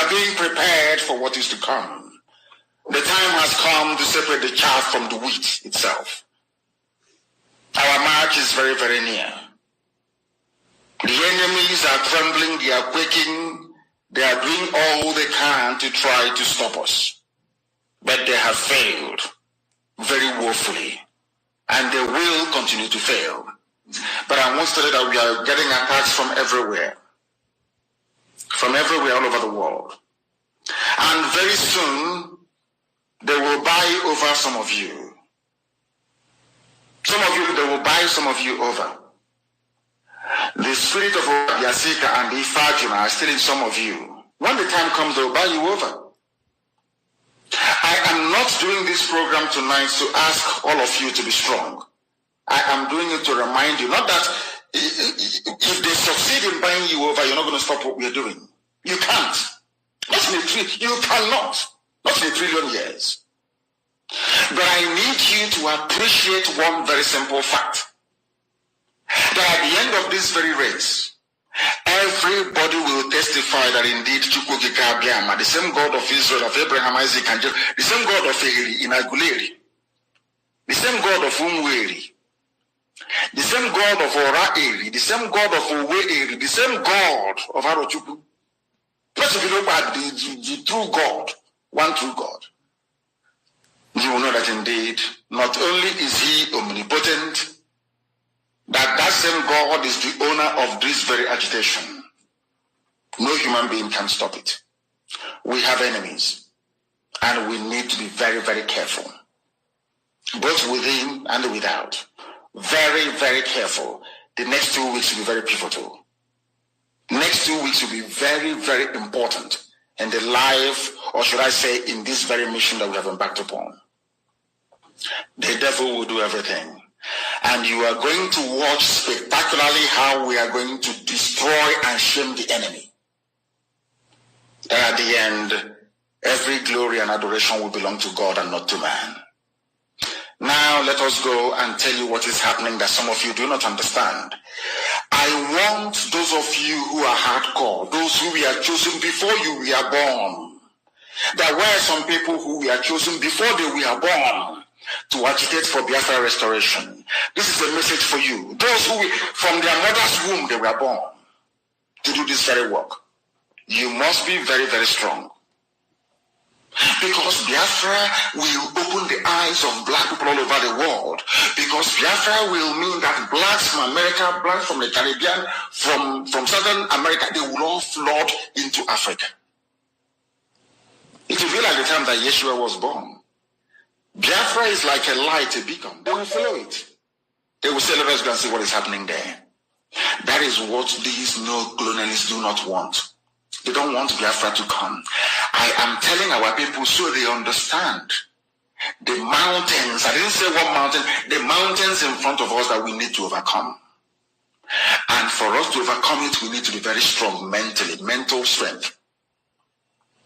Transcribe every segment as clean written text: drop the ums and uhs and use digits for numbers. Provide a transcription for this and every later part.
are being prepared for what is to come. The time has come to separate the chaff from the wheat itself. Our march is very, very near. The enemies are trembling, they are quaking, they are doing all they can to try to stop us. But they have failed very woefully, and they will continue to fail. But I want to tell you that we are getting attacks from everywhere all over the world. And very soon, they will buy over some of you. They will buy some of you over. The spirit of Yasika and the Ifajuna are still in some of you. When the time comes, they will buy you over. I am not doing this program tonight to ask all of you to be strong. I am doing it to remind you, not that if they succeed in buying you over, you're not going to stop what we're doing. You can't. You cannot. Not in a trillion years. But I need you to appreciate one very simple fact. That at the end of this very race, everybody will testify that indeed Chukwukika, the same God of Israel, of Abraham, Isaac, and Jacob, the same God of Ehiri in Aguleri, the same God of Umweri, the same God of Ora-Eri, the same God of Owe-Eri, the same God of Arochukwu. Plus, if you look at the true God, one true God, you will know that indeed, not only is he omnipotent, that same God is the owner of this very agitation. No human being can stop it. We have enemies, and we need to be very, very careful, both within and without. Very, very careful. The next 2 weeks will be very pivotal. Next 2 weeks will be very, very important in the life, or should I say, in this very mission that we have embarked upon. The devil will do everything. And you are going to watch spectacularly how we are going to destroy and shame the enemy. And at the end, every glory and adoration will belong to God and not to man. Now let us go and tell you what is happening that some of you do not understand. I want those of you who are hardcore, those who we are chosen before you were born. There were some people who were chosen before they were born to agitate for Biafra restoration. This is a message for you. Those who, from their mother's womb, they were born to do this very work. You must be very, very strong. Because Biafra will open the eyes of black people all over the world. Because Biafra will mean that blacks from America, blacks from the Caribbean, from Southern America, they will all flood into Africa. It will be like the time that Yeshua was born. Biafra is like a light, a beacon. They will follow it. They will say, let us go and see what is happening there. That is what these no-colonialists do not want. They don't want Biafra to come. I am telling our people so they understand. The mountains, I didn't say one mountain, the mountains in front of us that we need to overcome. And for us to overcome it, we need to be very strong mentally, mental strength.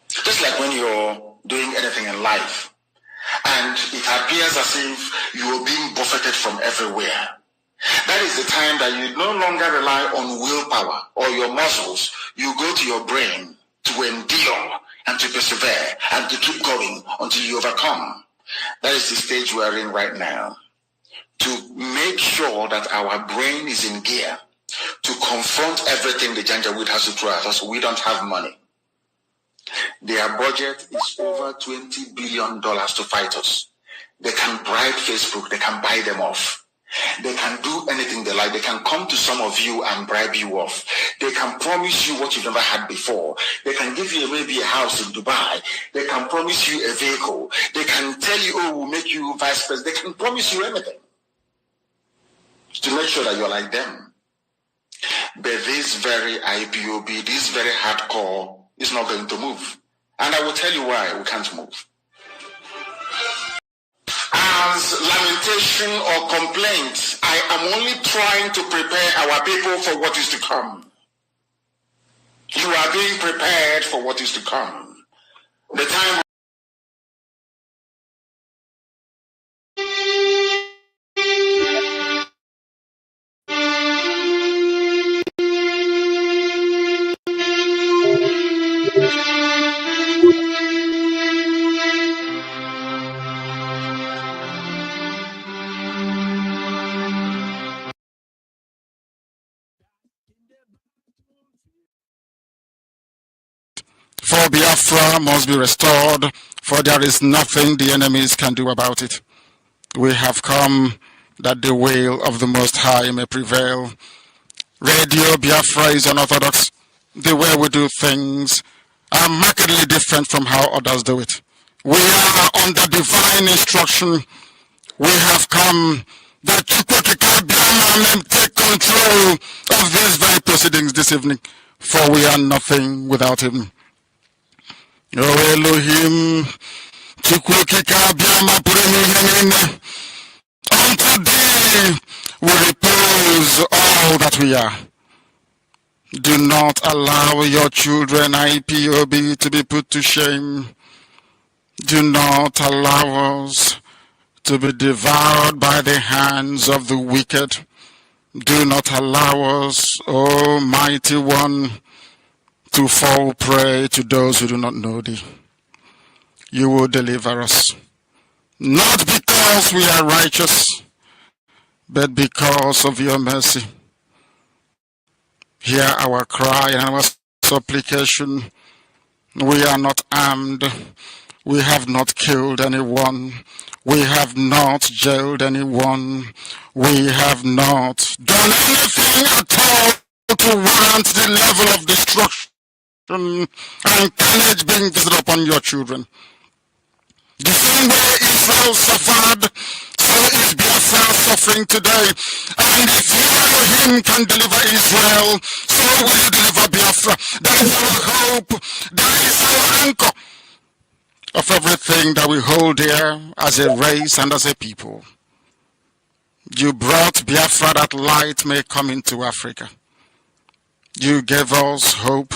Just like when you're doing anything in life, and it appears as if you are being buffeted from everywhere. That is the time that you no longer rely on willpower or your muscles. You go to your brain to endure and to persevere and to keep going until you overcome. That is the stage we are in right now. To make sure that our brain is in gear to confront everything the Janjaweed has to throw at us. We don't have money. Their budget is over $20 billion to fight us. They can bribe Facebook. They can buy them off. They can do anything they like. They can come to some of you and bribe you off. They can promise you what you've never had before. They can give you maybe a house in Dubai. They can promise you a vehicle. They can tell you, oh, we'll make you vice president. They can promise you anything to make sure that you're like them. But this very IPOB, this very hardcore, is not going to move. And I will tell you why we can't move. As lamentation or complaint, I am only trying to prepare our people for what is to come. You are being prepared for what is to come. The time For Biafra must be restored, for there is nothing the enemies can do about it. We have come that the will of the Most High may prevail. Radio Biafra is unorthodox. The way we do things are markedly different from how others do it. We are under divine instruction. We have come that Chukwukika may take control of these very proceedings this evening, for we are nothing without him. O Elohim, Chukwukika Biama Purimi, unto thee we repose all that we are. Do not allow your children IPOB to be put to shame. Do not allow us to be devoured by the hands of the wicked. Do not allow us, O mighty one, to fall prey to those who do not know thee. You will deliver us, not because we are righteous, but because of your mercy. Hear our cry and our supplication. We are not armed. We have not killed anyone. We have not jailed anyone. We have not done anything at all to warrant the level of destruction and carnage being visited upon your children. The same way Israel suffered, so is Biafra suffering today. And if you, Elohim, can deliver Israel, so will you deliver Biafra. That is our hope. That is our anchor of everything that we hold dear as a race and as a people. You brought Biafra that light may come into Africa. You gave us hope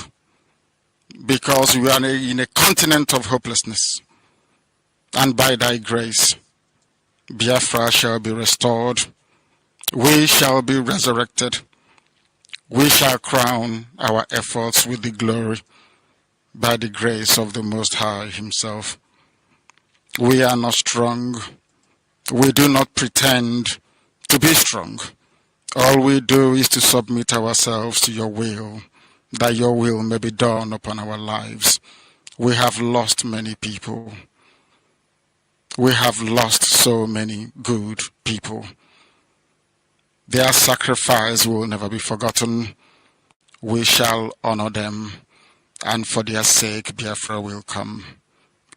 because we are in a continent of hopelessness. And by thy grace, Biafra shall be restored. We shall be resurrected. We shall crown our efforts with the glory by the grace of the Most High himself. We are not strong. We do not pretend to be strong. All we do is to submit ourselves to your will, that your will may be done upon our lives. We have lost many people. We have lost so many good people. Their sacrifice will never be forgotten. We shall honor them, and for their sake, Biafra will come.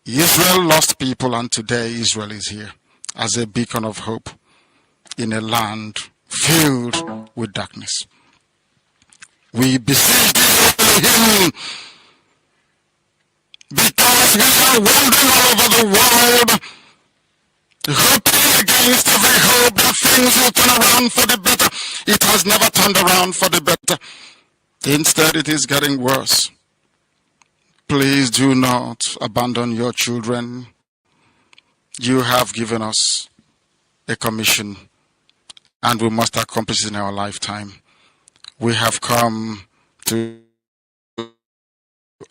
Israel lost people, and today Israel is here as a beacon of hope in a land filled with darkness. We beseech thee, Elohim, because we are wandering all over the world, hoping against every hope that things will turn around for the better. It has never turned around for the better. Instead, it is getting worse. Please do not abandon your children. You have given us a commission, and we must accomplish it in our lifetime. We have come to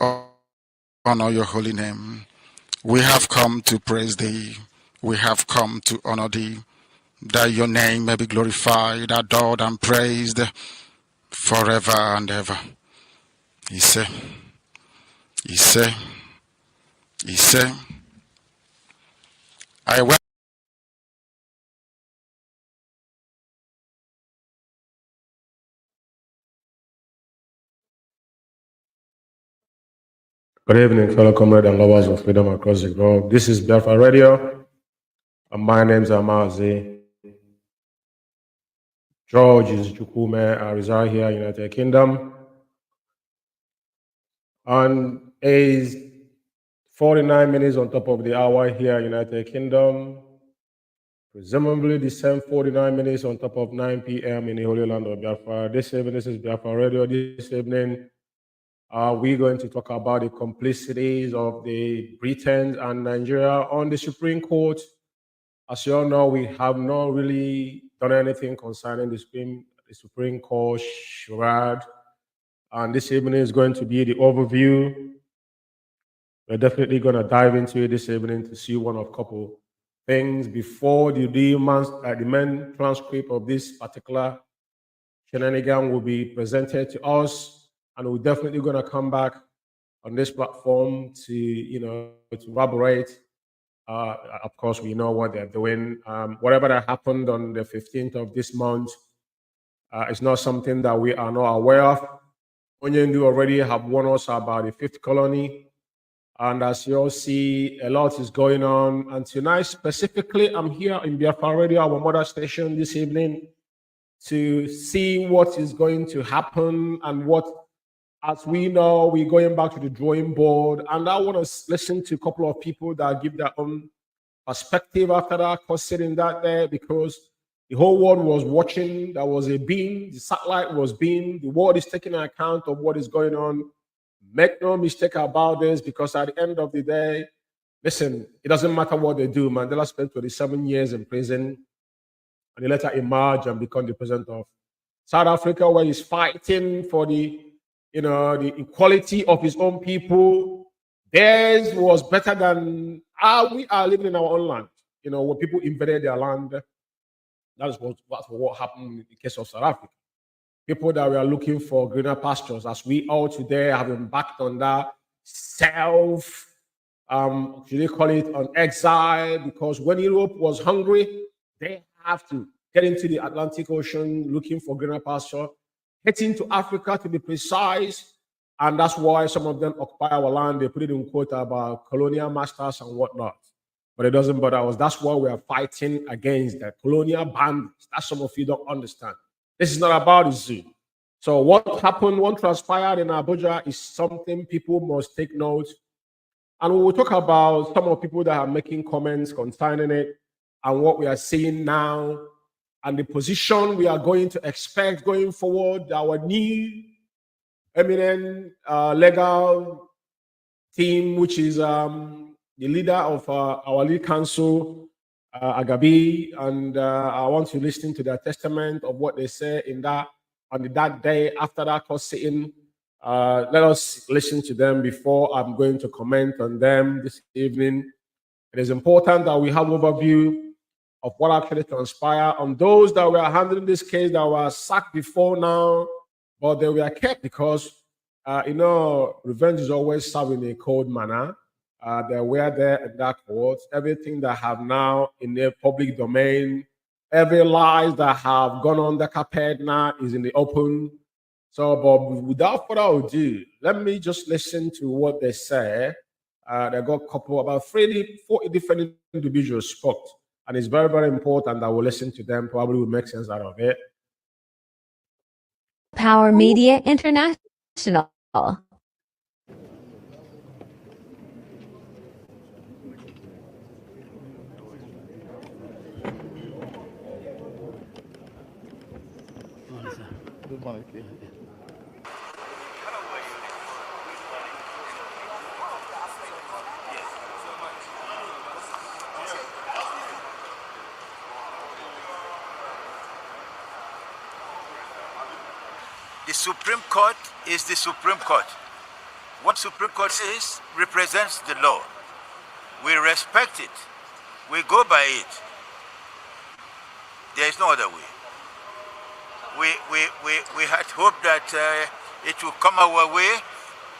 honor your holy name. We have come to praise thee. We have come to honor thee, that your name may be glorified, adored, and praised forever and ever. Ise, Ise, Ise. I went. Good evening, fellow comrades and lovers of freedom across the globe. This is Biafra Radio, and my name is Amazi. George is Jukume. I reside here in the United Kingdom. And it's 49 minutes on top of the hour here in the United Kingdom. Presumably the same 49 minutes on top of 9 p.m. in the Holy Land of Biafra. This evening, this is Biafra Radio. This evening, we're going to talk about the complicities of the Britain and Nigeria on the Supreme Court. As you all know, we have not really done anything concerning the Supreme Court charade. And this evening is going to be the overview. We're definitely going to dive into it this evening to see one of a couple things before the main transcript of this particular shenanigan will be presented to us. And we're definitely going to come back on this platform to, to elaborate. Of course, we know what they're doing. Whatever that happened on the 15th of this month is not something that we are not aware of. Onyendu already have warned us about the fifth colony. And as you all see, a lot is going on. And tonight, specifically, I'm here in Biafra Radio, our mother station, this evening, to see what is going to happen and what, as we know, we're going back to the drawing board. And I want to listen to a couple of people that give their own perspective after that, cause sitting that there, because the whole world was watching. There was a beam, the satellite was beam. The world is taking account of what is going on. Make no mistake about this, because at the end of the day, listen, it doesn't matter what they do. Mandela spent 27 years in prison, and he later emerged and become the president of South Africa, where he's fighting for the equality of his own people. Theirs was better than we are living in our own land. When people invaded their land, that's what happened in the case of South Africa. People that were looking for greener pastures, as we all today have embarked on that should they call it on exile, because when Europe was hungry, they have to get into the Atlantic Ocean looking for greener pasture, heading to Africa to be precise. And that's why some of them occupy our land. They put it in quote about colonial masters and whatnot. But it doesn't bother us. That's why we are fighting against the colonial bandits. That some of you don't understand. This is not about the zoo. So what happened, what transpired in Abuja is something people must take note. And we will talk about some of the people that are making comments concerning it and what we are seeing now and the position we are going to expect going forward. Our new eminent legal team, which is the leader of our lead council, Agabi, and I want to listen to their testament of what they say in that on that day after that court sitting. Let us listen to them before I'm going to comment on them this evening. It is important that we have overview of what actually transpired on those that were handling this case that were sacked before now, but they were kept because revenge is always served in a cold manner. They were there in that court. Everything that have now in the public domain, every lies that have gone on the carpet now is in the open. So, but without further ado, let me just listen to what they say. They got about 40 different individuals spoke, and it's very, very important that we listen to them. Probably will make sense out of it. Power Media International. The Supreme Court is the Supreme Court. What Supreme Court is represents the law. We respect it. We go by it. There is no other way. We had hoped that it would come our way,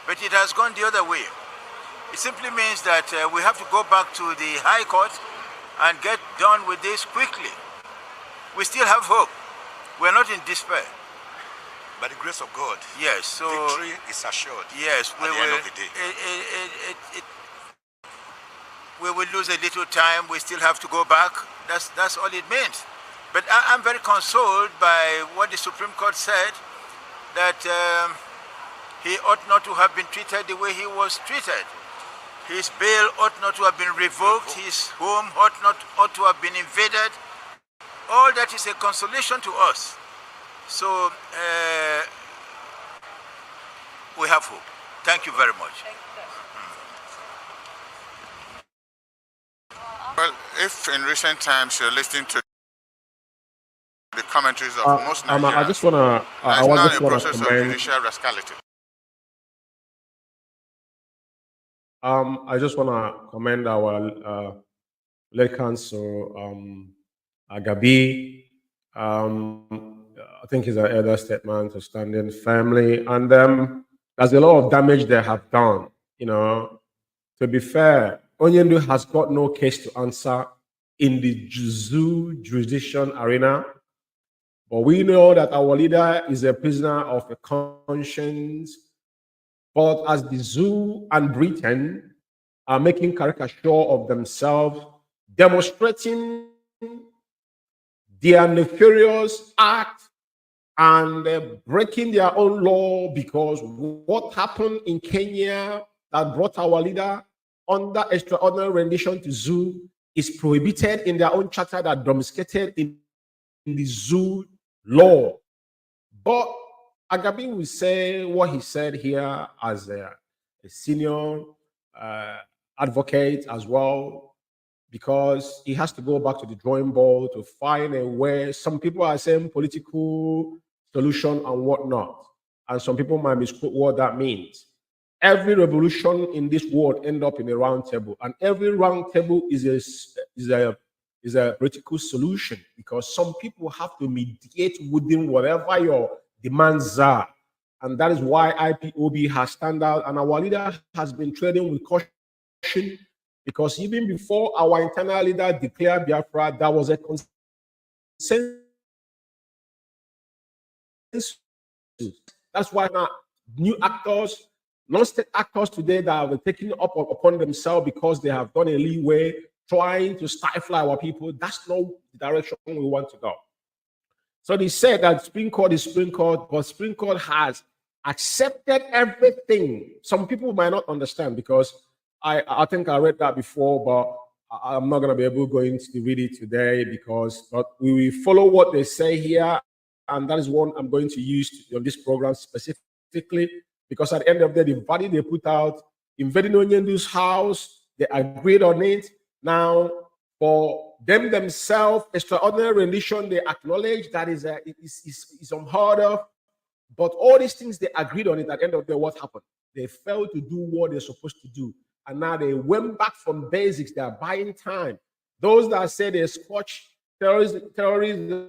but it has gone the other way. It simply means that we have to go back to the High Court and get done with this quickly. We still have hope. We're not in despair. By the grace of God, yes. So victory is assured. Yes, at the end of the day. We will lose a little time. We still have to go back. That's all it means. But I'm very consoled by what the Supreme Court said, that he ought not to have been treated the way he was treated. His bail ought not to have been revoked. His home ought to have been invaded. All that is a consolation to us. So we have hope. Thank you very much. Well, if in recent times you're listening to the commentaries of most Nigerians, I just want to a process of judicial rascality. I just want to commend our late counsel, Agabi. I think he's an elder statesman to standing firmly, and there's a lot of damage they have done To be fair, Onyendu has got no case to answer in the zoo jurisdiction arena. But we know that our leader is a prisoner of a conscience. But as the zoo and Britain are making caricature of themselves, demonstrating their nefarious act and breaking their own law, because what happened in Kenya that brought our leader under extraordinary rendition to zoo is prohibited in their own charter that domesticated in the zoo law. But Agabi will say what he said here as a senior advocate as well, because he has to go back to the drawing board to find a way. Some people are saying political solution and whatnot, and some people might misquote what that means. Every revolution in this world end up in a round table, and every round table is a political solution, because some people have to mediate within whatever your demands are. And that is why IPOB has stand out, and our leader has been trading with caution, because even before our internal leader declared Biafra, there was a consensus. That's why now new actors, non-state actors today that have taken up upon themselves because they have done a leeway trying to stifle our people. That's not the direction we want to go. So they said that Supreme Court is Supreme Court, but Supreme Court has accepted everything. Some people might not understand, because I think I read that before, but I'm not going to be able to read it today, but we will follow what they say here, and that is one I'm going to use on this program specifically, because at the end of the day, the value they put out, invading Onyendu's house, they agreed on it. Now, for them themselves, extraordinary rendition, they acknowledge that is unheard of. But all these things, they agreed on it. At the end of the day, what happened? They failed to do what they're supposed to do. And now they went back from basics. They are buying time. Those that say they squash terrorism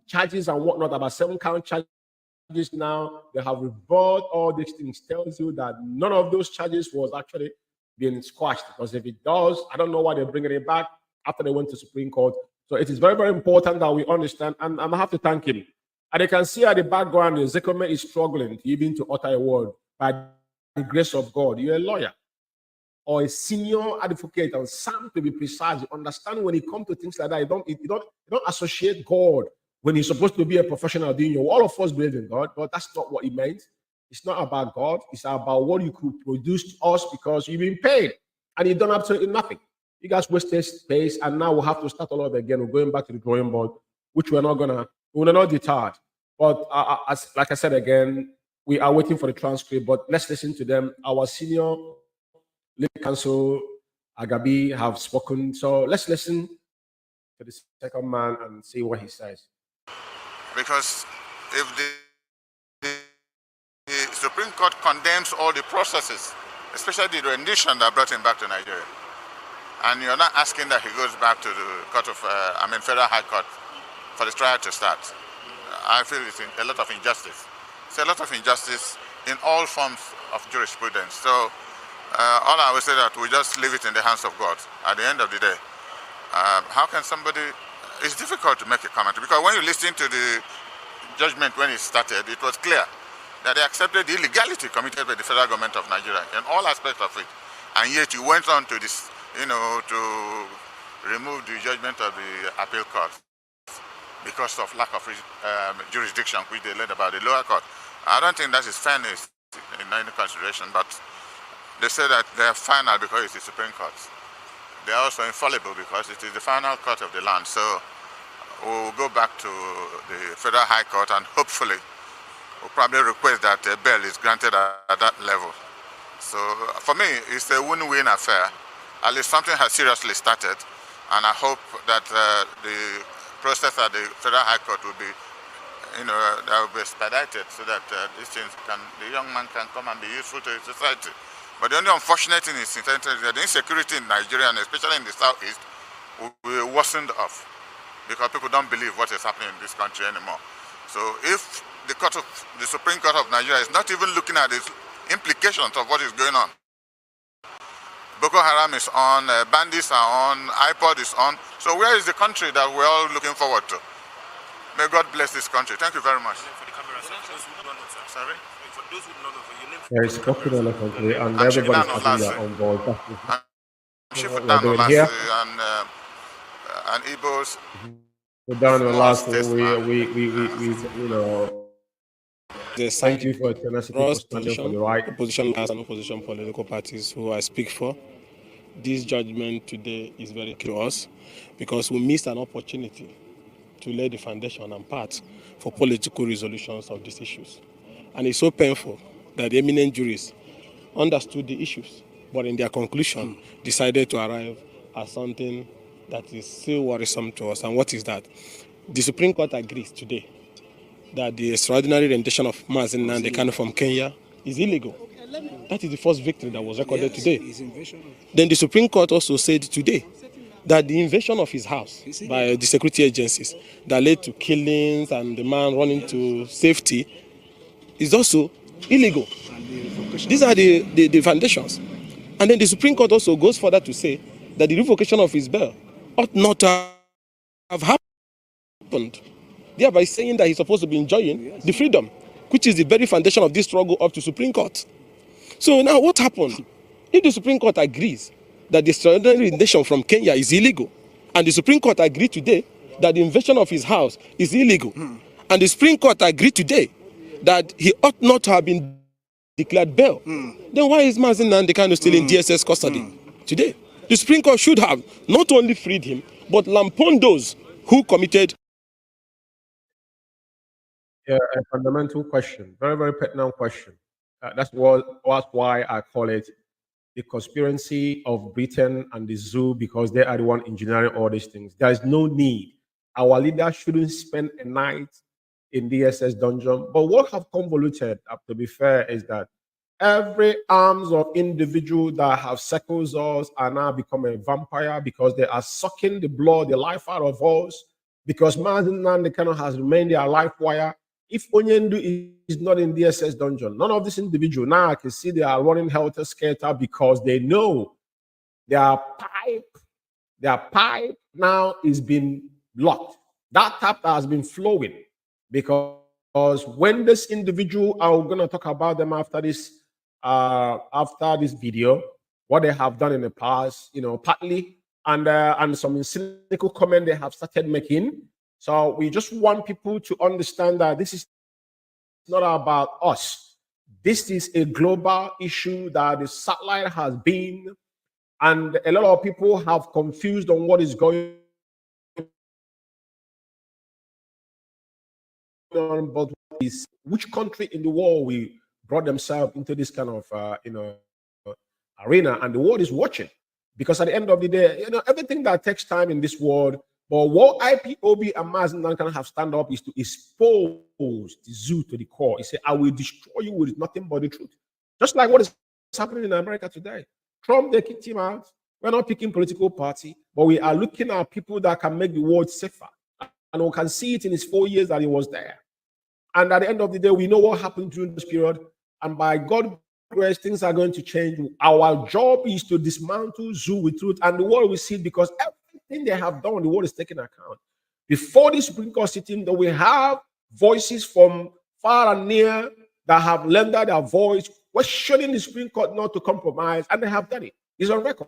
charges and whatnot, about 7-count charges now, they have reversed all these things. Tells you that none of those charges was actually being squashed, because if it does, I don't know why they're bringing it back after they went to Supreme Court. So it is very, very important that we understand, and I have to thank him. And you can see at the background, Zekome is struggling even to utter a word. By the grace of God, you're a lawyer or a senior advocate, and some, to be precise, you understand when it comes to things like that, you don't associate God when he's supposed to be a professional doing your. All of us believe in God, but that's not what he meant. It's not about God. It's about what you could produce to us, because you've been paid and you've done absolutely nothing. You guys wasted space, and now we'll have to start all over again. We're going back to the drawing board, which we're not deterred. But like I said again, we are waiting for the transcript, but let's listen to them. Our senior legal counsel, Agabi, have spoken. So let's listen to the second man and see what he says. Because if the Supreme Court condemns all the processes, especially the rendition that brought him back to Nigeria, and you're not asking that he goes back to the Federal High Court for the trial to start, I feel it's a lot of injustice. It's a lot of injustice in all forms of jurisprudence. So all I would say that we just leave it in the hands of God. At the end of the day, how can somebody? It's difficult to make a comment, because when you listen to the judgment when it started, it was clear that they accepted the illegality committed by the federal government of Nigeria in all aspects of it, and yet you went on to this, to remove the judgment of the appeal court because of lack of jurisdiction, which they learned about the lower court. I don't think that is fairness in any consideration, but they say that they are final because it's the Supreme Court. They are also infallible because it is the final court of the land. So we'll go back to the Federal High Court, and hopefully we'll probably request that a bail is granted at that level. So for me, it's a win-win affair. At least something has seriously started, and I hope that the process at the Federal High Court will be, that will be expedited, so that the young man can come and be useful to society. But the only unfortunate thing is that the insecurity in Nigeria, and especially in the southeast, will be worsened off, because people don't believe what is happening in this country anymore. So if the Supreme Court of Nigeria is not even looking at the implications of what is going on. Boko Haram is on, bandits are on, IPOD is on. So where is the country that we're all looking forward to? May God bless this country. Thank you very much. Sorry? There is spoken on the country, and everybody's having their own voice. That's what we're doing here. And Igbos. We're done the last we you know. Thank you for tenacity standing for the right. Opposition has and opposition political parties who I speak for. This judgment today is very clear to us because we missed an opportunity to lay the foundation and path for political resolutions of these issues. And it's so painful that the eminent jurists understood the issues, but in their conclusion decided to arrive at something that is still worrisome to us. And what is that? The Supreme Court agrees today that the extraordinary rendition of Mazi Nnamdi Kanu from Kenya is illegal. That is the first victory that was recorded today. Then the Supreme Court also said today that the invasion of his house by the security agencies that led to killings and the man running to safety is also illegal. These are the foundations. And then the Supreme Court also goes further to say that the revocation of his bail ought not to have happened, thereby saying that he's supposed to be enjoying the freedom, which is the very foundation of this struggle up to Supreme Court. So now what happened? If the Supreme Court agrees that the extraordinary rendition from Kenya is illegal, and the Supreme Court agreed today that the invasion of his house is illegal, and the Supreme Court agreed today that he ought not to have been declared bail, then why is Mazi Nnamdi Kanu still in DSS custody today? The Supreme Court should have not only freed him, but lampooned those who committed. Yeah, a fundamental question, very, very pertinent question. That's why I call it the conspiracy of Britain and the zoo, because they are the one engineering all these things. There is no need. Our leaders shouldn't spend a night in DSS dungeon. But what have convoluted, to be fair, is that every arms of individual that have circles us are now become a vampire because they are sucking the blood, the life out of us, because Mazi Nnamdi Kanu has remained their life wire. If Onyendu is not in DSS dungeon, none of these individuals now I can see they are running helter-skelter because they know their pipe now is being blocked. That tap has been flowing because when this individual, I'm going to talk about them after this video, what they have done in the past, partly, and some cynical comment they have started making. So we just want people to understand that this is not about us. This is a global issue that the satellite has been, and a lot of people have confused on what is going on, but which country in the world we brought themselves into this kind of arena, and the world is watching. Because at the end of the day, everything that takes time in this world. But what IPOB and Mazi Nnamdi Kanu have stand up is to expose the zoo to the core. He said, I will destroy you with nothing but the truth. Just like what is happening in America today. Trump, they kicked him out. We're not picking political party, but we are looking at people that can make the world safer. And we can see it in his 4 years that he was there. And at the end of the day, we know what happened during this period. And by God's grace, things are going to change. Our job is to dismantle zoo with truth. And the world will see it because everything they have done, the world is taking account. Before this Supreme Court sitting, though, we have voices from far and near that have lent their voice, questioning the Supreme Court not to compromise, and they have done it. It's on record.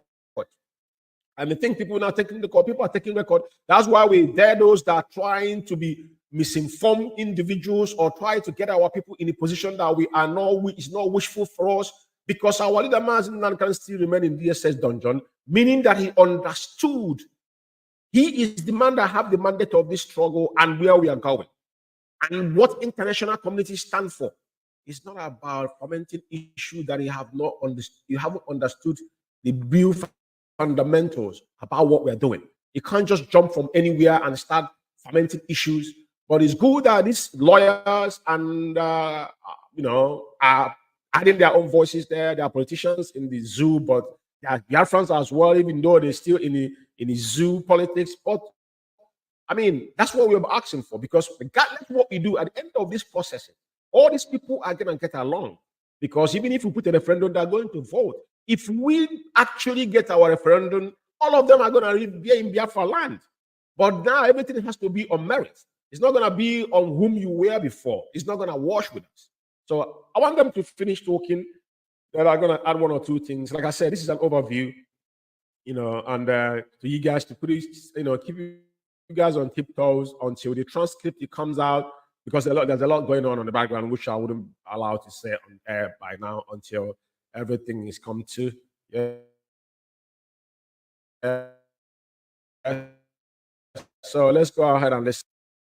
And I think people are not taking the court, people are taking record. That's why we dare those that are trying to be misinformed individuals or try to get our people in a position that we are not, is not wishful for us, because our leader Mazi Nnamdi can still remain in DSS dungeon, meaning that he understood he is the man that have the mandate of this struggle and where we are going. And what international community stand for. It's not about commenting issues that you haven't understood the real fundamentals about what we're doing. You can't just jump from anywhere and start fermenting issues. But it's good that these lawyers and are adding their own voices there. There are politicians in the zoo, but there are Biafrans as well, even though they're still in the zoo politics. But I mean, that's what we're asking for, because regardless of what we do at the end of this processing, all these people are going to get along. Because even if we put a referendum, they're going to vote. If we actually get our referendum, all of them are going to be in Biafra land. But now everything has to be on merit. It's not going to be on whom you were before. It's not going to wash with us. So I want them to finish talking. Then I'm going to add one or two things. Like I said, this is an overview, and to you guys to put it, keep you guys on tiptoes until the transcript comes out, because there's a lot going on in the background, which I wouldn't allow to say on air by now until everything is come to. So let's go ahead and listen.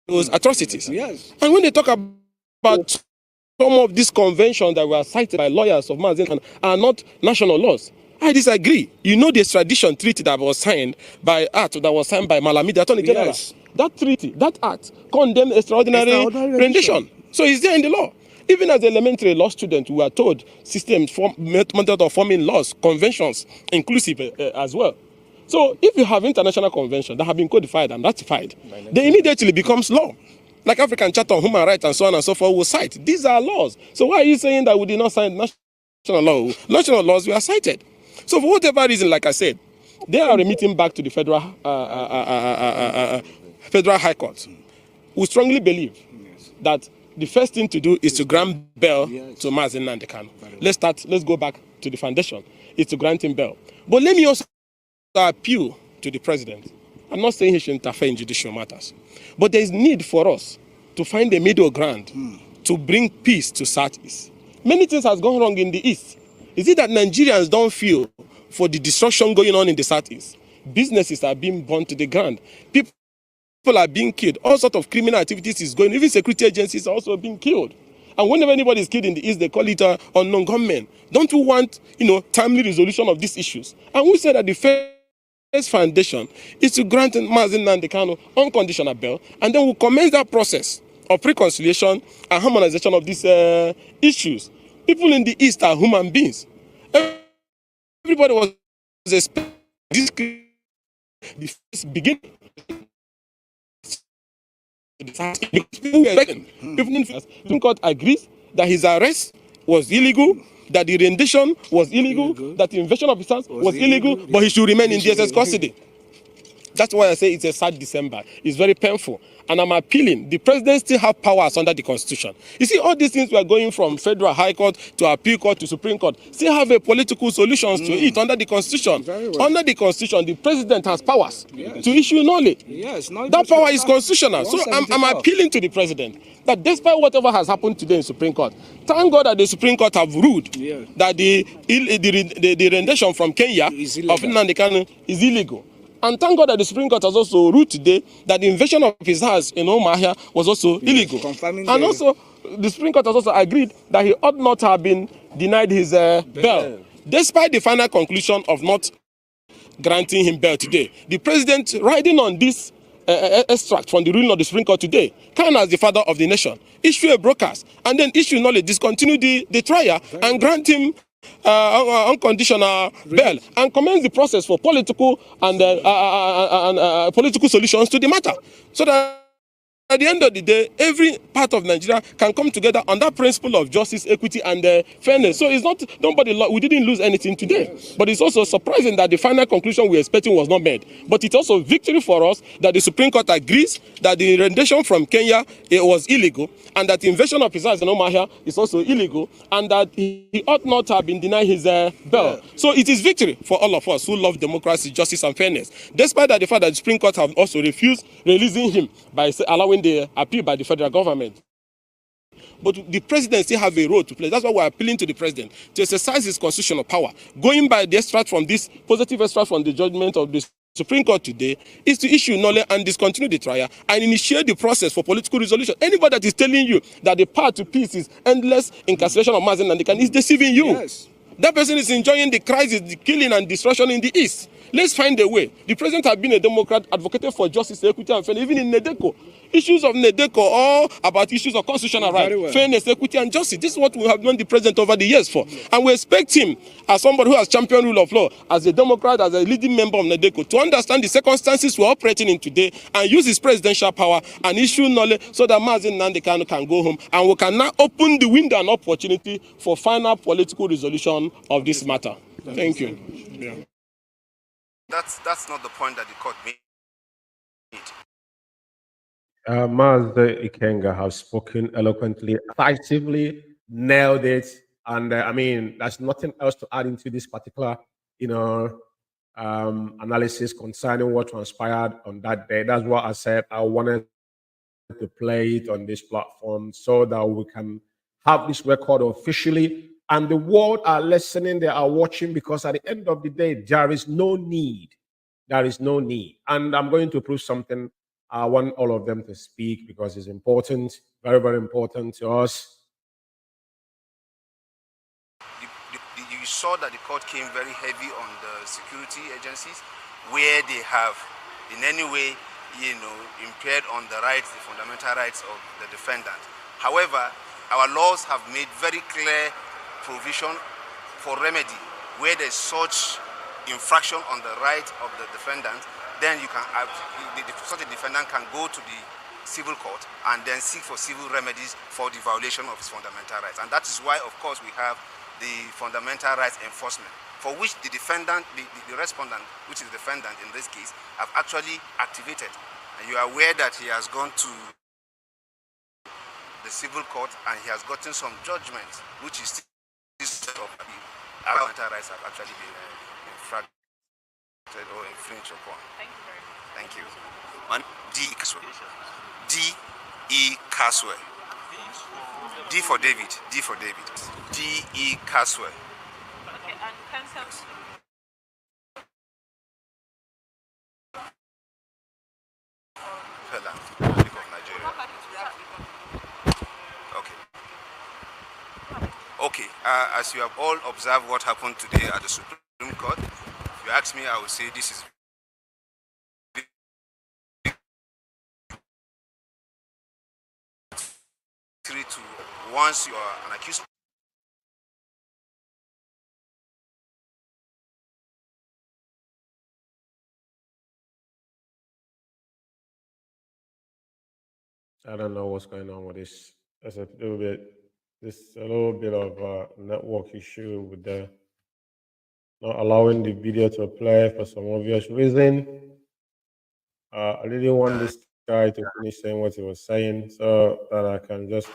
Those atrocities. Yes. And when they talk about some of these conventions that were cited by lawyers of Mazen are not national laws, I disagree. The extradition treaty that was signed by Malami, the Attorney General. Yes. That treaty, that act, condemned extraordinary rendition. So it's there in the law. Even as elementary law students, we are told systems method of forming laws, conventions, inclusive as well. So if you have international conventions that have been codified and ratified, they immediately becomes law. Like African Charter on Human Rights and so on and so forth will cite. These are laws. So why are you saying that we did not sign national law? National laws were cited. So for whatever reason, like I said, they are remitting back to the federal High Court. We strongly believe that the first thing to do is to grant bail to Mazen Nnamdi Kanu. Let's go back to the foundation. It's to grant him bail. But let me also appeal to the president. I'm not saying he should interfere in judicial matters. But there is need for us to find a middle ground to bring peace to Southeast. Many things has gone wrong in the East. Is it that Nigerians don't feel for the destruction going on in the Southeast? Businesses are being burned to the ground. People are being killed. All sorts of criminal activities is going. Even security agencies are also being killed. And whenever anybody is killed in the East, they call it unknown gunmen. Don't we want, timely resolution of these issues? And we said that the first foundation is to grant Mazen Nnamdi Kanu unconditional bail, and then we'll commence that process of reconciliation and harmonization of these issues. People in the East are human beings. Everybody was expecting this beginning. Supreme Court agrees that his arrest was illegal, that the rendition was illegal, that the invasion of his hands was illegal, but he should remain in DSS custody. That's why I say it's a sad December. It's very painful. And I'm appealing. The president still have powers under the Constitution. You see, all these things we are going from Federal High Court to Appeal Court to Supreme Court still have a political solutions to it under the Constitution. Well. Under the Constitution, the president has powers to issue knowledge. Yes, that power is constitutional. So I'm appealing to the president that despite whatever has happened today in Supreme Court, thank God that the Supreme Court have ruled that the rendition from Kenya of Nnamdi Kanu is illegal. And thank God that the Supreme Court has also ruled today that the invasion of his house in Omahia was also illegal. And also, the Supreme Court has also agreed that he ought not have been denied his bail. Despite the final conclusion of not granting him bail today, the president, riding on this extract from the ruling of the Supreme Court today, can, as the father of the nation, issue a broadcast and then issue knowledge, discontinue the trial and grant him unconditional bail and commence the process for political and political solutions to the matter, so that at the end of the day, every part of Nigeria can come together on that principle of justice, equity, and fairness. So it's not we didn't lose anything today, but it's also surprising that the final conclusion we were expecting was not made. But it's also victory for us that the Supreme Court agrees that the rendition from Kenya was illegal, and that the invasion of his house in Omahia is also illegal, and that he ought not have been denied his bail. So it is victory for all of us who love democracy, justice, and fairness, despite that the fact that the Supreme Court have also refused releasing him by allowing the appeal by the federal government. But the president still have a role to play. That's why we're appealing to the president to exercise his constitutional power. Going by the extract from this, positive extract from the judgment of the Supreme Court today, is to issue knowledge and discontinue the trial and initiate the process for political resolution. Anybody that is telling you that the path to peace is endless incarceration of Mazen Nnamdi Kanu is deceiving you. Yes. That person is enjoying the crisis, the killing and destruction in the East. Let's find a way. The president has been a Democrat, advocated for justice, equity, and fairness, even in Nedeco. Issues of Nedeco, all about issues of constitutional rights, fairness, equity, and justice. This is what we have known the president over the years for. And we expect him, as somebody who has championed rule of law, as a Democrat, as a leading member of Nedeco, to understand the circumstances we're operating in today and use his presidential power and issue knowledge so that Mazi Nnamdi Kanu can go home. And we can now open the window and opportunity for final political resolution of this matter. Thank you. Yeah. That's not the point that the court made. Mazda Ikenga have spoken eloquently, effectively, nailed it, and I mean, there's nothing else to add into this particular, analysis concerning what transpired on that day. That's what I said. I wanted to play it on this platform so that we can have this record officially, and the world are listening, they are watching, because at the end of the day, there is no need. There is no need. And I'm going to prove something. I want all of them to speak because it's important, very, very important to us. You saw that the court came very heavy on the security agencies, where they have in any way, impaired on the rights, the fundamental rights of the defendant. However, our laws have made very clear provision for remedy where there's such infraction on the right of the defendant. Then you can have, such a defendant can go to the civil court and then seek for civil remedies for the violation of his fundamental rights. And that is why, of course, we have the fundamental rights enforcement, for which the defendant, the respondent, which is the defendant in this case, have actually activated. And you are aware that he has gone to the civil court and he has gotten some judgments, which is still of the fundamental rights have actually been infracted or infringed upon. Thank you very much. Thank you. D. Caswell. D. E. Caswell. D for David. D for David. D. E. Caswell. Okay, and cancel. Republic of Nigeria. Okay. Okay. As you have all observed what happened today at the Supreme Court, if you ask me, I would say this is to once you are an accused. I don't know what's going on with this. There's a little bit of network issue with the not allowing the video to play for some obvious reason. I really want this guy to finish saying what he was saying so that I can just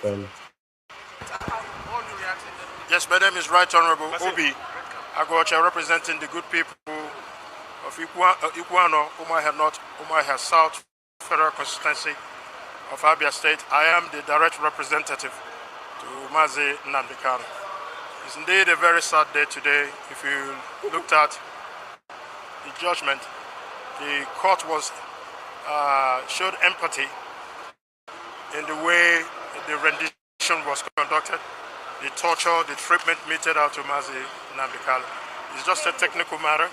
Yes, my name is Right Honorable Obi Agwacha, representing the good people of Iguano, Umuahia South Federal Constituency of Abia State. I am the direct representative to Mazi Nnamdi Kanu. It's indeed a very sad day today. If you looked at the judgment, the court was showed empathy in the way the rendition was conducted, the torture, the treatment meted out to Mazi Nnamdi Kanu. It's just a technical matter,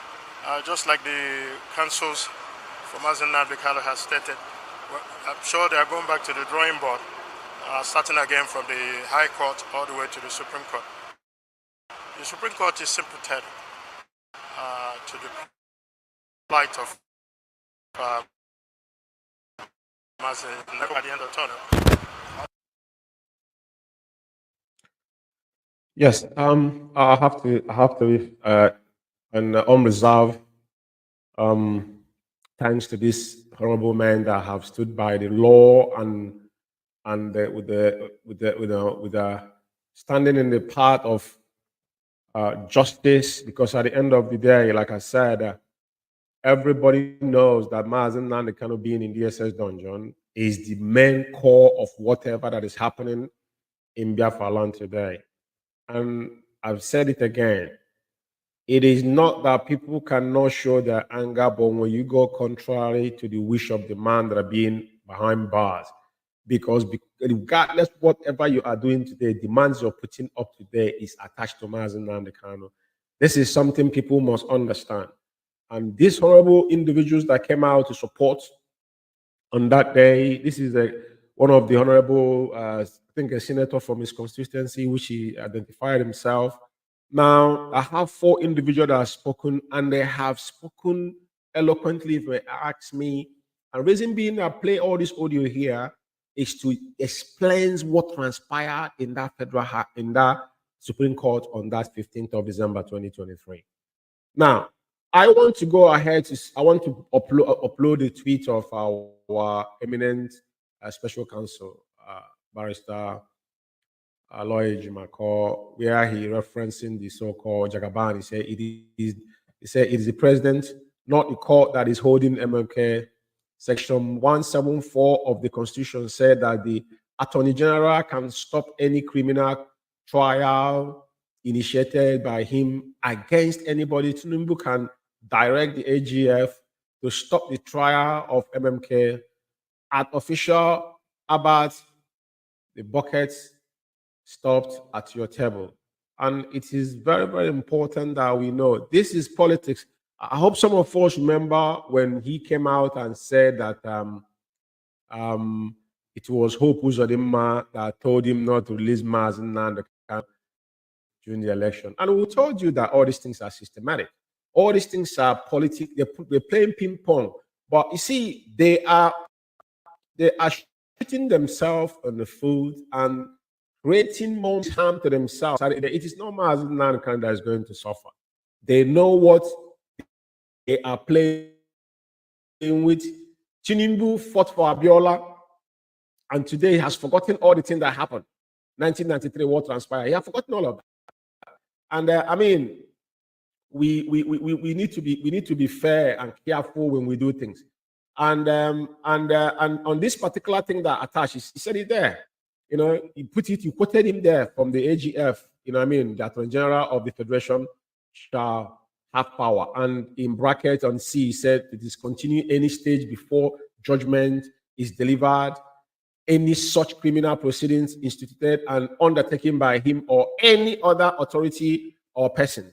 just like the counsels for Mazi Nnamdi Kanu has stated. I'm sure they are going back to the drawing board, starting again from the High Court all the way to the Supreme Court. The Supreme Court is sympathetic to the plight of Mazi at the end of the tunnel. Yes, I have to be an unreserved thanks to this honorable men that have stood by the law and with the standing in the path of justice, because at the end of the day, like I said, everybody knows that Mazi Nnamdi Kanu being in DSS dungeon is the main core of whatever that is happening in Biafra land today. And I've said it again. It is not that people cannot show their anger, but when you go contrary to the wish of the man that are being behind bars, because regardless whatever you are doing today, demands you're putting up today is attached to Mazi Nnamdi Kanu. This is something people must understand. And these honorable individuals that came out to support on that day, this is one of the honorable, I think a senator from his constituency, which he identified himself. Now, I have 4 individuals that have spoken, and they have spoken eloquently, if they ask me. And reason being I play all this audio here is to explain what transpired in that in that Supreme Court on that 15th of December 2023. Now, I want to go ahead I want to upload the tweet of our eminent special counsel, Barrister Lloyd Jimako, where he referencing the so-called Jagaban. He said it is the president, not the court, that is holding MLK. Section 174 of the Constitution said that the Attorney General can stop any criminal trial initiated by him against anybody. Tinubu can direct the AGF to stop the trial of MMK at official about the buckets stopped at your table. And it is very, very important that we know this is politics. I hope some of us remember when he came out and said that it was Hope Uzodinma that told him not to release Mazen during the election. And we told you that all these things are systematic. All these things are politics. They're playing ping pong. But you see, they are shooting themselves on the foot and creating more harm to themselves. It is not Mazen Nankan that is going to suffer. They know what they are playing with. Tinubu fought for Abiola, and today he has forgotten all the things that happened. 1993, what transpired. He has forgotten all of that. And I mean, we need to be fair and careful when we do things. And on this particular thing that attached, he said it there. You know, you quoted him there from the AGF. You know what I mean? The Attorney General of the Federation shall have power. And in brackets on C, he said to discontinue any stage before judgment is delivered, any such criminal proceedings instituted and undertaken by him or any other authority or person.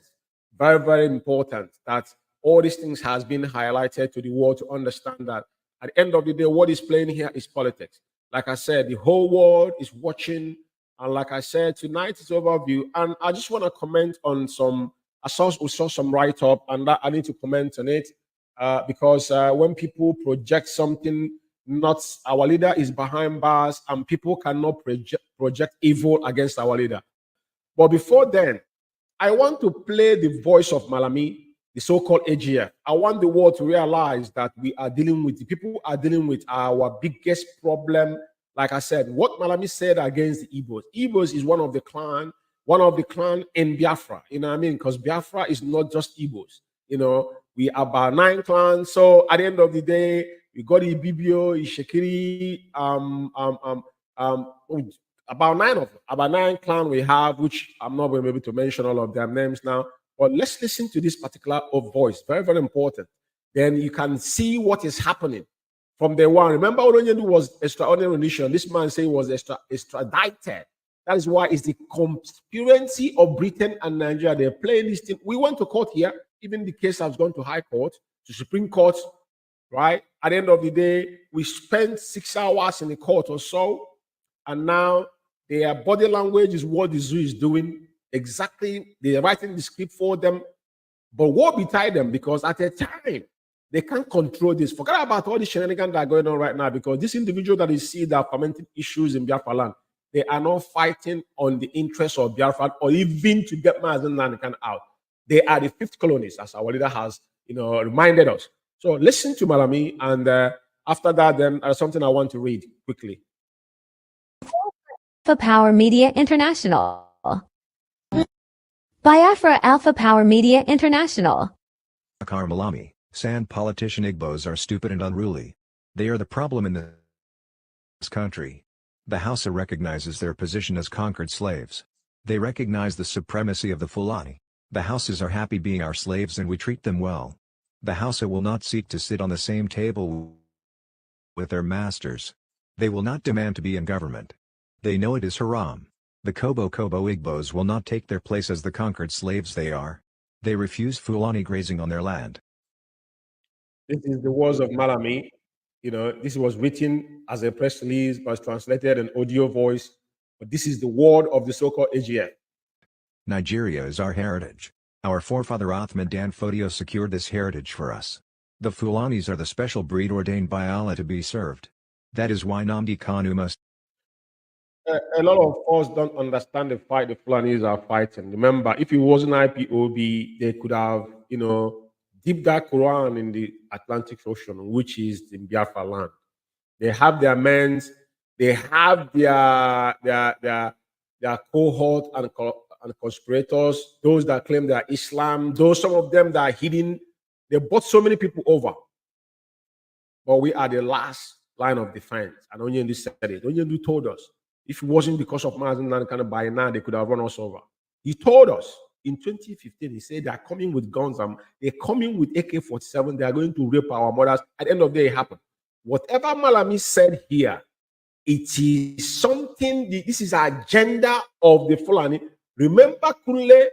Very, very important that all these things has been highlighted to the world to understand that at the end of the day, what is playing here is politics. Like I said, the whole world is watching. And like I said, tonight is overview. And I just want to comment on we saw some write-up, and that I need to comment on it because when people project something, not our leader is behind bars, and people cannot project evil against our leader. But before then, I want to play the voice of Malami, the so-called AGF. I want the world to realize that the people are dealing with our biggest problem. Like I said, what Malami said against the Igbos. Igbos is one of the clan in Biafra. You know what I mean? Because Biafra is not just Igbos. You know, we are about 9 clans. So at the end of the day, we got Ibibio, Ishekiri, about 9 clans we have, which I'm not going to be able to mention all of their names now. But let's listen to this particular voice. Very, very important. Then you can see what is happening from day one. Remember, Oronyedu was extraordinary rendition. This man said he was extradited. That is why it's the conspiracy of Britain and Nigeria. They're playing this thing. We went to court here. Even the case has gone to High Court, to Supreme Court, right? At the end of the day, we spent 6 hours in the court or so, and now their body language is what the zoo is doing. Exactly, they're writing the script for them. But what betide them? Because at a time, they can't control this. Forget about all the shenanigans that are going on right now, because this individual that you see that are fermenting issues in Biafra land, they are not fighting on the interests of Biafra or even to get Mazen Nankan out. They are the 5th colonies, as our leader has, reminded us. So listen to Malami, and after that, then something I want to read quickly. Alpha Power Media International. Biafra Alpha Power Media International. Akar Malami, San politician Igbos are stupid and unruly. They are the problem in this country. The Hausa recognizes their position as conquered slaves. They recognize the supremacy of the Fulani. The Hausas are happy being our slaves and we treat them well. The Hausa will not seek to sit on the same table with their masters. They will not demand to be in government. They know it is haram. The Kobo Igbos will not take their place as the conquered slaves they are. They refuse Fulani grazing on their land. This is the words of Malami. This was written as a press release, but translated in audio voice. But this is the word of the so-called AGF. Nigeria is our heritage. Our forefather Othman Dan Fodio secured this heritage for us. The Fulanis are the special breed ordained by Allah to be served. That is why Nnamdi Kanu must. A lot of us don't understand the fight the Fulanis are fighting. Remember, if it wasn't IPOB, they could have, dipped that Quran in the Atlantic Ocean, which is the Biafra land. They have their men, they have their cohort and conspirators, those that claim they are Islam, some of them that are hidden. They brought so many people over. But we are the last line of defense. And Onyendu said it. Onyendu told us, if it wasn't because of Mazen Nankana, by now they could have run us over. He told us in 2015, he said they're coming with guns, they're coming with AK-47, they are going to rape our mothers. At the end of the day, it happened. Whatever Malami said here, it is something, this is an agenda of the Fulani. Remember Kunle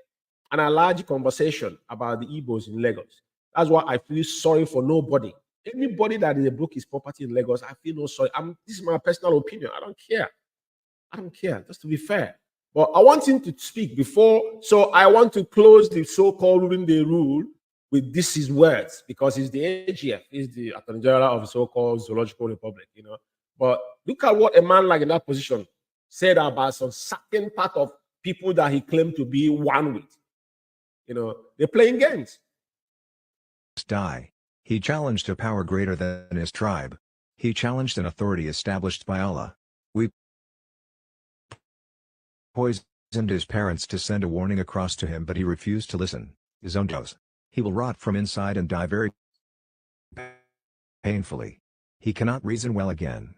and a large conversation about the Igbos in Lagos. That's why I feel sorry for nobody. Anybody that is broke his property in Lagos, I feel no sorry. This is my personal opinion. I don't care, just to be fair. But I want him to speak before, so I want to close the so-called ruling the rule with this his words, because he's the AGF, he's the Attorney General of the so-called Zoological Republic, But look at what a man like in that position said about some certain part of people that he claimed to be one with. They're playing games. Die. He challenged a power greater than his tribe. He challenged an authority established by Allah. We poisoned his parents to send a warning across to him, but he refused to listen. His own dose. He will rot from inside and die very painfully. He cannot reason well again.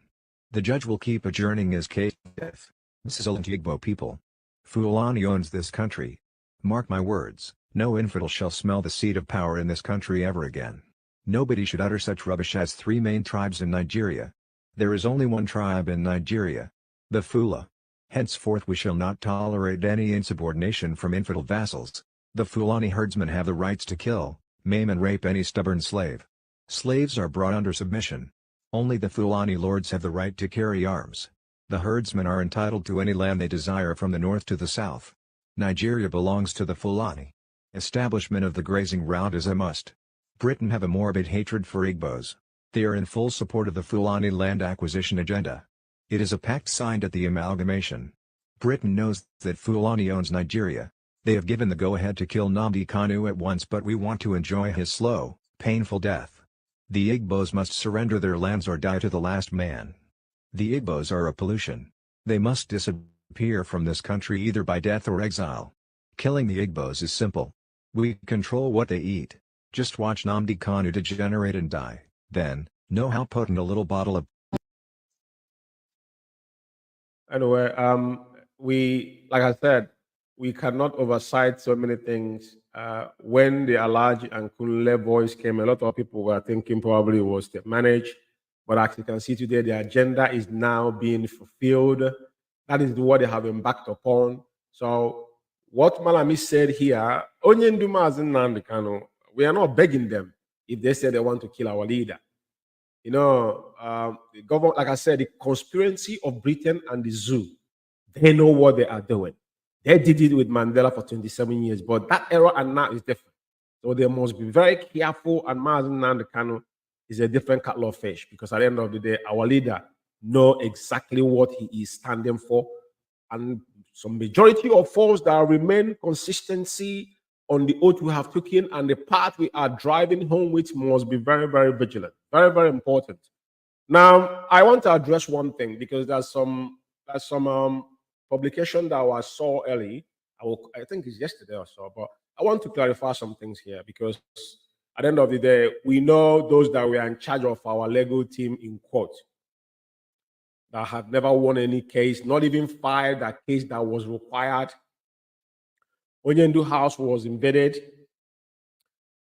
The judge will keep adjourning his case. This is Igbo people. Fulani owns this country. Mark my words, no infidel shall smell the seat of power in this country ever again. Nobody should utter such rubbish as three main tribes in Nigeria. There is only one tribe in Nigeria. The Fula. Henceforth we shall not tolerate any insubordination from infidel vassals. The Fulani herdsmen have the rights to kill, maim and rape any stubborn slave. Slaves are brought under submission. Only the Fulani lords have the right to carry arms. The herdsmen are entitled to any land they desire from the north to the south. Nigeria belongs to the Fulani. Establishment of the grazing route is a must. Britain have a morbid hatred for Igbos. They are in full support of the Fulani land acquisition agenda. It is a pact signed at the amalgamation. Britain knows that Fulani owns Nigeria. They have given the go-ahead to kill Nnamdi Kanu at once, but we want to enjoy his slow, painful death. The Igbos must surrender their lands or die to the last man. The Igbos are a pollution. They must disappear from this country either by death or exile. Killing the Igbos is simple. We control what they eat. Just watch Nnamdi Kanu degenerate and die, then, know how potent a little bottle of. Anyway, like I said, we cannot oversight so many things. When the Alaji and Kunle voice came, a lot of people were thinking probably it was managed. But as you can see today, the agenda is now being fulfilled. That is what they have embarked upon. So what Malami said here, we are not begging them if they say they want to kill our leader. The government, like I said, the conspiracy of Britain and the zoo, they know what they are doing. They did it with Mandela for 27 years, but that era and now is different. So they must be very careful, and Mazen Nandekano is a different kettle of fish, because at the end of the day, our leader know exactly what he is standing for. And some majority of us that remain consistency on the oath we have taken and the path we are driving home with must be very, very vigilant. Very, very important. Now, I want to address one thing, because there's some publication that I saw early. I think it's yesterday or so, but I want to clarify some things here, because at the end of the day, we know those that were in charge of our legal team in court that have never won any case, not even filed a case that was required. Onyendu House was invaded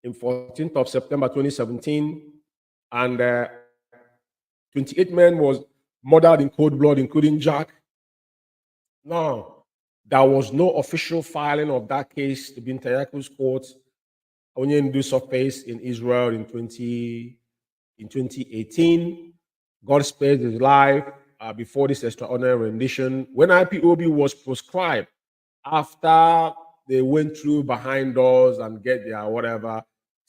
in 14th of September 2017, and 28 men was murdered in cold blood, including Jack. Now, there was no official filing of that case to Bintayaku's court. Onyendu surfaced in Israel in in 2018. God spared his life before this extraordinary rendition. When IPOB was proscribed, after they went through behind doors and get their whatever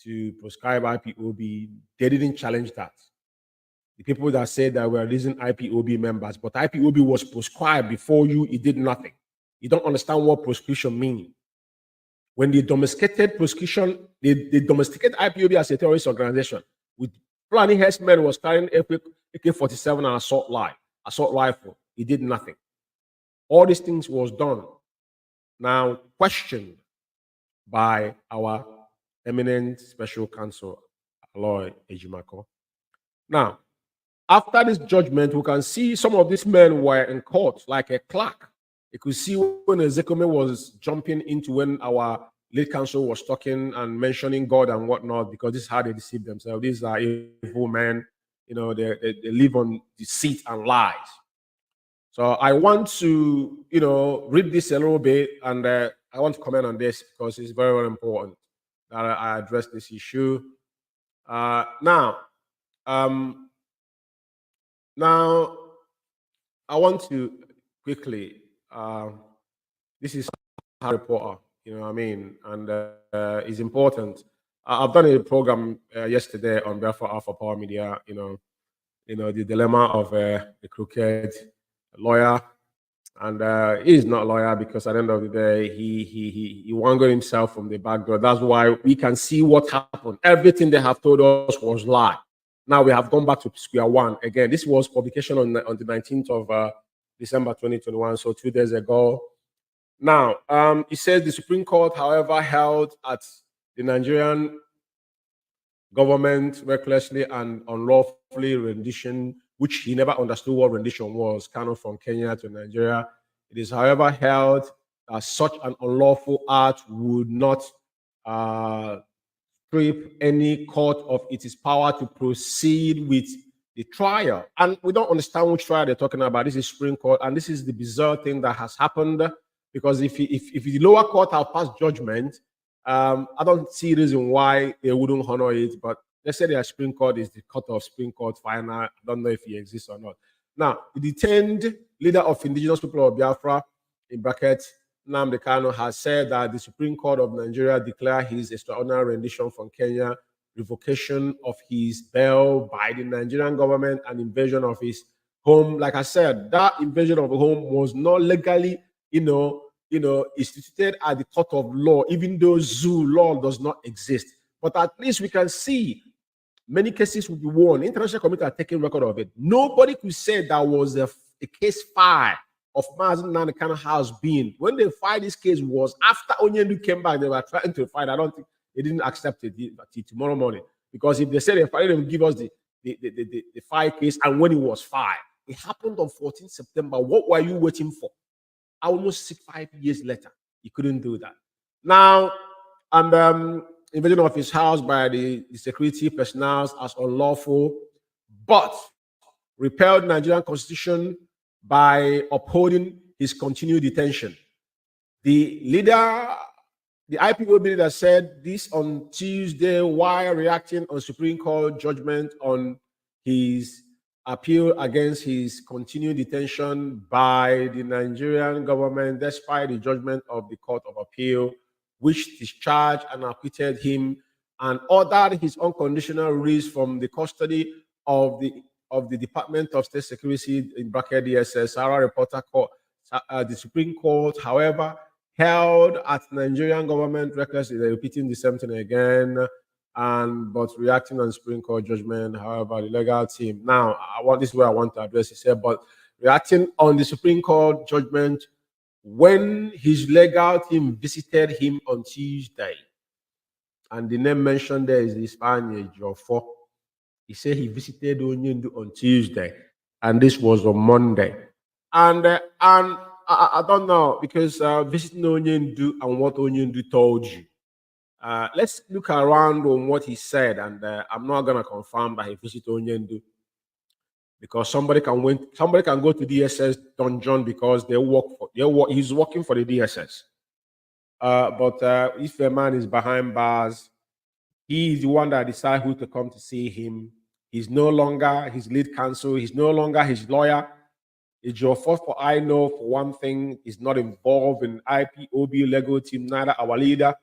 to prescribe IPOB, they didn't challenge that. The people that said that we're releasing IPOB members, but IPOB was proscribed before you, it did nothing. You don't understand what proscription means. When they domesticated proscription, they domesticated IPOB as a terrorist organization. With Fulani herdsmen was carrying AK-47 and assault rifle. It did nothing. All these things was done. Now questioned by our eminent special counsel, Aloy Ejimako. Now, after this judgment, we can see some of these men were in court like a clerk. You could see when Ezekome was jumping into when our late counsel was talking and mentioning God and whatnot, because this is how they deceive themselves. These are evil men, you know, they live on deceit and lies. So I want to, you know, read this a little bit, and I want to comment on this because it's very, very important that I address this issue. Now, I want to quickly, this is Harry Potter, you know what I mean? And it's important. I've done a program yesterday on Biafra Alpha Power Media, you know, the dilemma of the crooked lawyer. And he is not a lawyer because at the end of the day, he wangled himself from the back door. That's why we can see what happened. Everything they have told us was lie. Now we have gone back to square one again. This was publication on the 19th of December 2021, so 2 days ago. Now, it says the Supreme Court, however, held at the Nigerian government recklessly and unlawfully rendition, which he never understood what rendition was, kind of from Kenya to Nigeria. It is, however, held that such an unlawful act would not strip any court of its power to proceed with the trial. And we don't understand which trial they're talking about. This is Supreme Court, and this is the bizarre thing that has happened, because if the lower court have passed judgment, I don't see reason why they wouldn't honor it. But let's say the Supreme Court is the court of Supreme Court final. I don't know if he exists or not. Now, the detained leader of indigenous people of Biafra, in brackets, Nnamdi Kanu, has said that the Supreme Court of Nigeria declared his extraordinary rendition from Kenya, revocation of his bail by the Nigerian government, and invasion of his home. Like I said, that invasion of the home was not legally, instituted at the court of law, even though zoo law does not exist. But at least we can see many cases will be won. International community are taking record of it. Nobody could say that was a case file of Mazen Nnamdi Kanu has been. When they filed this case was after Onyendu came back, they were trying to fight. I don't think they didn't accept it until tomorrow morning. Because if they said they filed, they would give us the file case and when it was filed. It happened on 14th September. What were you waiting for? Almost 5 years later, he couldn't do that. Now, and invasion of his house by the security personnel as unlawful, but repelled Nigerian constitution by upholding his continued detention. The IPOB leader said this on Tuesday while reacting on Supreme Court judgment on his appeal against his continued detention by the Nigerian government, despite the judgment of the Court of Appeal, which discharged and acquitted him and ordered his unconditional release from the custody of the Department of State Security, in bracket DSS, Sarah Reporter Court. The Supreme Court, however, held at Nigerian government recklessly, they're repeating the same thing again, but reacting on Supreme Court judgment, however, the legal team. Now, this is where I want to address it here, but reacting on the Supreme Court judgment when his legal team visited him on Tuesday, and the name mentioned there is the Spaniard Jofo. He said he visited Onyendu on Tuesday, and this was on Monday. And I don't know, because visiting Onyendu and what Onyendu told you. Let's look around on what he said, and I'm not gonna confirm that he visited Onyendu, because somebody can go to DSS dungeon because he's working for the DSS. But if a man is behind bars, he is the one that decides who to come to see him. He's no longer his lead counsel. He's no longer his lawyer. Ejiofor, for I know for one thing, is not involved in IPOB legal team, neither our leader.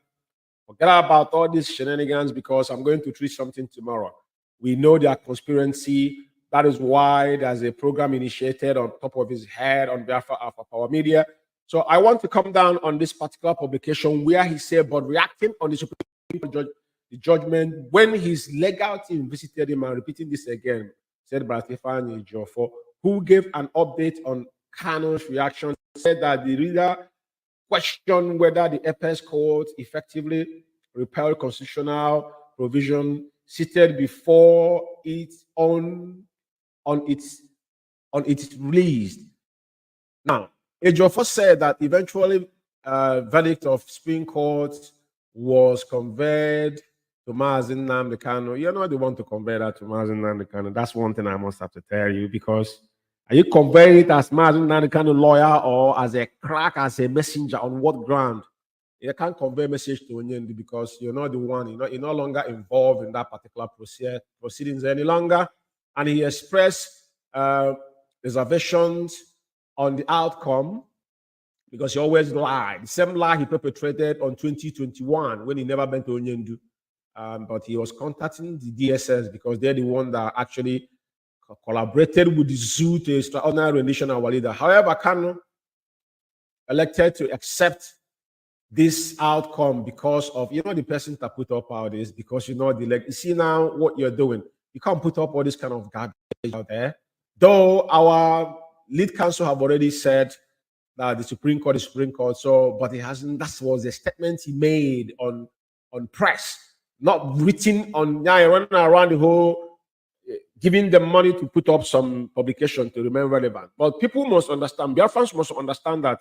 Forget about all these shenanigans because I'm going to treat something tomorrow. We know their conspiracy. That is why there's a program initiated on top of his head on Biafra Alpha Power Media. So I want to come down on this particular publication where he said, but reacting on the Supreme Court judgment when his legal team visited him, and repeating this again, said by Stefan Ejiofor, who gave an update on Kano's reaction, said that the reader questioned whether the Apex Court effectively repealed constitutional provision cited before it on its release. Now, Ejiofor said that eventually verdict of Supreme Court was conveyed to Mazen Nnamdi Kanu. You're not the one to convey that to Mazen Nnamdi Kanu. That's one thing I must have to tell you, because are you conveying it as Mazen Nnamdi Kanu lawyer or as a crack, as a messenger? On what ground? You can't convey a message to Onyendu because you're not the one. You're no longer involved in that particular proceedings any longer. And he expressed reservations on the outcome because he always lied. The same lie he perpetrated on 2021 when he never went to Onyendu. But he was contacting the DSS because they're the one that actually collaborated with the zoo to extraordinary rendition of our leader. However, Kanu elected to accept this outcome because of, the person that put up all this, because you see now what you're doing. You can't put up all this kind of garbage out there. Though our lead counsel have already said that the Supreme Court is Supreme Court, but he hasn't. That was the statement he made on press, not written on running around the whole, giving them money to put up some publication to remain relevant. But people must understand, Biafrans must understand that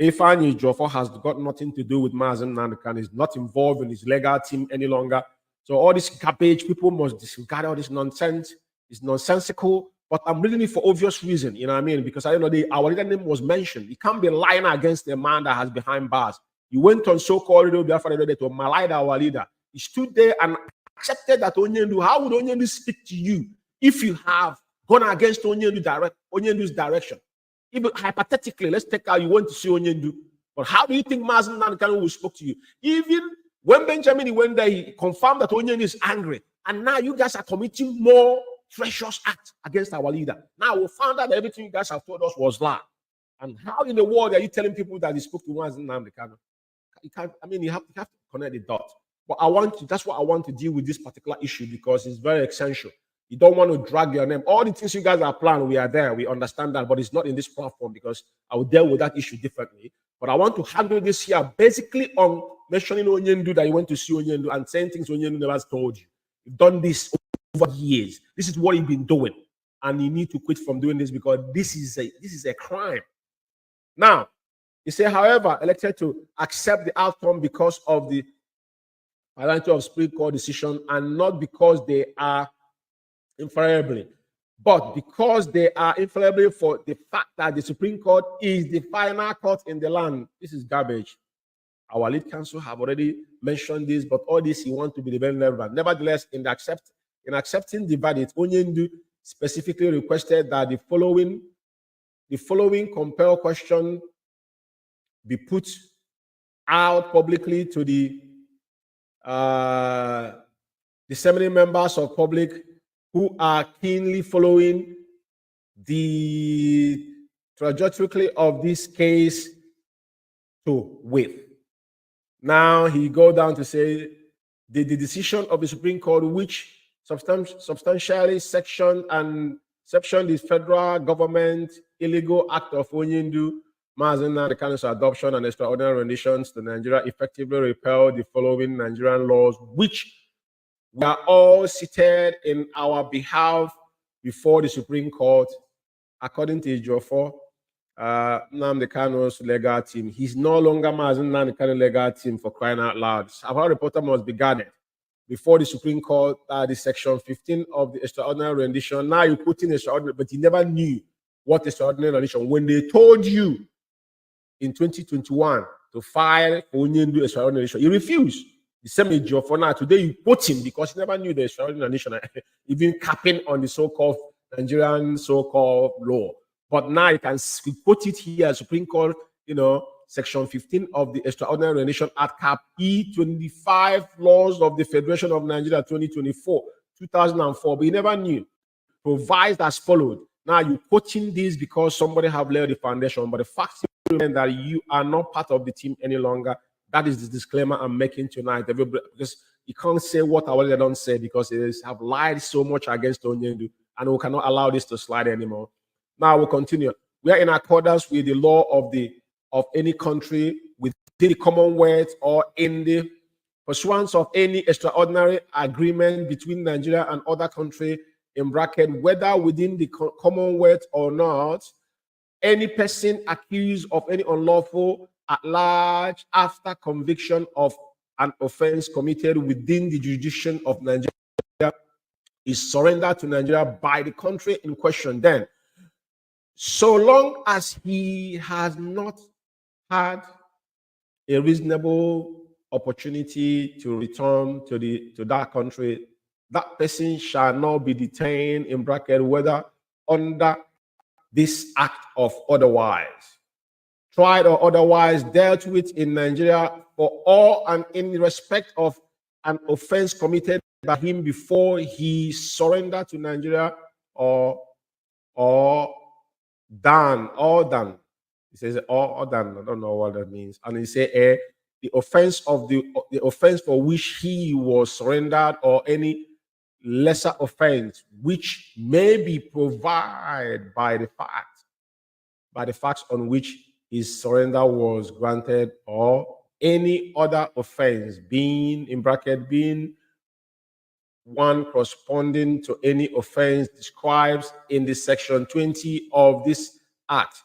Ifeanyi Ejiofor has got nothing to do with Mazen Nnamdi Kanu. He's not involved in his legal team any longer. So all this garbage, people must disregard all this nonsense. It's nonsensical. But I'm reading it for obvious reason, you know what I mean? Because our leader name was mentioned. You can't be lying against a man that has behind bars. You went on so-called Radio Biafra Radio to malign our leader. He stood there and accepted that Onyendu. How would Onyendu speak to you if you have gone against Onyendu's direction? Even hypothetically, let's take out you want to see Onyendu. But how do you think Mazen Nnamdi Kanu will speak to you? Even when Benjamin went there, he confirmed that Onyendu is angry. And now you guys are committing more treacherous acts against our leader. Now we found out that everything you guys have told us was lie. And how in the world are you telling people that he spoke to Mazen Nnamdi Kanu? You can't, you have to connect the dots. But that's what I want to deal with this particular issue because it's very essential. You don't want to drag your name. All the things you guys are planning, we are there. We understand that, but it's not in this platform because I will deal with that issue differently. But I want to handle this here basically on mentioning Onyendu, that you want to see Onyendu and saying things Onyendu never told you. You've done this over years. This is what you've been doing. And you need to quit from doing this because this is a crime. Now, you say, however, elected to accept the outcome because of the finality of Supreme Court decision and not because they are infallible, but because they are infallible for the fact that the Supreme Court is the final court in the land. This is garbage. Our lead counsel have already mentioned this, but all this he wants to be the very relevant. Nevertheless, in accepting the verdict, Onyendu specifically requested that the following compel question be put out publicly to the disseminating members of public who are keenly following the trajectory of this case with. Now he go down to say the decision of the Supreme Court, which substantially section the federal government illegal act of Onyendu, Mazen Nnamdi Kanu's adoption and extraordinary renditions to Nigeria effectively repealed the following Nigerian laws, which we are all seated in our behalf before the Supreme Court, according to Ejiofor, Nnamdi Kanu's legal team. He's no longer Mazen Nnamdi Kanu's legal team, for crying out loud. Our reporter must be guarded before the Supreme Court, the section 15 of the extraordinary rendition. Now you put in extraordinary, but you never knew what extraordinary rendition. When they told you in 2021 to file for Onyendu extraordinary rendition, you refused. The same Ejiofor now. Today you quote him because he never knew the extraordinary nation, even capping on the so-called Nigerian so-called law. But now you can quote it here, Supreme Court, Section 15 of the Extraordinary Nation Act, Cap E25, laws of the Federation of Nigeria 2004. But you never knew. Provides as followed. Now you're quoting this because somebody have laid the foundation, but the fact is that you are not part of the team any longer. That is the disclaimer I'm making tonight. Everybody, because you can't say what I already don't say because it is have lied so much against Onyendu, and we cannot allow this to slide anymore. Now we'll continue. We are in accordance with the law of any country within the Commonwealth or in the pursuance of any extraordinary agreement between Nigeria and other country, in bracket, whether within the Commonwealth or not, any person accused of any unlawful at large after conviction of an offense committed within the jurisdiction of Nigeria is surrendered to Nigeria by the country in question. Then, so long as he has not had a reasonable opportunity to return to that country, that person shall not be detained, in bracket, whether under this act of otherwise, tried or otherwise dealt with in Nigeria for all and in respect of an offense committed by him before he surrendered to Nigeria or done. He says or done. I don't know what that means. And he say the offense of the offense for which he was surrendered or any lesser offense which may be provided by the facts on which his surrender was granted, or any other offense being, in bracket, being one corresponding to any offense described in the section 20 of this act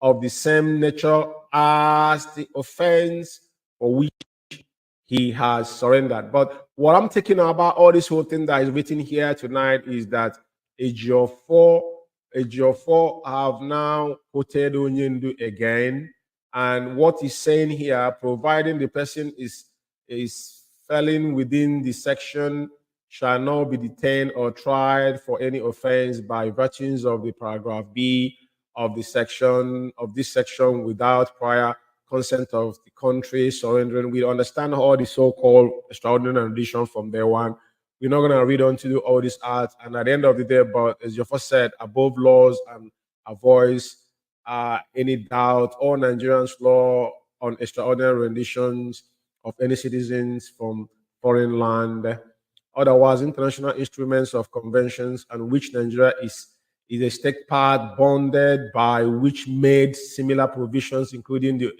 of the same nature as the offense for which he has surrendered. But what I'm taking about all this whole thing that is written here tonight is that Ejiofor have now quoted Onyendu again, and what he's saying here, providing the person is falling within the section, shall not be detained or tried for any offense by virtues of the paragraph B of this section without prior consent of the country surrendering. We understand all the so-called extraordinary rendition from day one. We're not going to read on to do all this art. And at the end of the day, but as you first said, above laws and avoids any doubt, all Nigerians' law on extraordinary renditions of any citizens from foreign land. Otherwise, international instruments of conventions and which Nigeria is a state part bonded by which made similar provisions, including the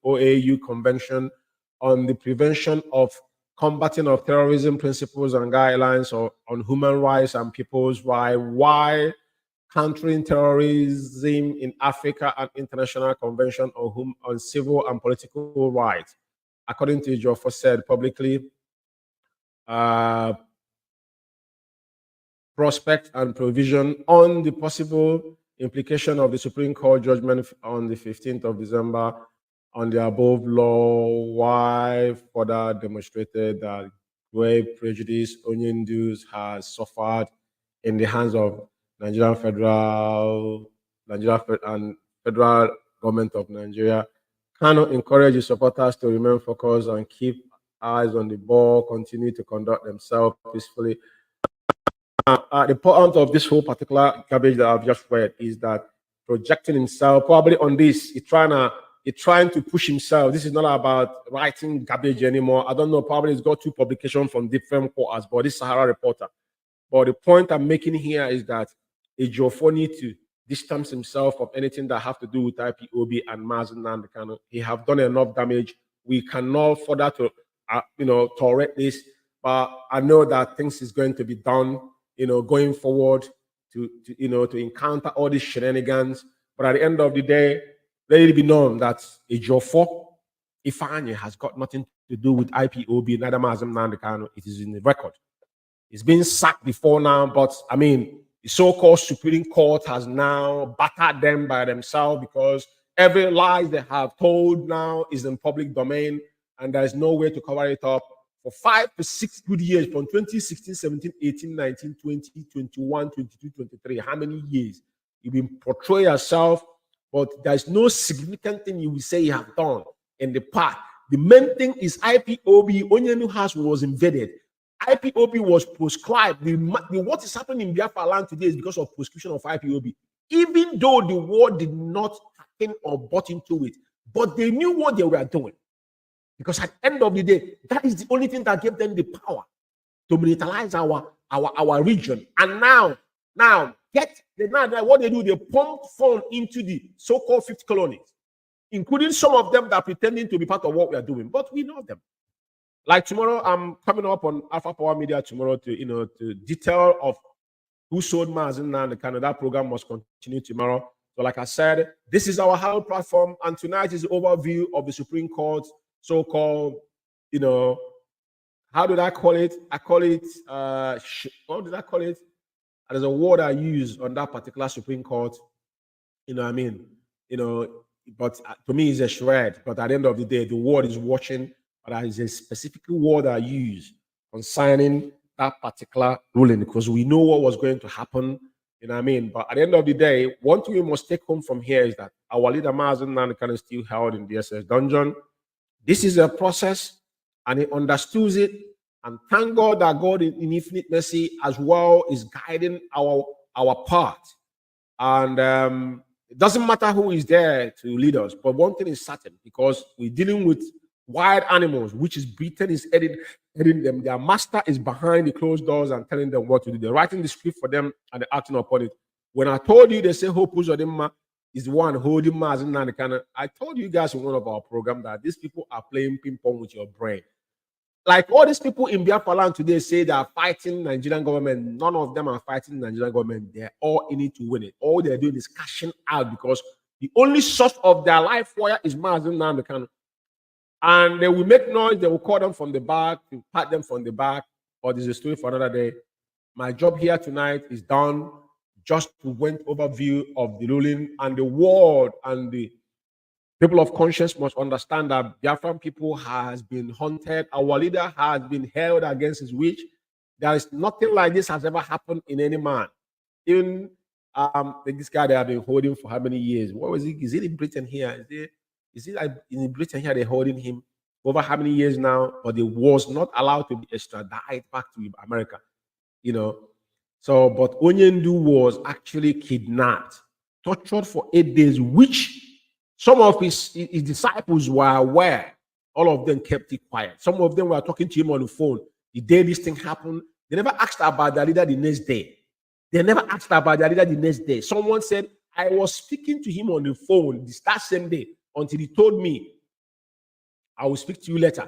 OAU Convention on the Prevention of Combating of Terrorism Principles and Guidelines on Human Rights and People's Rights, while countering terrorism in Africa and International Convention on Civil and Political Rights. According to Ejiofor said publicly, prospect and provision on the possible implication of the Supreme Court judgment on the 15th of December on the above law, why further demonstrated that grave prejudice Onyendu has suffered in the hands of Nigerian federal government of Nigeria, cannot encourage the supporters to remain focused and keep eyes on the ball, continue to conduct themselves peacefully. The point of this whole particular garbage that I've just read is that projecting himself probably on this, he's trying to push himself. This is not about writing garbage anymore. I don't know, probably he's got two publications from different quarters, but this Sahara Reporter. But the point I'm making here is that Ejiofor needs to distance himself from anything that have to do with IPOB and Mazen Nnamdi Kanu. He have done enough damage. We cannot further to tolerate this. But I know that things is going to be done, going forward to encounter all these shenanigans. But at the end of the day, let it be known that Ejiofor Ifeanyi has got nothing to do with IPOB, neither Mazen Nnamdi Kanu. It is in the record. It's been sacked before now, but I mean, the so-called Supreme Court has now battered them by themselves because every lie they have told now is in public domain, and there is no way to cover it up for 5 to 6 good years from 2016, 17, 18, 19, 20, 21, 22, 23. How many years? You've been portray yourself, but there's no significant thing you will say you have done in the past. The main thing is IPOB. Onyenu house was invaded. IPOB was proscribed. What is happening in Biafra land today is because of proscription of IPOB. Even though the war did not happen or bought into it, but they knew what they were doing. Because at the end of the day, that is the only thing that gave them the power to militarize our region. And now what they do, they pump funds into the so-called fifth colonies, including some of them that are pretending to be part of what we are doing, but we know them. Like tomorrow, I'm coming up on Alpha Power Media tomorrow to detail of who sold Mazin and the Canada program must continue tomorrow. So like I said, this is our whole platform, and tonight is the overview of the Supreme Court so-called, how did I call it? I call it, what did I call it? There's a word I use on that particular Supreme Court. But to me, it's a shred. But at the end of the day, the word is watching. But there is a specific word I use concerning that particular ruling, because we know what was going to happen. But at the end of the day, one thing we must take home from here is that our leader Mazen Nankan is still held in the SS dungeon. This is a process, and he understood it. And thank God that God in infinite mercy as well is guiding our path. And it doesn't matter who is there to lead us, but one thing is certain, because we're dealing with wild animals, which is Britain is heading them. Their master is behind the closed doors and telling them what to do. They're writing the script for them and they're acting upon it. When I told you, they say Hope Uzodinma is the one holding Mazin Nanikana. I told you guys in one of our programs that these people are playing ping pong with your brain. Like all these people in Biafra land today say they are fighting Nigerian government. None of them are fighting the Nigerian government. They're all in it to win it. All they're doing is cashing out, because the only source of their life wire is Mazin Nanikana. And they will make noise. They will call them from the back, to pat them from the back. Or this is a story for another day. My job here tonight is done. Just to went overview of the ruling, and the world and the people of conscience must understand that Biafran people has been haunted. Our leader has been held against his wish. There is nothing like this has ever happened in any man. Even this guy they have been holding for how many years? What was he? Is it in Britain here? Is it like in Britain here they're holding him over how many years now? But he was not allowed to be extradited back to America. So, but Onyendu was actually kidnapped, tortured for 8 days, which some of his disciples were aware. All of them kept it quiet. Some of them were talking to him on the phone. The day this thing happened, they never asked about their leader the next day. They never asked about their leader the next day. Someone said, I was speaking to him on the phone that same day until he told me, I will speak to you later.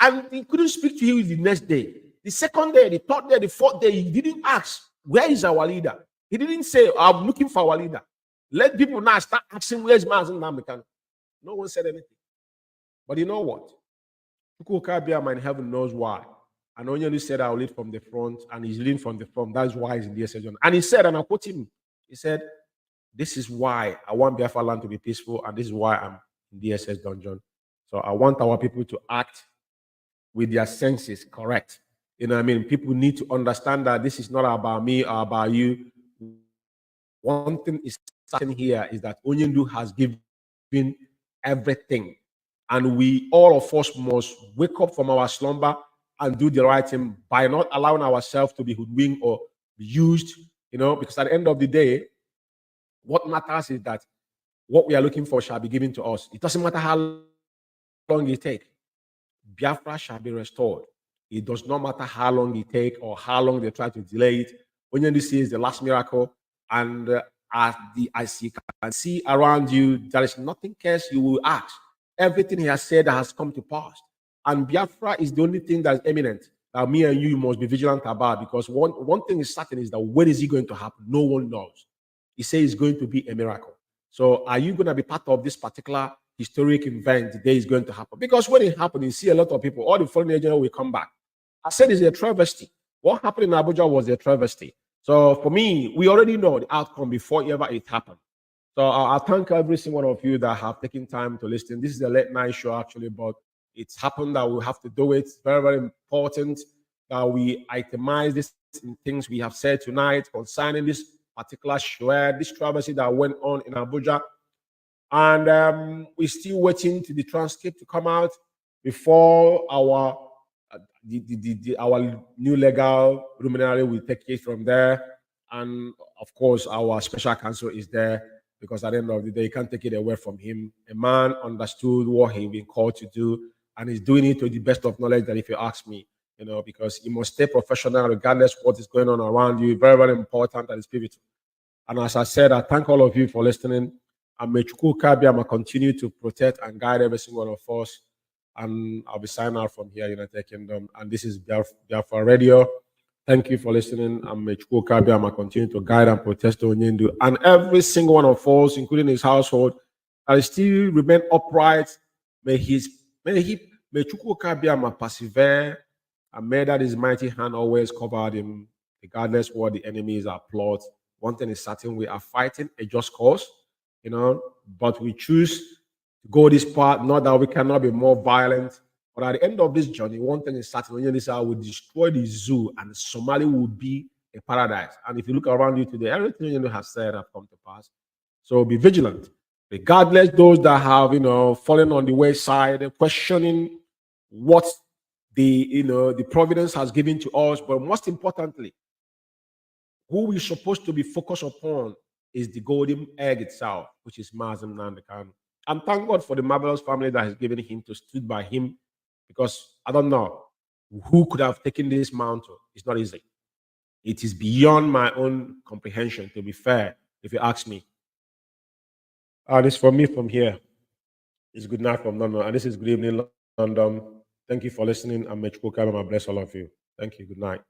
And he couldn't speak to him the next day. The second day, the third day, the fourth day, he didn't ask, where is our leader? He didn't say, I'm looking for our leader. Let people now start asking, where's Mazen Namdekan? No one said anything. But you know what? Chukwukabiyama in heaven knows why. And Onyelu said, I'll lead from the front, and he's leading from the front. That's why he's in the SS dungeon. And he said, and I quote him, he said, this is why I want Biafra land to be peaceful, and this is why I'm in the SS dungeon. So I want our people to act with their senses correct. People need to understand that this is not about me or about you. One thing is certain here is that Onyendu has given everything. And we, all of us, must wake up from our slumber and do the right thing by not allowing ourselves to be hoodwinked or be used, because at the end of the day, what matters is that what we are looking for shall be given to us. It doesn't matter how long it takes. Biafra shall be restored. It does not matter how long it takes or how long they try to delay it. Onyendu is the last miracle. And as you can see around you, there is nothing else you will ask. Everything he has said has come to pass. And Biafra is the only thing that is eminent that me and you must be vigilant about, because one thing is certain is that when is it going to happen? No one knows. He says it's going to be a miracle. So are you going to be part of this particular historic event the day it's going to happen? Because when it happens, you see a lot of people, all the foreign agents will come back. I said it's a travesty. What happened in Abuja was a travesty. So for me, we already know the outcome before ever it happened. So I thank every single one of you that have taken time to listen. This is a late night show actually, but It's happened that we have to do it. It's very, very important that we itemize this in things we have said tonight concerning this particular share, this travesty that went on in Abuja. And we're still waiting to the transcript to come out before our our new legal luminary will take it from there. And of course, our special counsel is there because at the end of the day, you can't take it away from him. A man understood what he been called to do, and he's doing it to the best of knowledge. That if you ask me, because you must stay professional regardless what is going on around you. Very, very important and it's pivotal. And as I said, I thank all of you for listening. And may Chukwu Kabiama continue to protect and guide every single one of us. And I'll be signing out from here, United Kingdom. And this is Biafra Radio. Thank you for listening. And may Chukwu Kabiama continue to guide and protect Onyendu. And every single one of us, including his household, and still remain upright. May Chukwu Kabiama persevere. And may that his mighty hand always cover him, regardless what the enemies are plot. One thing is certain, we are fighting a just cause, but we choose to go this path, not that we cannot be more violent. But at the end of this journey, one thing is certain, when this will destroy the zoo and Somalia will be a paradise. And if you look around you today, everything you has said have come to pass. So be vigilant. Regardless, those that have, fallen on the wayside, questioning what the providence has given to us, but most importantly, who we're supposed to be focused upon is the golden egg itself, which is Mazam Nandekan. And thank God for the marvelous family that has given him to stood by him, because I don't know who could have taken this mantle. It's not easy. It is beyond my own comprehension, to be fair, if you ask me. And it's for me from here. It's good night from London. And this is good evening, London. Thank you for listening. And may Chukwu bless all of you. Thank you. Good night.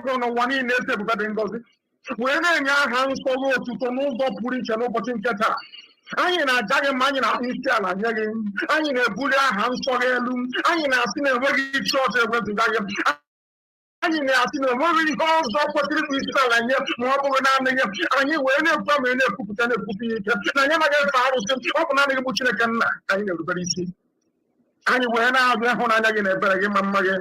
sọpụrụ n'ụwa niile eze ebube dị ngọzi wee na-enye aha nsọ gị otuto n'ụzọ pụrụ iche n'ụbọchị nke taa. Anyị na-aja gị mma, anyị na-akpụ isi ala nye gị, anyị na-ebuli aha nsọ gị elu, anyị na-asị na enweghị chi ọzọ ewezuga gị, anyị na-asị na enweghị ihe ọzọ kwesịrị ịkpụ isi ala nye ma ọ bụghị naanị gị. Anyị wee na-ekwu ma na-ekwupụta na-ekwusi ike na anyị anaghị efe arụsị, ọ bụ naanị gị bụ Chineke nna anyị na-erubere isi. Anyị wee na-azụ ịhụnanya gị na ebere gị ma mma gị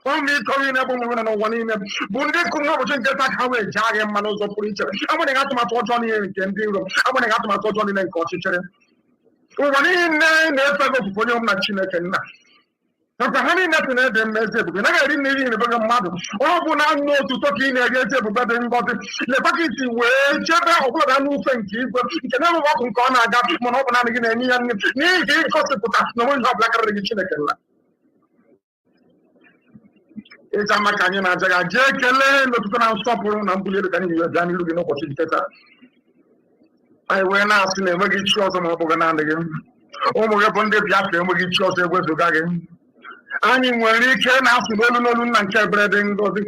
ọmịiko gị na-ebe ụmụ nwere n'ụwa niile bụ ndị kụrụ n'ụbọchị nke taa ka ha wee jaa gị mma n'ụzọ pụrụ iche. Agbanyeghị atụmatụ ọjọọ niile nke ndị iro, agbanyeghị atụmatụ ọjọọ niile nke ọchịchịrị, ụwa niile na-efe gị ofufe onye ọbụla Chineke nna. Maka ha niile sị na ede mma eze ebube naghị eri nri ihe gị mmadụ, ọ bụ na anụ otuto ka ị na-eri eze ebube dị ngọzi. Lekwa ka isi wee chebe ọbụla n'ufe nke igwe nke na-enweghị ọkụ nke ọ na-aga, mana ọ bụ naanị gị na-enye ya nri n'ihi ịgosipụta na onwe ihe ọbụla karịrị gị Chineke nna. Ịja maka anyị na-aja ya jee kelee n'otuto na nsọpụrụ na mbuli elu ka anyị bịa n'iru gị n'ụbọchị nke taa. Anyị wee na-asị na enweghị chi ọzọ ma ọ bụghị naanị gị. Ụmụ gị bụ ndị Biafra enweghị chi ọzọ ewezuga gị. Anyị nwere ike na-asụ n'olu n'olu nna nke ebere dị ngọzi.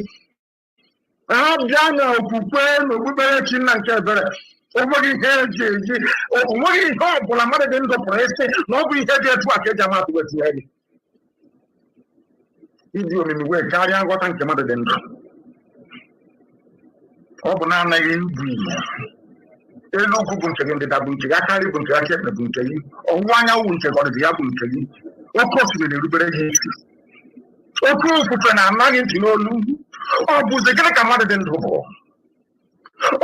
Ha bịa na okwukwe na okpukperechi nna nke ebere, enweghị ihe eji eji, onweghị ihe ọ bụla mmadụ dị ndụ pụrụ isi na ọ bụ ihe dị etu a ka eji amatụ wetinye gị. Ịdị omimi wee karịa nghọta nke mmadụ dị ndụ. Ọ bụ na-anaghị ibu iyi. Elu ugwu bụ nke gị, ndịda bụ nke gị, aka nri bụ nke gị, aka ekpe bụ nke gị, ọwụwa anyanwụ nke gị, ọdịda ya bụ nke gị. Oke osimiri na-erubere gị isi, oke ofufe na-anaghị ntị n'olu. Ọ bụzi gịnị ka mmadụ dị ndụ bụ?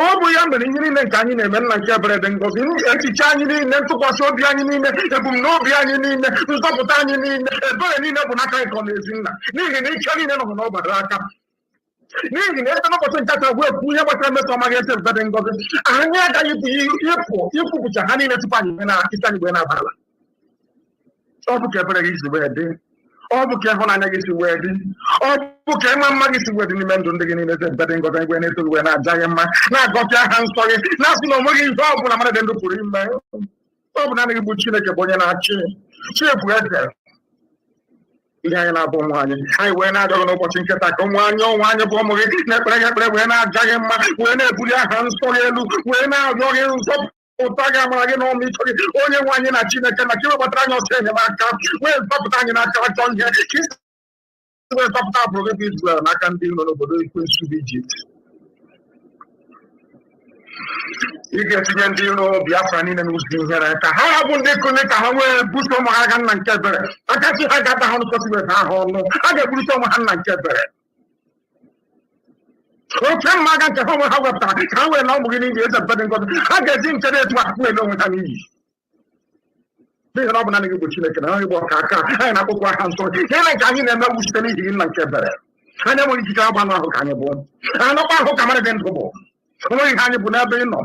Ọ bụ ya mere ihe niile nke anyị na-eme nna nke ebere dị ngọzi, echiche anyị niile, ntụkwasị obi anyị niile, ebumnobi anyị niile, nzọpụta anyị niile, ebere niile bụ n'aka nke ọ na-ezi nna, n'ihi na ike niile nọ n'ọbara aka. N'ihi na ete n'ụbọchị nke taa wee kwuo ihe gbasara mmetụ ọma gị eze ebube dị ngọzi, anyị agaghị ịpụpụcha ha niile tupu anyị isi anyị wee na-abala. Ọ bụ ka ebere gị si wee dị, ọ bụ ka ịhụnanya gị si wee dị, ọ bụ ka ịma mma gị si wee dị n'ime ndụ ndị gị niile eze ebube dị ngọzi. Anyị wee na-eto gị wee na-aja gị mma, na-agọzi aha nsọ gị, na-asị na onweghị ihe ọ bụla mmadụ dị ndụ pụrụ ime. Ọ bụ naanị gị bụ Chineke bụ onye na-achị, chi ebu eze ihe anyị na-abụ ụmụ anyị. Anyị wee na-ajọ gị n'ụbọchị nke taa ka ụmụ anyị bụ ụmụ gị na-ekpere gị ekpere, wee na-aja gị mma, wee na-ebuli aha nsọ gị elu, wee na-arịọ gị nzọpụta gị, amara gị na ọmịiko gị, onye nwe anyị na Chineke na ka iwe gbatara anyị ọsọ enyemaka, wee zọpụta anyị n'aka ajọ ihe, ka isi wee zọpụta agbụrụ gị bụ Izrel n'aka ndị iro n'obodo ekwensu bụ Ijipt. Ị ga-etinye ndị iro Biafra niile n'ụzọ ihere ka ha bụ ndị kụni ka ha wee buso ụmụ ha agha nna nke ebere. Akachi ha ga-ata ha n'ụkọsi weta ha ọnụ, ha ga-eburite ụmụ ha nna nke ebere. Oke mma aga nke ha onwe ha wepụtara ka ha wee na ụmụ gị n'ihi eze ebube dị ngọzi, ha ga-eji nke dị etu a wele onwe ha n'iyi. N'ihi na ọ bụ naanị gị bụ Chineke na anyị bụ ọka aka, anyị na-akpụkwa aha nsọ gị. Ihe nke anyị na-emewu site n'ihi gị nna nke ebere. Anyị enweghị ikike agba anụ ahụ ka anyị bụ, anụkwa ahụ ka mmadụ dị ndụ bụ. Onweghị ihe anyị bụ n'ebe ị nọ.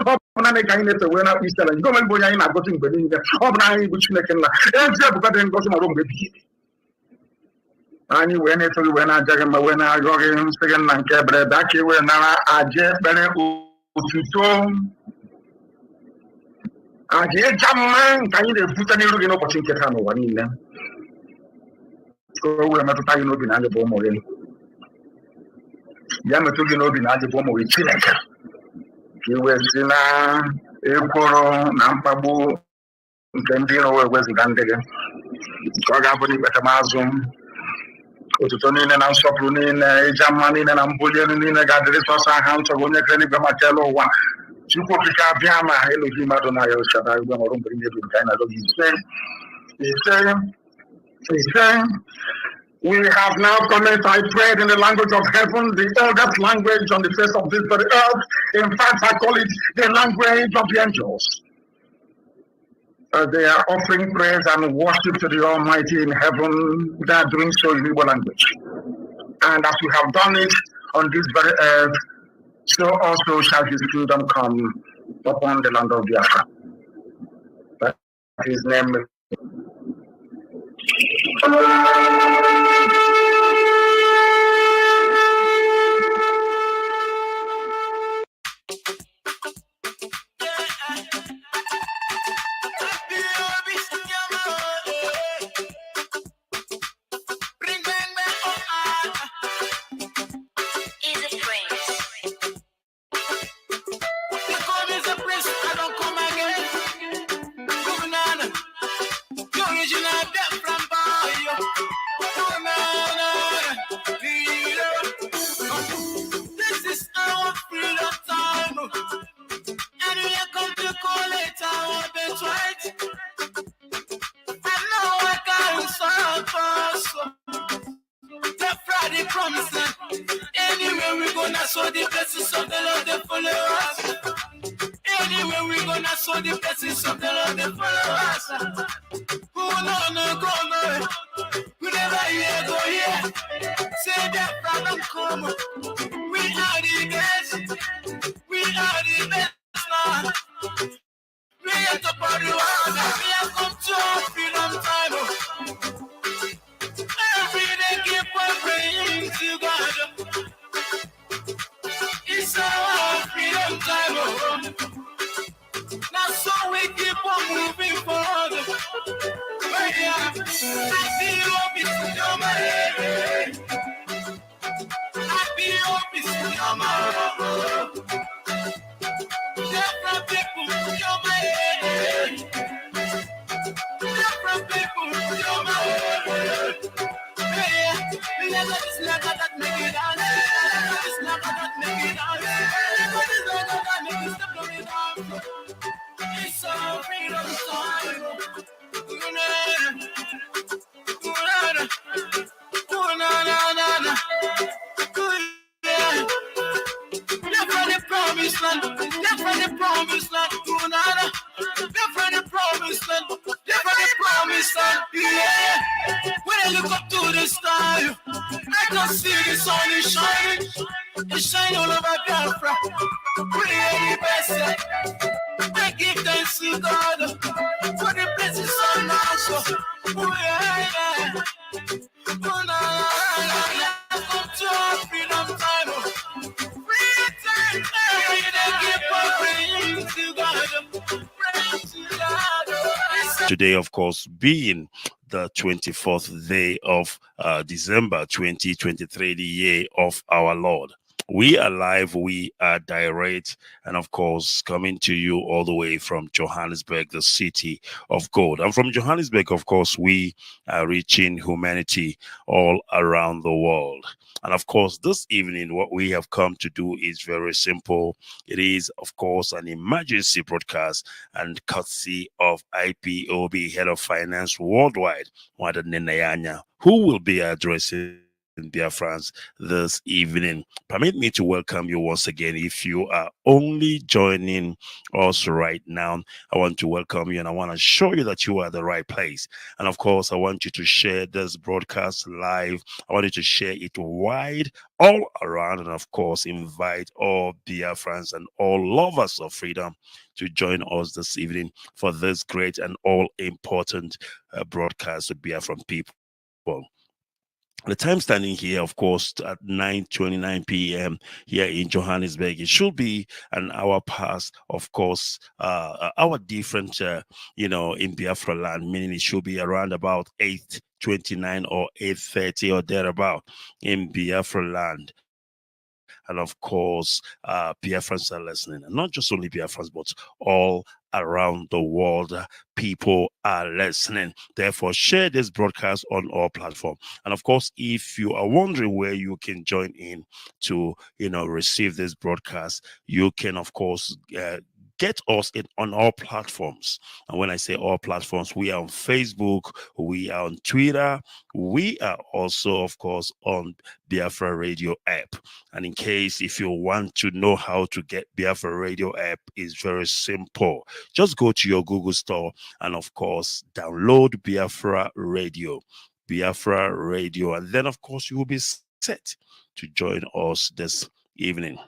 Ọ bụ naanị ka anyị na-efe wee na-akpụ isi ala, nke onwe bụ onye anyị na-agọzi mgbe niile. Ọ bụ na anyị bụ Chineke nna, ezi ebube dị ngọzi nọrọ mgbe ebighị ebi. Anyị wee na-eto gị wee na-aja gị mma, wee na-arịọ gị nsị gị nna nke ebere bịa ka ị wee nara aja ekpere otuto, aja ịja mma nke anyị na-ebute n'iru gị n'ụbọchị nke taa n'ụwa niile, ka o wee metụta gị n'obi na anyị bụ ụmụ gị. Ya metụ gị n'obi na anyị bụ ụmụ gị Chineke, ka ị wee si na ekworo na mkpagbu nke ndị iro wee wezuga ndị gị, ka ọ ga-abụ n'ikpete mazụ otuto niile na nsọpụrụ niile, ịja mma niile na mbuli elu niile ga-adịrị sọsọ aha nsọ gị onye kere n'igwe maka elu ụwa. Chukwu okike abịa ma eloghị mmadụ na ya ochada igwe ọrụ mgbe niile bụ nke anyị na-arịọ gị ise. We have now commenced, I prayed in the language of heaven, the eldest language on the face of this very earth. In fact, I call it the language of the angels. They are offering praise and worship to the Almighty in heaven. They are doing so in Igbo language. And as we have done it on this very earth, so also shall his kingdom come upon the land of Biafra. That his name is Easy promised land. Anywhere we go, now so the blessings of the Lord they follow us. Anywhere we go, now so the blessings of the Lord they follow us. Who no go no, we never hear go here. Say that problem come. We are the best. We are the best now. We are top of the world. We have come to our freedom time. Every day keep on praying to God. It's our freedom time. Now so we keep on moving forward. I feel it's your man. I feel it's your man. Different people, your man. Different people, your man. Yeah, we never just like that make it dance. Just like that make it dance. But it's like that make it step on it down. It's a freedom time. Different promised land, different promised land, different promised land, different promised land, yeah. When I look up to the sky, I can see the sun is shining, it's shining all over Biafra. We are the best. I give thanks to God for the blessings on us. Oh yeah. Oh no, come to our freedom time. Free time. They keep on praying to God. Praying to God. Today, of course, being the 24th day of December 2023, the year of our Lord. We are live, we are direct, and of course, coming to you all the way from Johannesburg, the city of gold. And from Johannesburg, of course, we are reaching humanity all around the world. And of course, this evening, what we have come to do is very simple. It is, of course, an emergency broadcast and courtesy of IPOB, Head of Finance Worldwide, Wada Nenayanya, who will be addressing Biafrans this evening. Permit me to welcome you once again. If you are only joining us right now, I want to welcome you and I want to show you that you are at the right place. And of course, I want you to share this broadcast live. I want you to share it wide all around, and of course, invite all Biafrans and all lovers of freedom to join us this evening for this great and all important broadcast with Biafran people. The time standing here, of course, at 9:29 p.m. here in Johannesburg. It should be an hour past, of course, hour different, in Biafra land, meaning it should be around about 8:29 or 8:30 or thereabout in Biafra land. And of course, Biafrans are listening, and not just only Biafrans, but all around the world, people are listening. Therefore, share this broadcast on our platform. And of course, if you are wondering where you can join in to, receive this broadcast, you can, of course, get us on all platforms. And when I say all platforms, we are on Facebook, we are on Twitter, we are also, of course, on Biafra Radio app. And in case if you want to know how to get Biafra Radio app, is very simple. Just go to your Google store and, of course, download Biafra Radio. Biafra Radio. And then, of course, you will be set to join us this evening.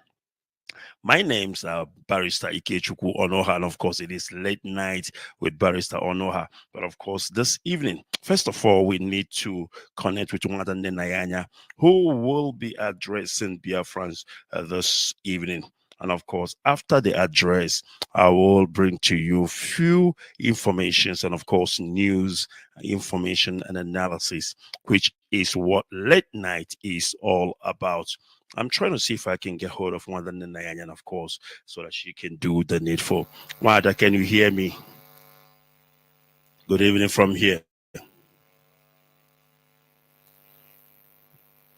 My name's Barrister Ikechukwu Onoha, and of course, it is late night with Barrister Onoha. But of course, this evening, first of all, we need to connect with Wada Nenayanya, who will be addressing Biafrans this evening. And of course, after the address, I will bring to you few informations and of course news, information and analysis, which is what late night is all about. I'm trying to see if I can get hold of Wada Nenayanya, of course, so that she can do the needful. Wada, can you hear me? Good evening from here.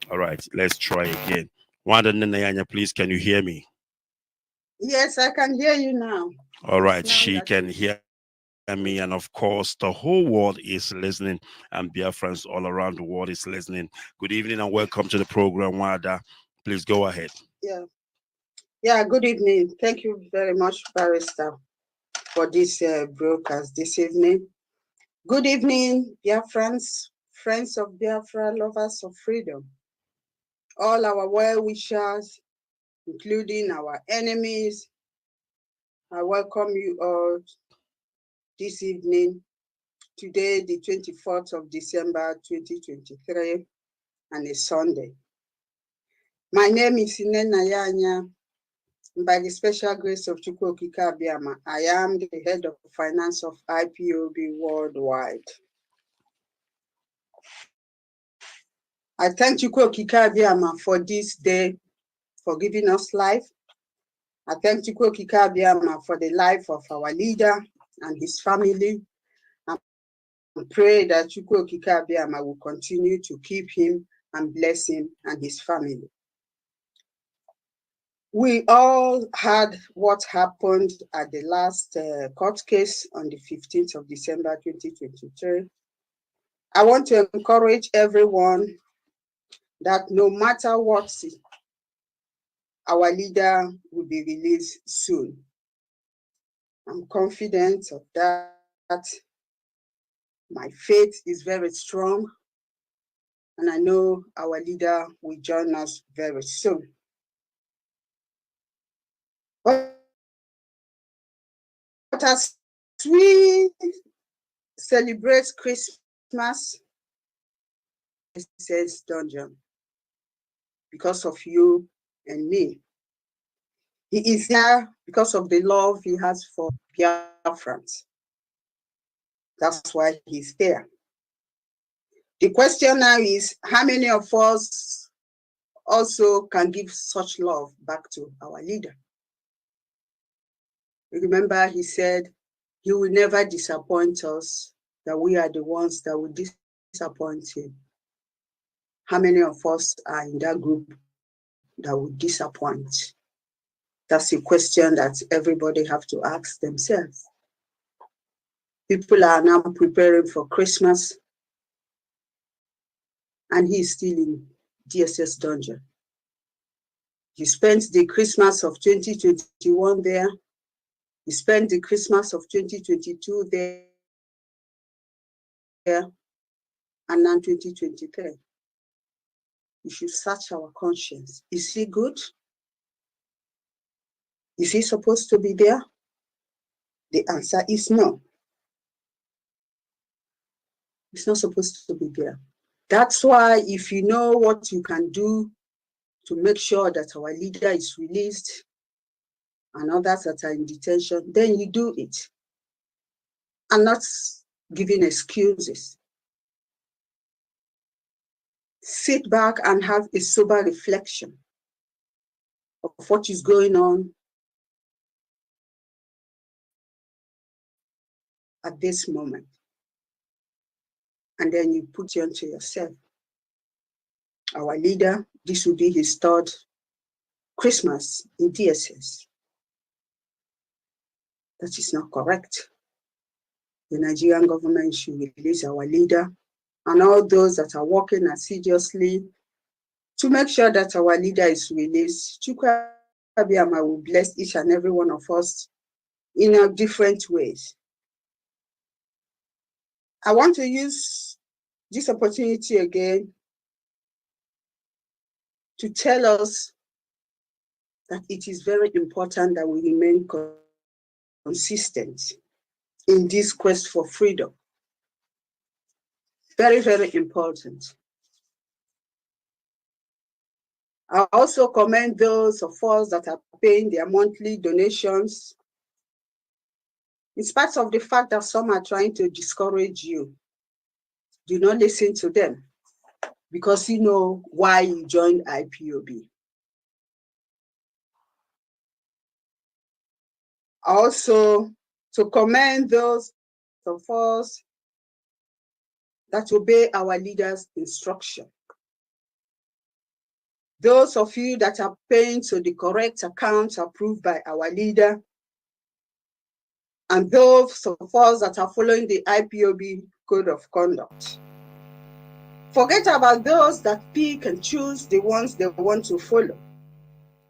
All right, let's try again. Wada Nenayanya, please, can you hear me? Yes, I can hear you now. All right, she can hear me, and of course, the whole world is listening, and Biafrans all around the world is listening. Good evening and welcome to the program, Wada. Please go ahead. Yeah, good evening. Thank you very much, Barrister, for this broadcast this evening. Good evening, Biafrans, friends of Biafra, lovers of freedom. All our well-wishers, including our enemies, I welcome you all this evening, today, the 24th of December, 2023, and a Sunday. My name is Inena Yanya. By the special grace of Chukwu Okike Abiama, I am the head of finance of IPOB worldwide. I thank Chukwu Okike Abiama for this day, for giving us life. I thank Chukwu Okike Abiama for the life of our leader and his family. And pray that Chukwu Okike Abiama will continue to keep him and bless him and his family. We all heard what happened at the last court case on the 15th of December, 2023. I want to encourage everyone that no matter what, our leader will be released soon. I'm confident of that. My faith is very strong, and I know our leader will join us very soon. But as we celebrate Christmas, it says dungeon, because of you and me. He is here because of the love he has for Biafrans. That's why he's there. The question now is, how many of us also can give such love back to our leader? Remember, he said he will never disappoint us, that we are the ones that will disappoint him. How many of us are in that group that will disappoint? That's a question that everybody have to ask themselves. People are now preparing for Christmas, and he is still in DSS dungeon. He spent the Christmas of 2021 there. He spent the Christmas of 2022 there, and now 2023. We should search our conscience. Is he good? Is he supposed to be there? The answer is no. He's not supposed to be there. That's why if you know what you can do to make sure that our leader is released and others that are in detention, then you do it. And not giving excuses. Sit back and have a sober reflection of what is going on at this moment. And then you put it onto yourself. Our leader, this will be his third Christmas in DSS. That is not correct. The Nigerian government should release our leader and all those that are working assiduously to make sure that our leader is released. Chukwu Abiyama will bless each and every one of us in different ways. I want to use this opportunity again to tell us that it is very important that we remain consistent in this quest for freedom. Very, very important. I also commend those of us that are paying their monthly donations, in spite of the fact that some are trying to discourage you. Do not listen to them, because you know why you joined IPOB. Also, to commend those of us that obey our leaders' instruction. Those of you that are paying to the correct accounts approved by our leader, and those of us that are following the IPOB code of conduct. Forget about those that pick and choose the ones they want to follow.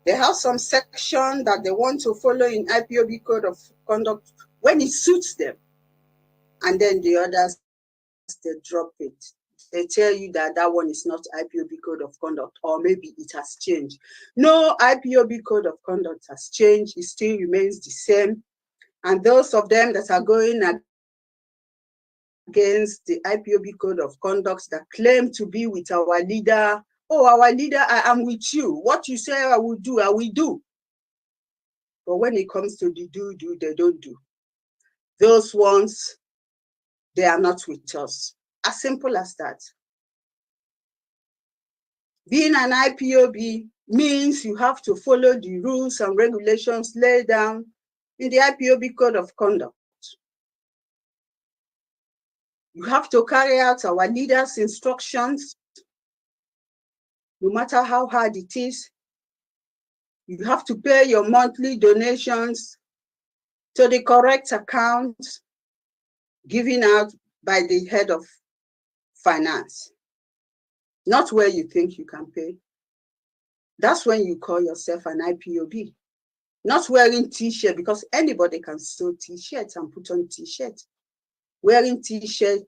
They have some section that they want to follow in IPOB code of conduct when it suits them. And then the others, they drop it. They tell you that that one is not IPOB code of conduct, or maybe it has changed. No, IPOB code of conduct has changed. It still remains the same. And those of them that are going against the IPOB code of conduct that claim to be with our leader, oh, our leader, I am with you. What you say I will do, I will do. But when it comes to the do, they don't do. Those ones, they are not with us. As simple as that. Being an IPOB means you have to follow the rules and regulations laid down in the IPOB code of conduct. You have to carry out our leaders' instructions, no matter how hard it is. You have to pay your monthly donations to the correct account given out by the head of finance, not where you think you can pay. That's when you call yourself an IPOB. Not wearing t-shirt, because anybody can sew t-shirts and put on t-shirts. Wearing t-shirt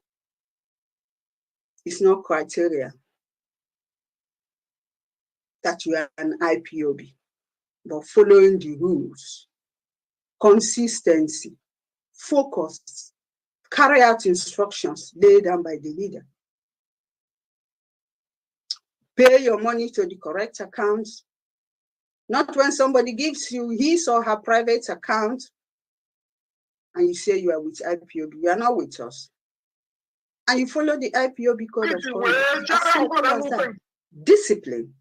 is not criteria that you are an IPOB, but following the rules, consistency, focus, carry out instructions laid down by the leader. Pay your money to the correct account, not when somebody gives you his or her private account and you say you are with IPOB. You are not with us. And you follow the IPOB code of conduct. As simple as that. Discipline.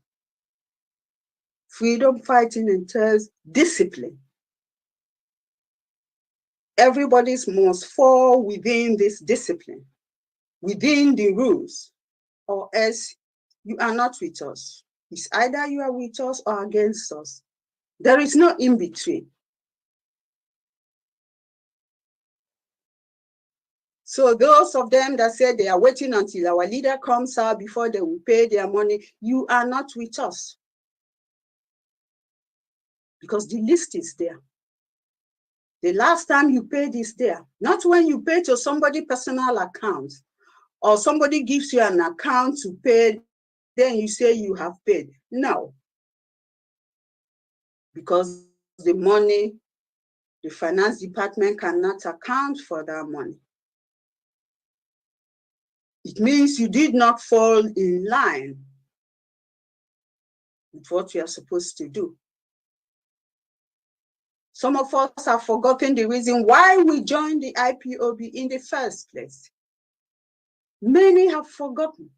Freedom fighting entails discipline. Everybody must fall within this discipline, within the rules, or else you are not with us. It's either you are with us or against us. There is no in between. So those of them that say they are waiting until our leader comes out before they will pay their money, you are not with us. Because the list is there. The last time you paid is there. Not when you pay to somebody's personal account or somebody gives you an account to pay, then you say you have paid. No. Because the money, the finance department cannot account for that money. It means you did not fall in line with what you are supposed to do. Some of us have forgotten the reason why we joined the IPOB in the first place. Many have forgotten.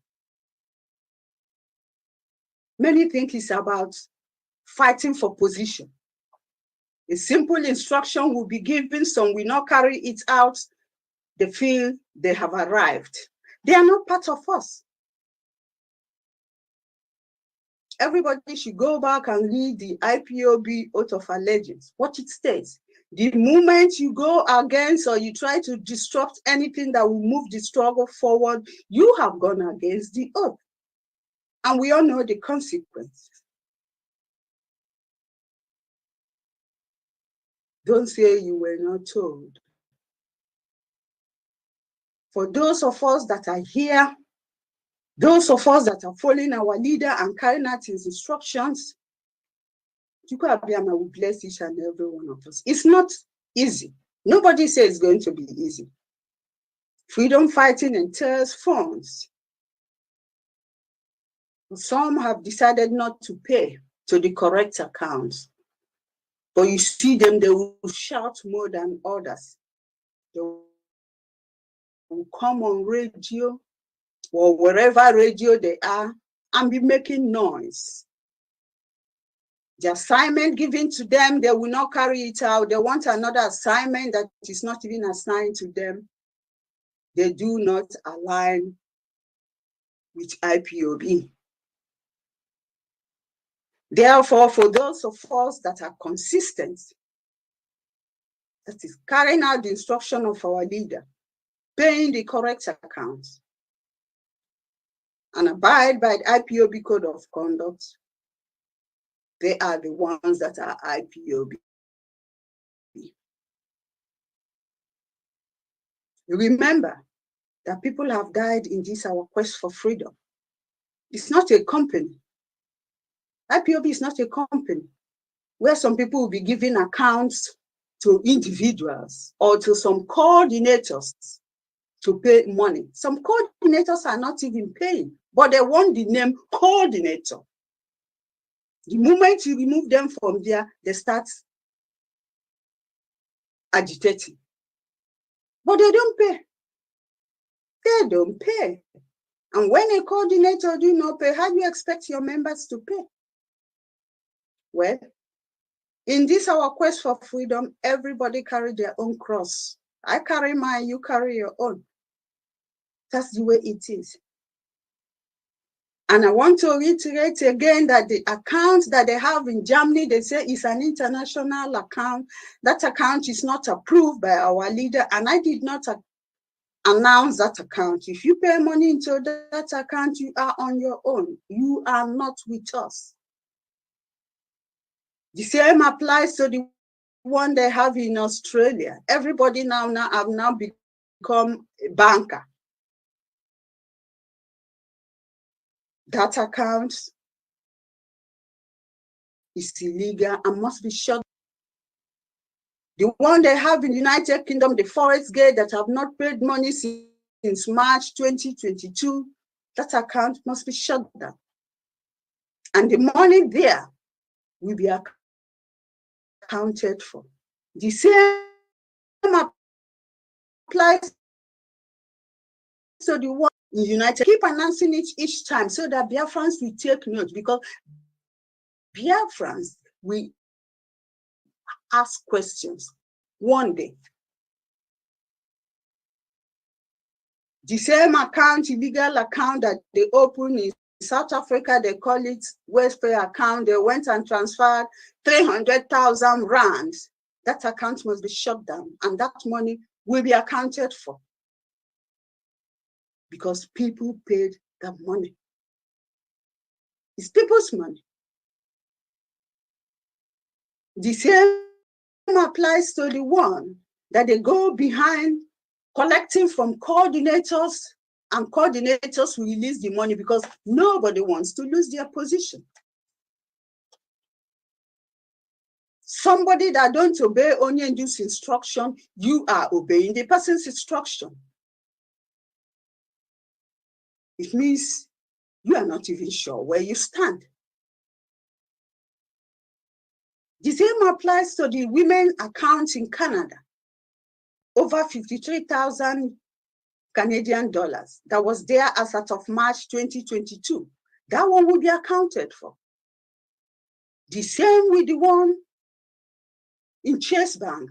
Many think it's about fighting for position. A simple instruction will be given, some will not carry it out. They feel they have arrived. They are not part of us. Everybody should go back and read the IPOB Oath of Allegiance, what it states. The moment you go against or you try to disrupt anything that will move the struggle forward, you have gone against the oath. And we all know the consequences. Don't say you were not told. For those of us that are here, those of us that are following our leader and carrying out his instructions, will bless each and every one of us. It's not easy. Nobody says it's going to be easy. Freedom fighting entails funds. Some have decided not to pay to the correct accounts. But you see them, they will shout more than others. They will come on radio or wherever radio they are and be making noise. The assignment given to them, they will not carry it out. They want another assignment that is not even assigned to them. They do not align with IPOB. Therefore, for those of us that are consistent that is carrying out the instruction of our leader, paying the correct accounts, and abide by the IPOB code of conduct, they are the ones that are IPOB. Remember that people have died in this our quest for freedom. It's not a company. IPOB is not a company where some people will be giving accounts to individuals or to some coordinators to pay money. Some coordinators are not even paying, but they want the name coordinator. The moment you remove them from there, they start agitating. But they don't pay. They don't pay. And when a coordinator do not pay, how do you expect your members to pay? Well, in this our quest for freedom, everybody carry their own cross. I carry mine, you carry your own. That's the way it is. And I want to reiterate again that the account that they have in Germany, they say is an international account. That account is not approved by our leader, and I did not announce that account. If you pay money into that account, you are on your own. You are not with us. The same applies to the one they have in Australia. Everybody now have become a banker. That account is illegal and must be shut. The one they have in the United Kingdom, the Forest Gate, that have not paid money since March 2022, that account must be shut down. And the money there will be accounted for. The same applies to the one in the United. Keep announcing it each time so that Biafrans will take note, because Biafrans will ask questions one day. The same account, illegal account that they opened in South Africa, they call it welfare account. They went and transferred 300,000 rands. That account must be shut down, and that money will be accounted for, because people paid that money. It's people's money. The same applies to the one that they go behind collecting from coordinators, and coordinators will release the money because nobody wants to lose their position. Somebody that don't obey Onyendu's instruction, you are obeying the person's instruction. It means you are not even sure where you stand. The same applies to the women accounts in Canada. Over 53,000 Canadian dollars that was there as of March 2022. That one will be accounted for. The same with the one in Chase Bank,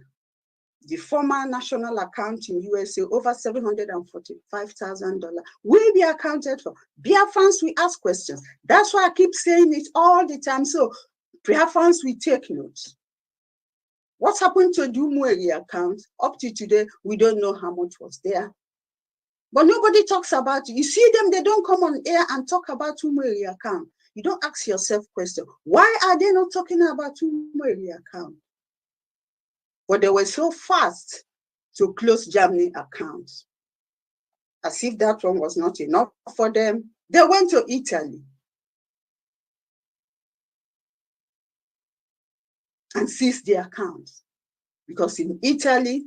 the former national account in USA, over $745,000 will be accounted for. Biafrans will ask questions. That's why I keep saying it all the time. So Biafrans will take notes. What happened to the Umweri account? Up to today, we don't know how much was there. But nobody talks about it. You see them, they don't come on air and talk about Umweri account. You don't ask yourself question, why are they not talking about Umweri account? But they were so fast to close Germany accounts. As if that one was not enough for them, they went to Italy and seized the accounts. Because in Italy,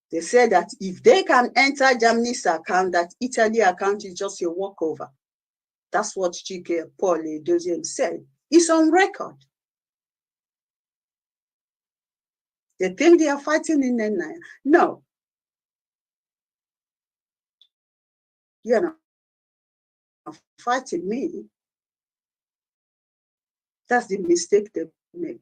they said that if they can enter Germany's account, that Italy account is just a walkover. That's what Chike Paul Edozie said. It's on record. They think they are fighting in Nenia. No. You're not fighting me. That's the mistake they made.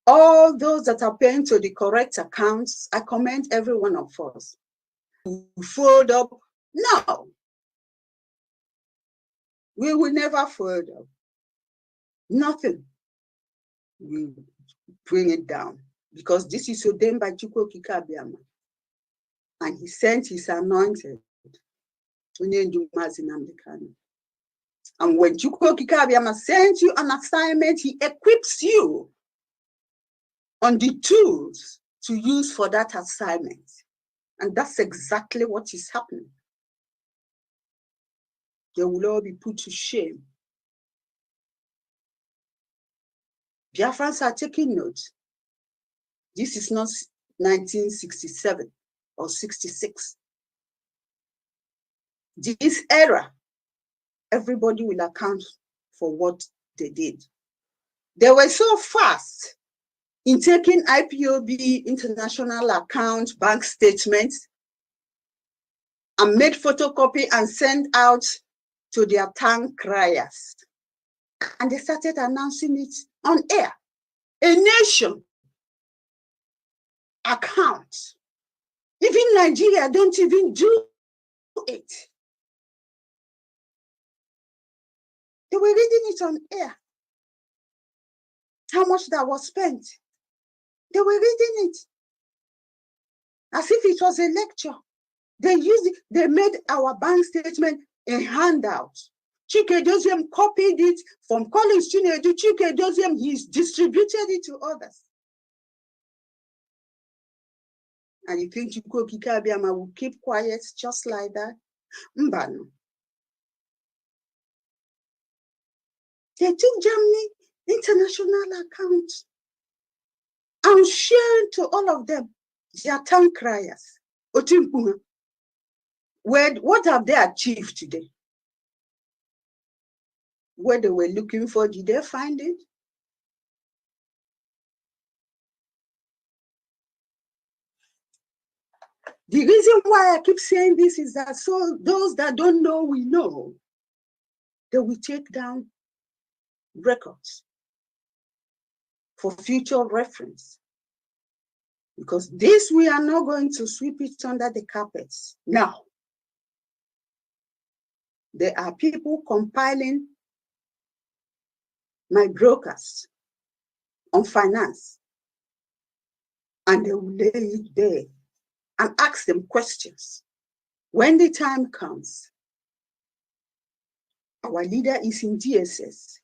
All those that are paying to the correct accounts, I commend every one of us. Fold up? No. We will never fold up. Nothing. will bring it down, because this is ordained by Chukwu Okike Abiama. And he sent his anointed, Onyendu Mazi Nnamdi Kanu. And when Chukwu Okike Abiama sends you an assignment, he equips you on the tools to use for that assignment. And that's exactly what is happening. They will all be put to shame. Biafrans are taking note. This is not 1967 or 66. This era, everybody will account for what they did. They were so fast in taking IPOB international account bank statements and made photocopy and sent out to their town criers. And they started announcing it on air. A nation account. Even Nigeria don't even do it. They were reading it on air. How much that was spent. They were reading it as if it was a lecture. They used it, they made our bank statement a handout. Chike Doziem copied it from Collins Chinedu. Chike Doziem, he's distributed it to others. And you think Chukwu Okike Abiama will keep quiet just like that? Mbano. They took Germany international account and shared to all of them their town criers. Otimpunga. What have they achieved today? What they were looking for, did they find it? The reason why I keep saying this is that so those that don't know, we know, they will take down records for future reference. Because this, we are not going to sweep it under the carpets. Now, there are people compiling my brokers on finance, and they will lay it there and ask them questions. When the time comes, our leader is in DSS,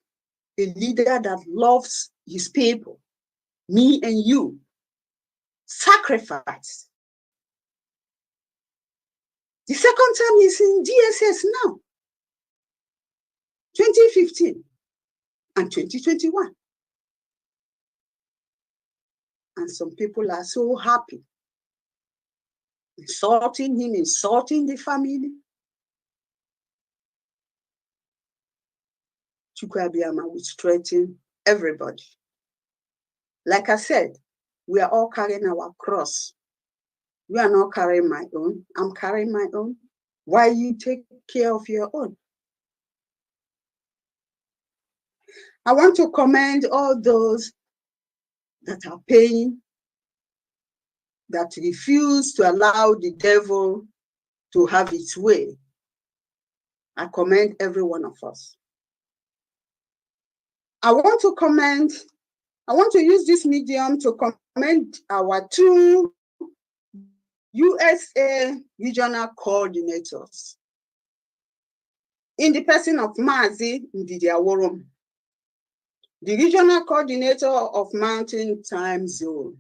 a leader that loves his people, me and you, sacrifice. The second time he's in DSS now, 2015 and 2021. And some people are so happy, insulting him, insulting the family. Chukwu Abiama will straighten everybody. Like I said, we are all carrying our cross. You are not carrying my own. I'm carrying my own. Why you take care of your own? I want to commend all those that are paying, that refuse to allow the devil to have its way. I commend every one of us. I want to use this medium to commend our two USA regional coordinators in the person of Mazi Ndidiaworum, the regional coordinator of Mountain Time Zone,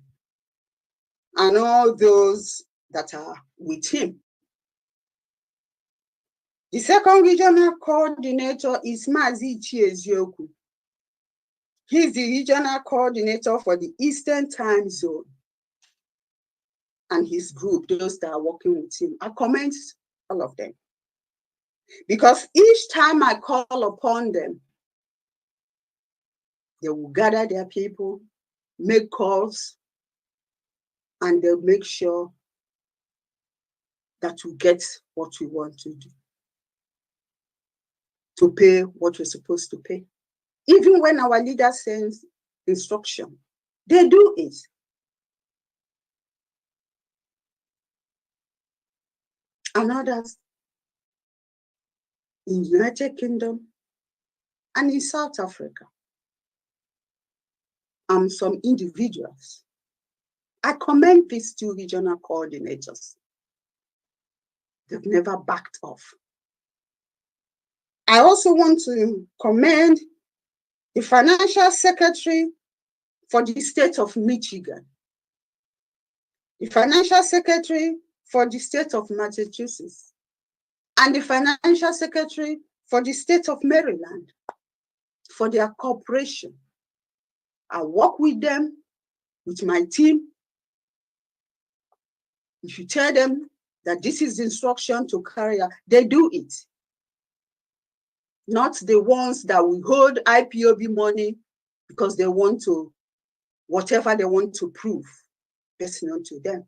and all those that are with him. The second regional coordinator is Mazi Chiezioku. He's the regional coordinator for the Eastern Time Zone. And his group, those that are working with him, I commend all of them. Because each time I call upon them, they will gather their people, make calls, and they'll make sure that we get what we want to do, to pay what we're supposed to pay. Even when our leader sends instruction, they do it. And others in the United Kingdom and in South Africa. and some individuals. I commend these two regional coordinators. They've never backed off. I also want to commend the financial secretary for the state of Michigan, the financial secretary for the state of Massachusetts, and the financial secretary for the state of Maryland for their cooperation. I work with them, with my team. If you tell them that this is the instruction to carry out, they do it. Not the ones that will hold IPOB money because they want to, whatever they want to prove, that's known to them.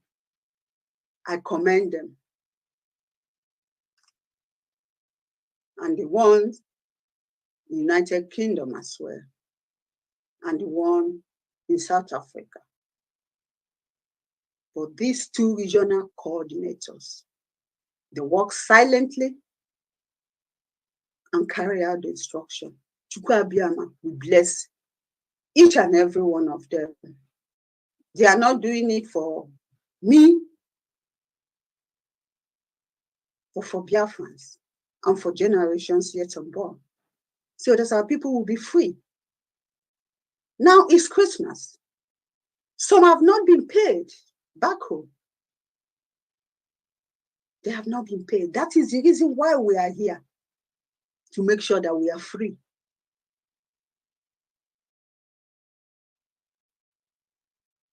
I commend them. And the ones in the United Kingdom as well, and the one in South Africa. For these two regional coordinators, they work silently and carry out the instruction. Chukwu Abiyama, we bless each and every one of them. They are not doing it for me, but for Biafrans and for generations yet unborn, so that our people will be free. Now it's Christmas. Some have not been paid back home. They have not been paid. That is the reason why we are here, to make sure that we are free.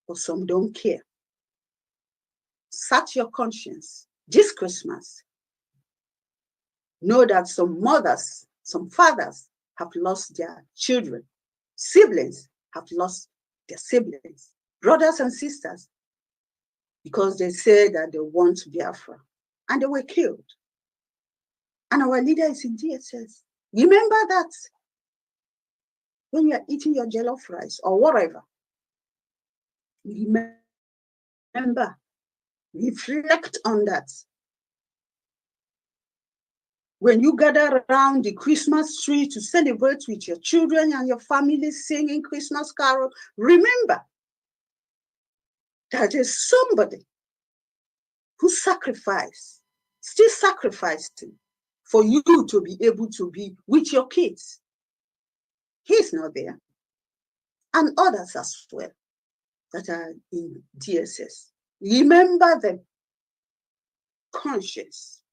But some don't care. Search your conscience. This Christmas, know that some mothers, some fathers have lost their children. Siblings have lost their siblings, brothers and sisters, because they said that they want Biafra, and they were killed. And our leader is in DSS. Remember that when you are eating your jollof rice or whatever. Remember, reflect on that. When you gather around the Christmas tree to celebrate with your children and your family singing Christmas carol, remember that there's somebody who sacrificed, still sacrificing for you to be able to be with your kids. He's not there. And others as well that are in DSS. Remember them. Conscious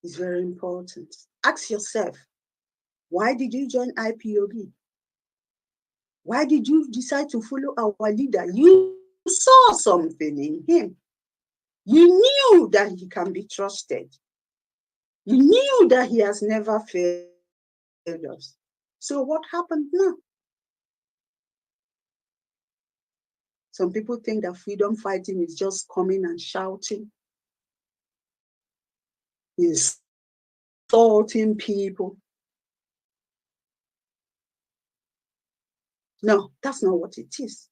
is very important. Ask yourself, why did you join IPOB? Why did you decide to follow our leader? You saw something in him. You knew that he can be trusted. You knew that he has never failed us. So what happened now? Some people think that freedom fighting is just coming and shouting, insulting people. No, that's not what it is.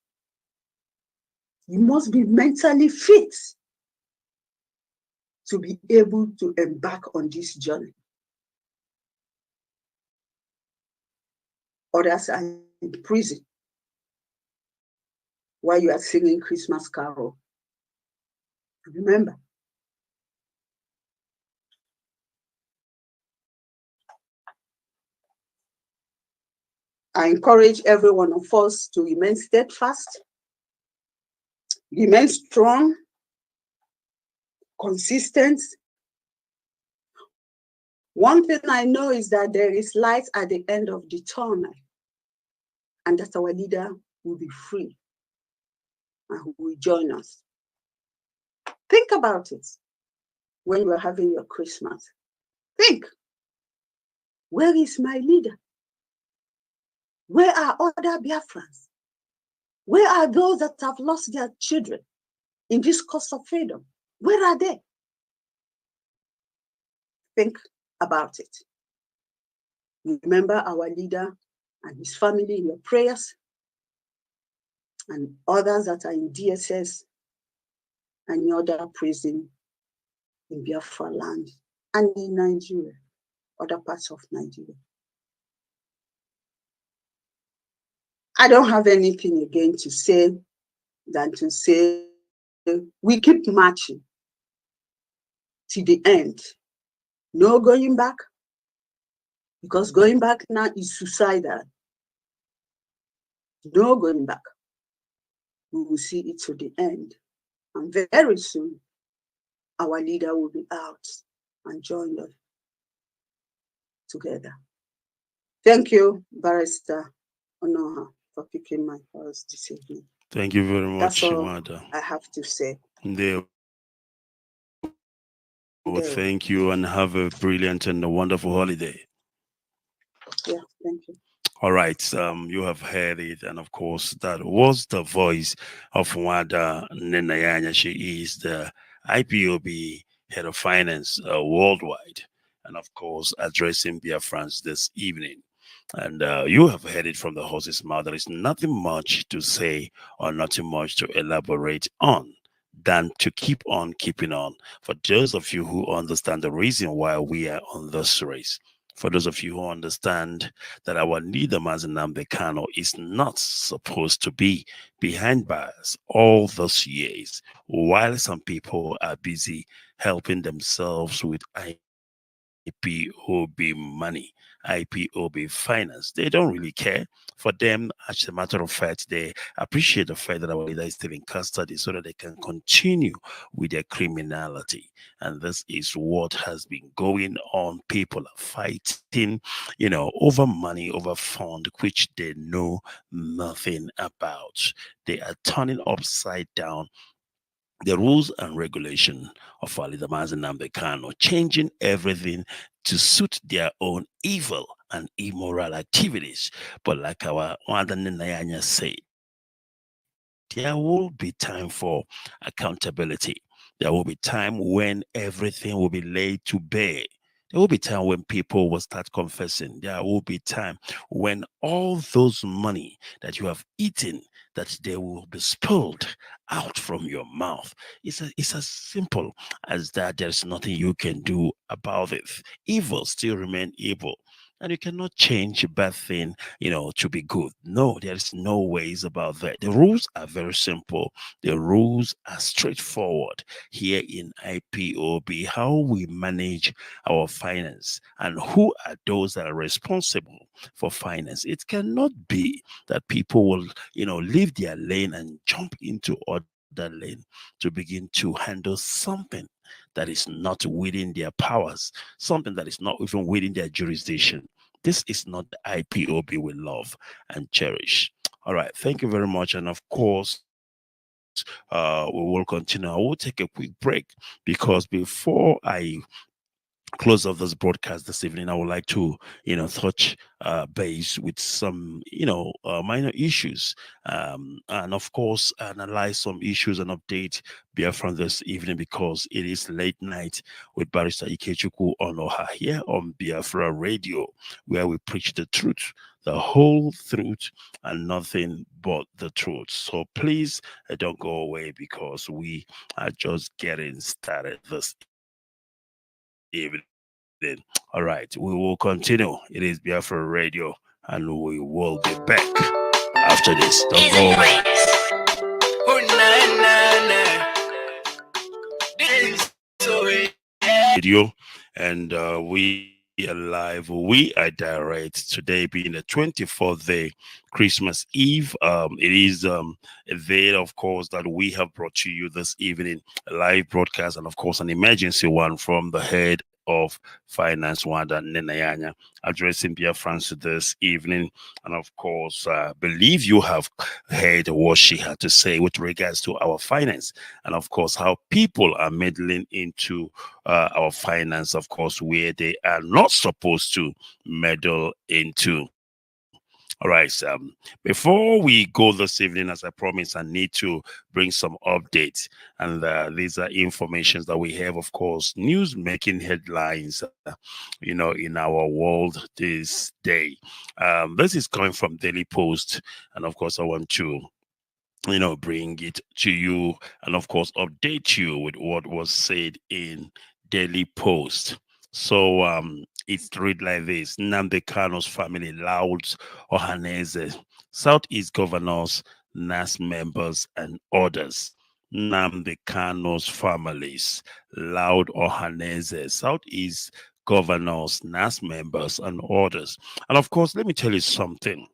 You must be mentally fit to be able to embark on this journey. Others are in prison while you are singing Christmas carol. Remember, I encourage every one of us to remain steadfast, remain strong, consistent. One thing I know is that there is light at the end of the tunnel, and that our leader will be free and will join us. Think about it when you are having your Christmas. Think, where is my leader? Where are other Biafrans? Where are those that have lost their children in this cause of freedom? Where are they? Think about it. Remember our leader and his family in your prayers, and others that are in DSS and in other prison in Biafra land and in Nigeria, other parts of Nigeria. I don't have anything again to say than to say we keep marching to the end. No going back, because going back now is suicidal. No going back. We will see it to the end. And very soon, our leader will be out and join us together. Thank you, Barrister Onoha, for picking my calls this evening. Thank you very much, That's all Madam. I have to say. Well, thank you and have a brilliant and a wonderful holiday. Yeah, thank you. All right, you have heard it, and of course, that was the voice of Wada Nenayanya. She is the IPOB head of finance worldwide, and of course, addressing Biafrans this evening. And you have heard it from the horse's mouth. There is nothing much to say or nothing much to elaborate on than to keep on keeping on. For those of you who understand the reason why we are on this race, for those of you who understand that our leader, Mazen Nnamdi Kanu, is not supposed to be behind bars all those years, while some people are busy helping themselves with IPOB money, IPOB finance. They don't really care. For them, as a matter of fact, they appreciate the fact that our leader is still in custody so that they can continue with their criminality. And this is what has been going on. People are fighting, over money, over fund, which they know nothing about. They are turning upside down the rules and regulation of Ali Mazen Nnamdi Kanu, changing everything to suit their own evil and immoral activities. But like our Wanda Nayanya said, there will be time for accountability. There will be time when everything will be laid to bare. There will be time when people will start confessing. There will be time when all those money that you have eaten, that they will be spilled out from your mouth. It's as simple as that. There's nothing you can do about it. Evil still remain evil. And you cannot change a bad thing, to be good. No, there's no ways about that. The rules are very simple. The rules are straightforward here in IPOB, how we manage our finance and who are those that are responsible for finance. It cannot be that people will, leave their lane and jump into other lane to begin to handle something that is not within their powers, something that is not even within their jurisdiction. This is not the IPOB we love and cherish. All right, thank you very much. And of course, we will continue. I will take a quick break because before I close of this broadcast this evening, I would like to, touch base with some, minor issues, and of course, analyze some issues and update Biafra this evening because it is late night with Barrister Ikechukwu Onoha here on Biafra Radio, where we preach the truth, the whole truth, and nothing but the truth. So please don't go away because we are just getting started this evening. All right, we will continue. It is Biafra Radio, and we will be back after this. Don't go away. Video, and we are live. We are direct. Today being the 24th day, Christmas Eve. It is a day, of course, that we have brought to you this evening, a live broadcast, and of course, an emergency one from the head of Finance, Wanda Nenayanya, addressing Biafrans this evening. And of course, believe you have heard what she had to say with regards to our finance, and of course, how people are meddling into our finance, of course, where they are not supposed to meddle into. All right, before we go this evening, as I promised, I need to bring some updates. And these are informations that we have, of course, news making headlines, in our world this day. This is coming from Daily Post. And of course, I want to bring it to you and of course update you with what was said in Daily Post. So It's read like this: Nnamdi Kano's family louds Ohaneze, Southeast governors, NAS members, and others. Nnamdi Kano's families loud Ohaneze, Southeast governors, NAS members, and others. And of course, let me tell you something.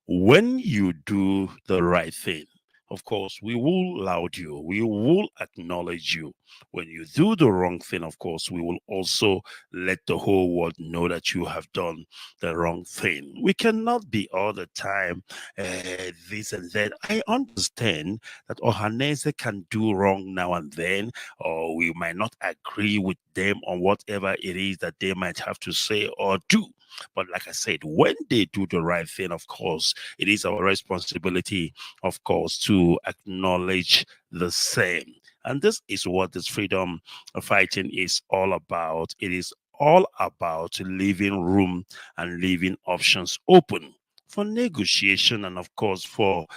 When you do the right thing, of course, we will laud you. We will acknowledge you. When you do the wrong thing, of course, we will also let the whole world know that you have done the wrong thing. We cannot be all the time this and that. I understand that Ohanese can do wrong now and then, or we might not agree with them on whatever it is that they might have to say or do. But like I said, when they do the right thing, of course, it is our responsibility, of course, to acknowledge the same. And this is what this freedom fighting is all about. It is all about leaving room and leaving options open for negotiation and of course for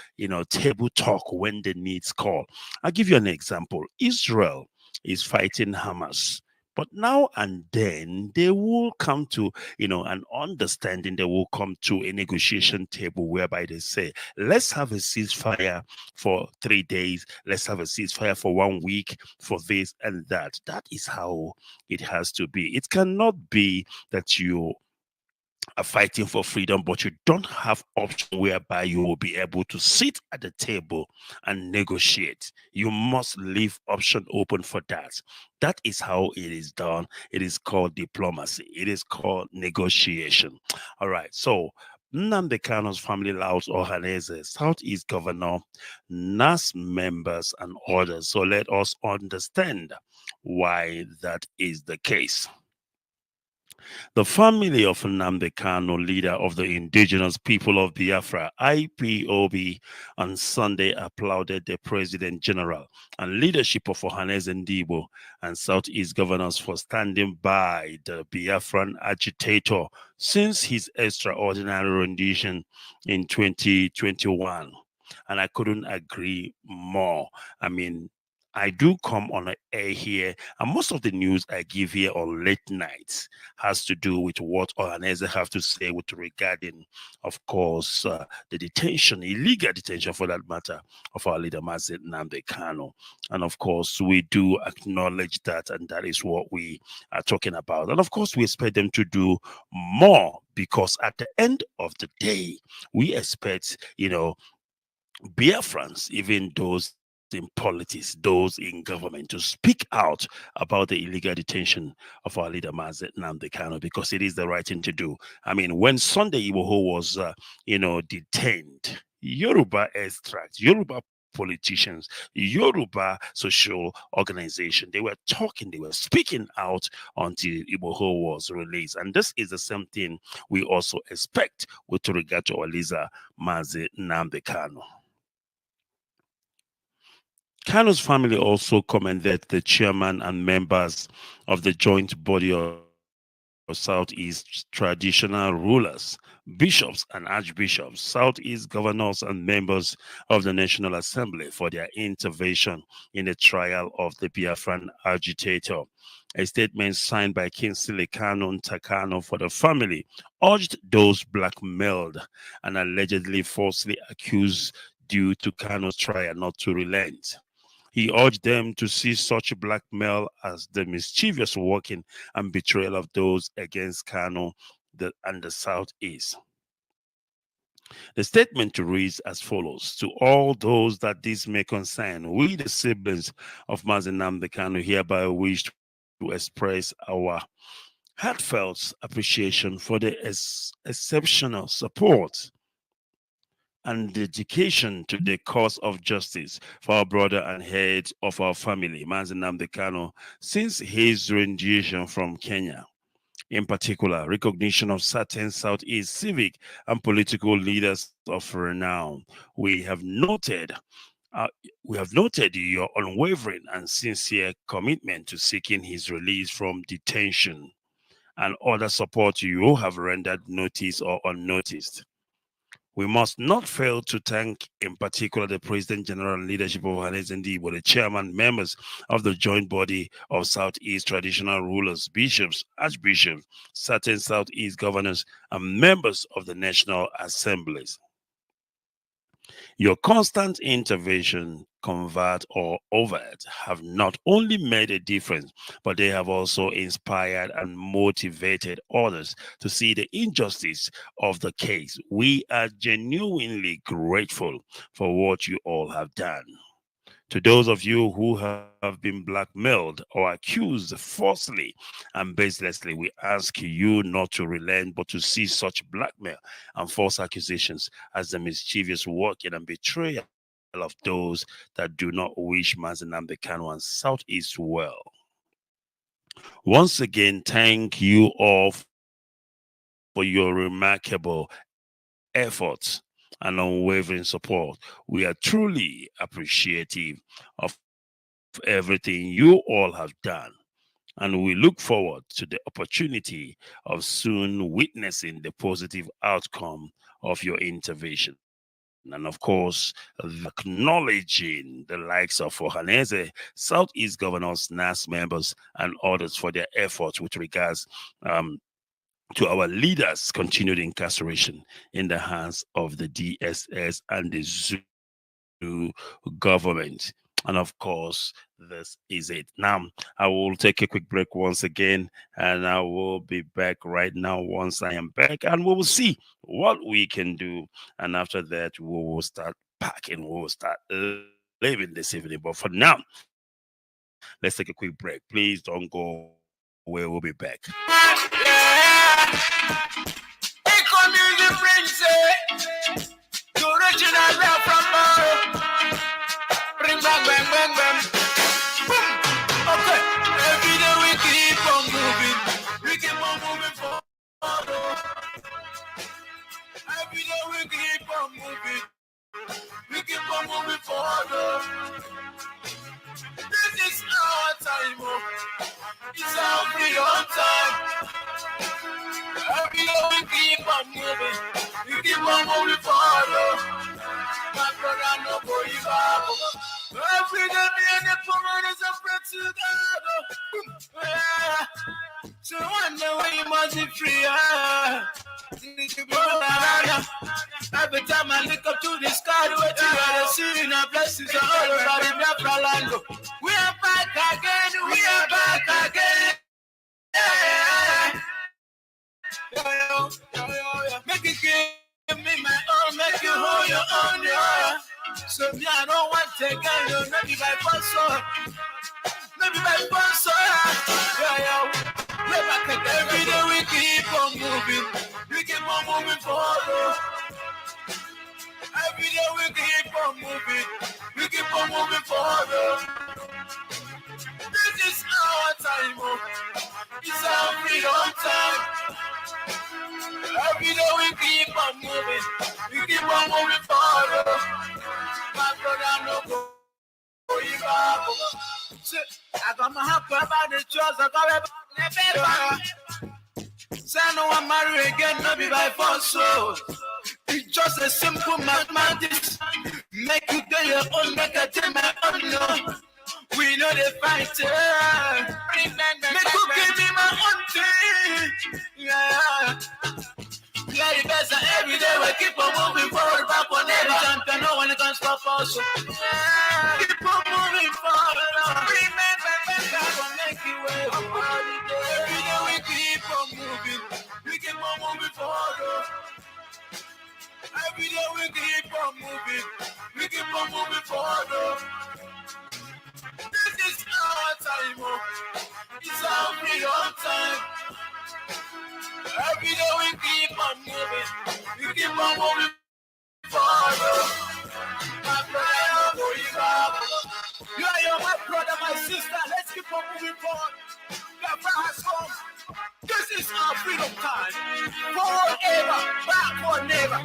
table talk when the needs call. I'll give you an example. Israel is fighting Hamas. But now and then they will come to, an understanding. They will come to a negotiation table whereby they say, let's have a ceasefire for 3 days. Let's have a ceasefire for 1 week for this and that. That is how it has to be. It cannot be that you are fighting for freedom, but you don't have option whereby you will be able to sit at the table and negotiate. You must leave option open for that. That is how it is done. It is called diplomacy. It is called negotiation. All right. So Nnamdi Kano's family allows Ohaneze, Southeast governor, NAS members, and others. So let us understand why that is the case. The family of Nnamdi Kano, leader of the indigenous people of Biafra, IPOB, on Sunday applauded the President General and leadership of Ohaneze Ndigbo and Southeast governors for standing by the Biafran agitator since his extraordinary rendition in 2021. And I couldn't agree more. I mean, I do come on air here, and most of the news I give here on late nights has to do with what Ohaneze have to say with regarding, of course, the detention, illegal detention for that matter, of our leader Mazi Nnamdi Kano. And of course, we do acknowledge that, and that is what we are talking about. And of course, we expect them to do more because at the end of the day, we expect, Biafrans, even those in politics, those in government, to speak out about the illegal detention of our leader Mazi Nnamdi Kano, because it is the right thing to do. I mean, when Sunday Igboho was, detained, Yoruba extracts, Yoruba politicians, Yoruba social organization, they were talking, they were speaking out until Igboho was released. And this is the same thing we also expect with regard to our leader Mazi Nnamdi Kano. Kano's family also commended the chairman and members of the joint body of Southeast traditional rulers, bishops and archbishops, Southeast governors and members of the National Assembly for their intervention in the trial of the Biafran agitator. A statement signed by Kingsley Kano Takano for the family urged those blackmailed and allegedly falsely accused due to Kano's trial not to relent. He urged them to see such blackmail as the mischievous working and betrayal of those against Kano and the Southeast. The statement reads as follows: to all those that this may concern, we the siblings of Mazi Nnamdi Kano hereby wish to express our heartfelt appreciation for the exceptional support and dedication to the cause of justice for our brother and head of our family, Mazi Nnamdi Kano, since his rendition from Kenya. In particular, recognition of certain Southeast civic and political leaders of renown. We have noted your unwavering and sincere commitment to seeking his release from detention and other support you have rendered noticed or unnoticed. We must not fail to thank, in particular, the President General and leadership of Hannes Ndibo, the chairman, members of the joint body of Southeast traditional rulers, bishops, archbishops, certain Southeast governors, and members of the National Assemblies. Your constant intervention, covert or overt, have not only made a difference, but they have also inspired and motivated others to see the injustice of the case. We are genuinely grateful for what you all have done. To those of you who have been blackmailed or accused falsely and baselessly, we ask you not to relent, but to see such blackmail and false accusations as the mischievous working and betrayal of those that do not wish Mazen Namdekano and Southeast well. Once again, thank you all for your remarkable efforts and unwavering support. We are truly appreciative of everything you all have done, and we look forward to the opportunity of soon witnessing the positive outcome of your intervention. And of course, acknowledging the likes of Ohanese, Southeast governors, NAS members, and others for their efforts with regards to our leaders' continued incarceration in the hands of the DSS and the ZOO government. And of course, this is it. Now, I will take a quick break once again, and I will be back right now once I am back, and we will see what we can do. And after that, we will start packing, we will start living this evening. But for now, let's take a quick break. Please don't go away. We'll be back. The original rap from bring back, bang, bang, bang. Boom. Okay. Every day we keep on moving. We keep on moving forward. Every day we keep on moving. We keep on moving forward. This is our time. It's our freedom time. Every day we keep on moving. We keep on moving forward. My brother, no boy, every day me and the communities are friends together. Yeah. So one day when you must be free, every time I look up to the sky, what you gotta see in our blessings are all over the Biafra land. We are back again, we are back again. Yeah. Make it give me my own, make you hold your own, yeah. So me, I don't want to take it, maybe by force, maybe by force, yeah. We're back again. Every day we keep on moving, we keep on moving forward. Every day we keep on moving, we keep on moving forward. This is our time, it's our freedom time. Every day we keep on moving, we keep on moving forward. My brother, no go back. I got my heart about the trust, I got it. Say no one marry again, no be by force, so it's just a simple mathematics. Make you do your own, make I do my own, no. We know they fight, make you give me my own thing, yeah. Yeah, the best and every day we keep on moving forward, back on every champion, no one can stop us. Yeah. Keep on moving forward, remember, make you way. Every day we keep on moving, we keep on moving forward. Every day we keep on moving, we keep on moving forward. This is our time, it's our freedom time. Every day we keep on moving, we keep on moving forward. My brother, you are my brother, my sister. Let's keep on moving forward. Biafra has come. This is our freedom time. Forward ever, backward never.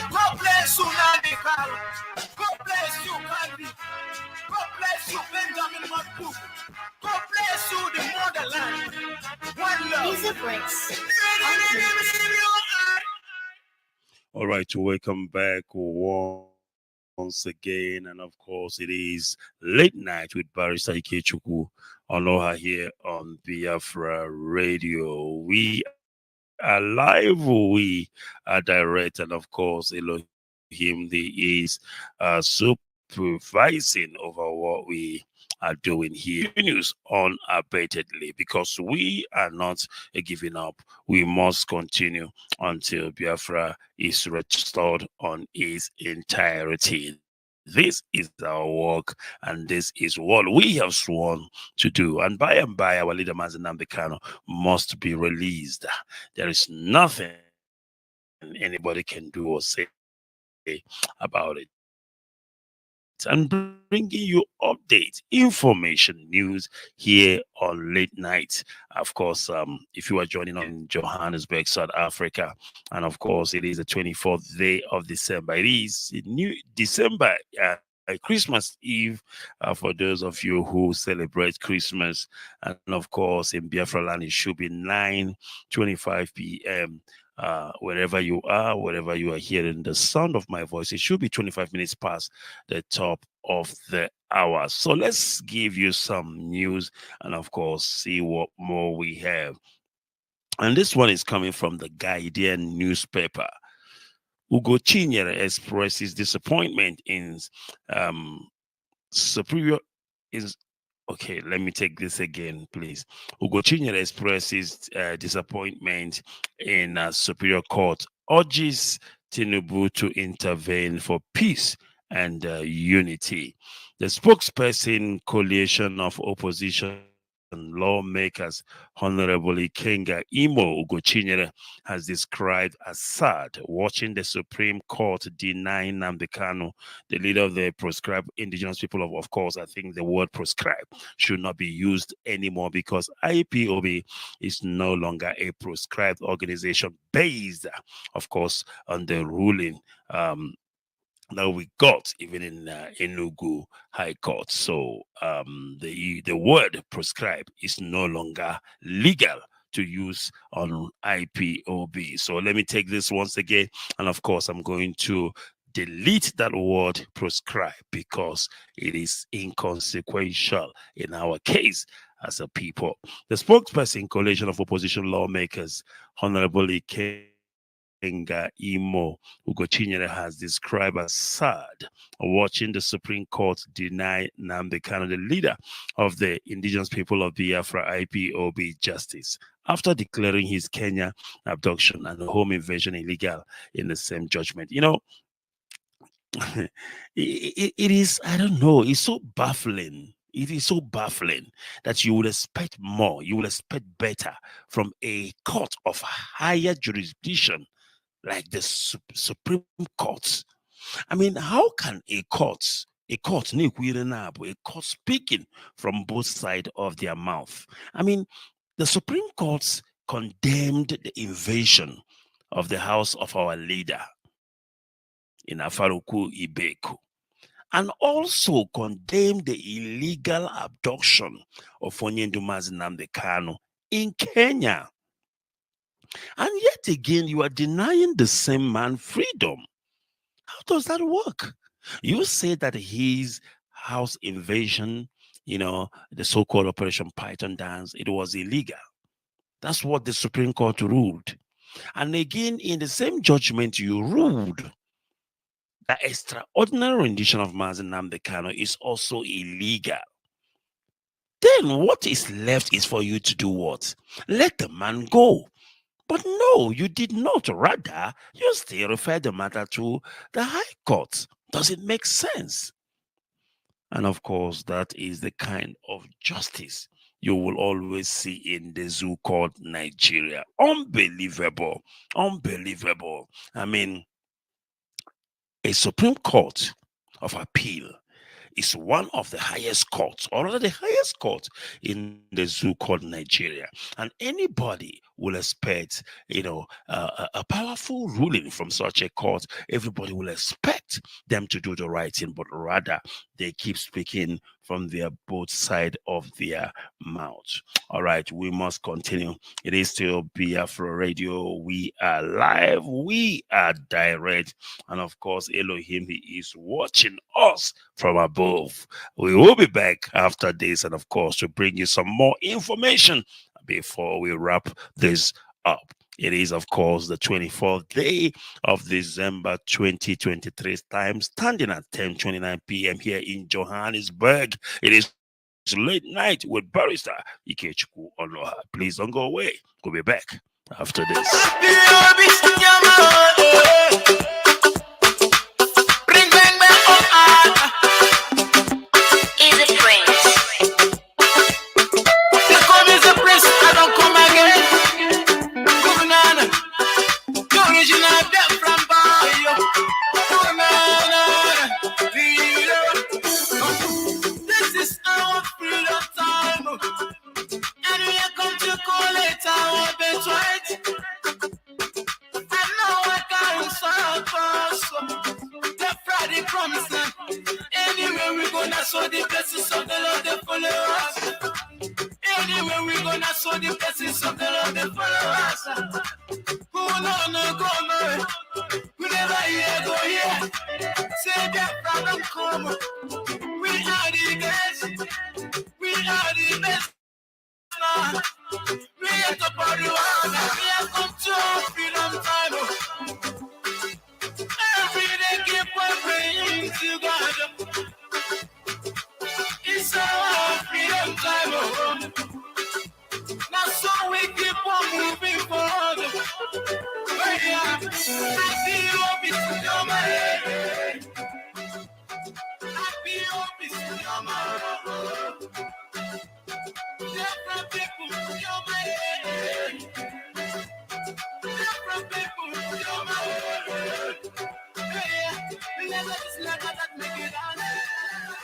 God bless you, Nandi Karo. God bless you, Kandi. God bless you, Benjamin Matu. God bless you, the motherland. One love. Music breaks. All right, welcome back once again. And of course, it is late night with Barista Ikechukwu Aloha here on Biafra Radio. We are live, we are direct, and of course, Elohim is supervising over what we are doing here. News unabatedly because we are not giving up. We must continue until Biafra is restored on its entirety. This is our work, and this is what we have sworn to do. And by, our leader Mazen Kano must be released. There is nothing anybody can do or say about it. And bringing you updates, information, news here on late night. Of course, if you are joining us in Johannesburg, South Africa, and of course, it is the 24th day of December. It is new December, Christmas Eve, for those of you who celebrate Christmas. And of course, in Biafra land, it should be 9:25 p.m. Wherever you are hearing the sound of my voice, it should be 25 minutes past the top of the hour. So let's give you some news and, of course, see what more we have. And this one is coming from the Guardian newspaper. Ugo Chinyere expresses disappointment in superior is okay. Let me take this again, please. Ugo Chinyere expresses disappointment in Superior Court, urges Tinubu to intervene for peace and unity. The spokesperson coalition of opposition lawmakers, Honorable Ikenga Imo Ugochinyere, has described as sad watching the Supreme Court denying Nnamdi Kanu, the leader of the proscribed indigenous people of course, I think the word proscribed should not be used anymore because IPOB is no longer a proscribed organization based, of course, on the ruling that we got even in Enugu High Court. So the word proscribe is no longer legal to use on IPOB. So let me take this once again, and of course I'm going to delete that word proscribe because it is inconsequential in our case as a people. The spokesperson coalition of opposition lawmakers, Honorable Ikenga Imo Ugochinyere, has described as sad watching the Supreme Court deny Nnamdi Kanu, the leader of the indigenous people of Biafra IPOB, justice after declaring his Kenya abduction and home invasion illegal in the same judgment. You know, it is, I don't know, it's so baffling. It is so baffling that you would expect more, you would expect better from a court of higher jurisdiction like the Supreme Court. I mean, how can a court speaking from both sides of their mouth? I mean, the Supreme Court condemned the invasion of the house of our leader in Afaruku Ibeku, and also condemned the illegal abduction of Onyendumazi Nnamdi Kanu in Kenya. And yet again, you are denying the same man freedom. How does that work? You say that his house invasion, the so-called Operation Python dance, it was illegal. That's what the Supreme Court ruled. And again, in the same judgment, you ruled that extraordinary rendition of Mazi Nnamdi Kanu is also illegal. Then what is left is for you to do what? Let the man go. But no, you did not. Rather, you still refer the matter to the High Court. Does it make sense? And of course, that is the kind of justice you will always see in the zoo called Nigeria. Unbelievable. Unbelievable. I mean, a Supreme Court of Appeal is one of the highest courts, or rather the highest court in the zoo called Nigeria. And anybody will expect, a powerful ruling from such a court. Everybody will expect them to do the right thing, but rather they keep speaking from their both side of their mouth. All right, we must continue. It is still Biafra Radio. We are live, we are direct, and of course, Elohim, He is watching us from above. We will be back after this, and of course, to bring you some more information before we wrap this up. It is, of course, the 24th day of December 2023, time standing at 10:29 p.m. here in Johannesburg. It is late night with Barrister Ikechukwu Onoha. Please don't go away. We'll be back after this. Anywhere we go, that's so the blessings of the Lord they follow us. Anywhere we go, that's so the blessings of the Lord they follow us. Go no, we never hear go here. Say that problem come. We are the best. We are the best. Now. We are the body one. We are come to freedom time. Every day keep on praying to God. It's our freedom time. Now so we keep on moving forward. I feel hope is in your mind. I feel hope is in your mind. Different people in your mind. Different people in your mind. We never just like that make it on.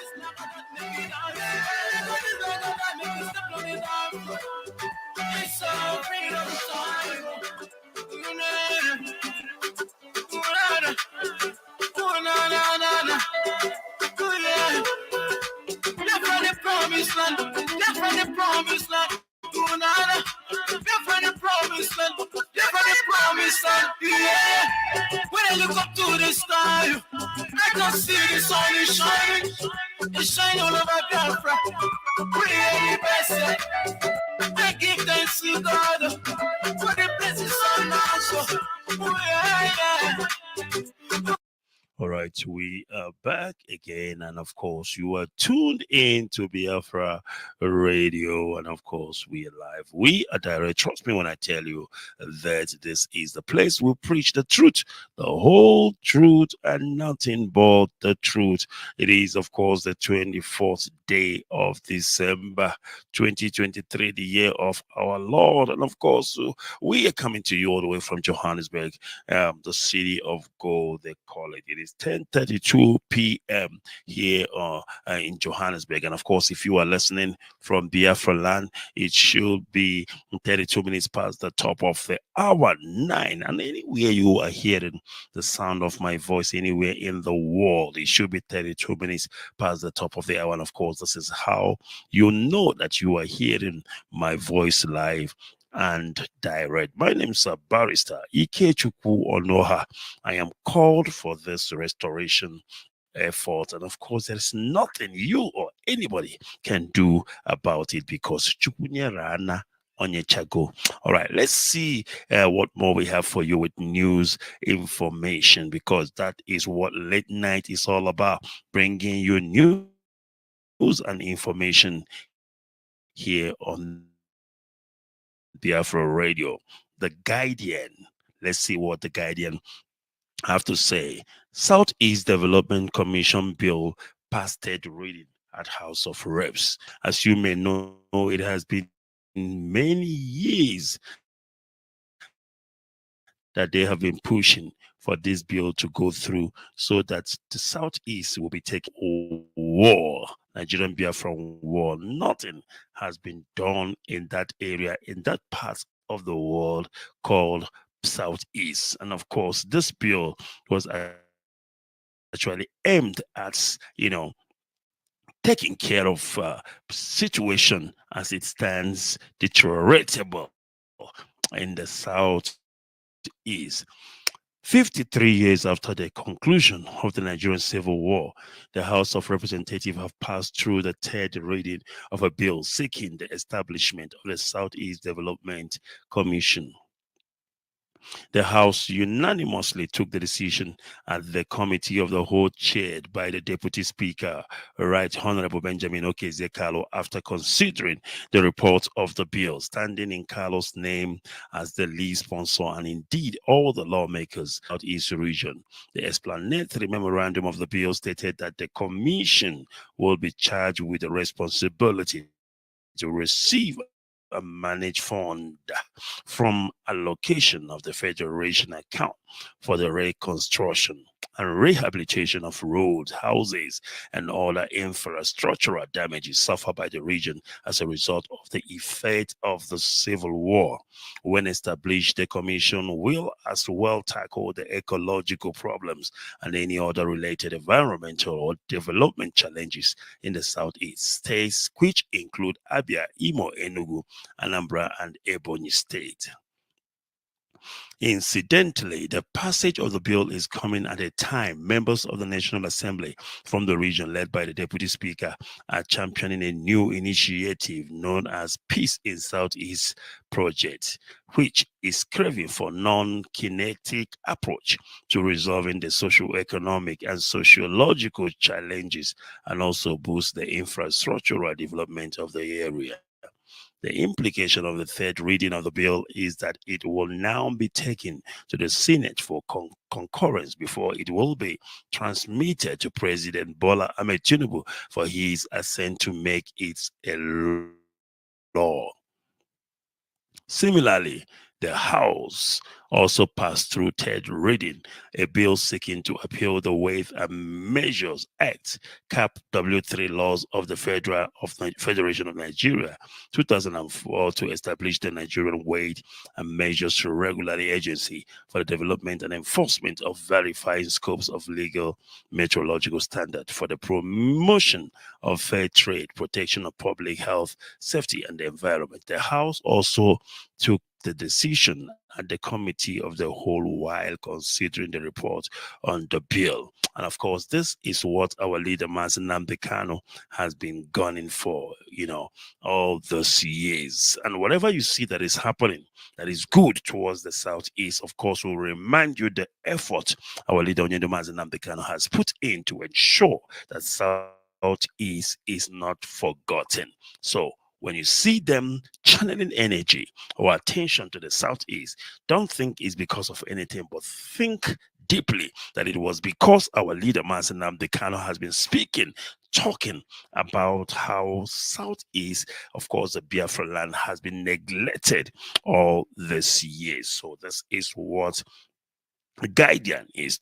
It's not that make it on. It's not that make it step on it down. It's our freedom time. Promised land, they're from the promised land. They're from the promised land, they're from the promised land. Yeah, when I look up to the sky, I can see the sun is shining. It's shining all over Biafra. We are the best. I give thanks to God for the blessings on us. All right, we are back again, and of course, you are tuned in to Biafra Radio, and of course, we are live. We are direct. Trust me when I tell you that this is the place we preach the truth, the whole truth, and nothing but the truth. It is, of course, the 24th day of December 2023, the year of our Lord, and of course, we are coming to you all the way from Johannesburg, the city of gold, they call it. It is 10:32 p.m. here in Johannesburg. And of course, if you are listening from Biafra land, it should be 32 minutes past the top of the hour 9. And anywhere you are hearing the sound of my voice, anywhere in the world, it should be 32 minutes past the top of the hour. And of course, this is how you know that you are hearing my voice live and direct. My name is Barrister Ikechukwu Onoha. I am called for this restoration effort, and of course, there is nothing you or anybody can do about it because Chukwunyerana Onyechago. All right, let's see what more we have for you with news information, because that is what late night is all about, bringing you news and information here on Biafra Radio. The Guardian. Let's see what the Guardian have to say. Southeast Development Commission bill passed third reading at House of Reps. As you may know, it has been many years that they have been pushing for this bill to go through so that the Southeast will be taking war. Nigerian Biafra war. Nothing has been done in that area, in that part of the world called Southeast. And of course, this bill was actually aimed at, taking care of situation as it stands deterioratable in the southeast. 53 years after the conclusion of the Nigerian Civil War, the House of Representatives have passed through the third reading of a bill seeking the establishment of the Southeast Development Commission. The House unanimously took the decision at the Committee of the Whole chaired by the Deputy Speaker, Right Honorable Benjamin Okezekalo, after considering the report of the bill, standing in Carlos' name as the lead sponsor and indeed all the lawmakers of the Southeast region. The explanatory memorandum of the bill stated that the Commission will be charged with the responsibility to receive a managed fund from allocation of the Federation account for the reconstruction and rehabilitation of roads, houses, and other infrastructural damages suffered by the region as a result of the effect of the Civil War. When established, the Commission will as well tackle the ecological problems and any other related environmental or development challenges in the Southeast states, which include Abia, Imo, Enugu, Anambra, and Ebonyi State. Incidentally, the passage of the bill is coming at a time members of the National Assembly from the region, led by the Deputy Speaker, are championing a new initiative known as Peace in Southeast Project, which is craving for non-kinetic approach to resolving the socio-economic and sociological challenges and also boost the infrastructural development of the area. The implication of the third reading of the bill is that it will now be taken to the Senate for concurrence before it will be transmitted to President Bola Ahmed Tinubu for his assent to make it a law. Similarly, the House also passed through third reading a bill seeking to appeal the Weight and Measures Act, CAP W3 laws of the Federation of Nigeria, 2004, to establish the Nigerian Weight and Measures Regulatory Agency for the development and enforcement of verifying scopes of legal metrological standard for the promotion of fair trade, protection of public health, safety, and the environment. The House also took the decision at the Committee of the Whole while considering the report on the bill. And of course, this is what our leader, Mazen Nnamdi Kanu, has been gunning for, all those years. And whatever you see that is happening, that is good towards the Southeast, of course, will remind you the effort our leader, Mazen Nnamdi Kanu, has put in to ensure that Southeast is not forgotten. So, when you see them channeling energy or attention to the Southeast, don't think it's because of anything, but think deeply that it was because our leader, Mazen Nnamdi Kanu, has been talking about how Southeast, of course, the Biafra land, has been neglected all these years. So this is what the Guardian is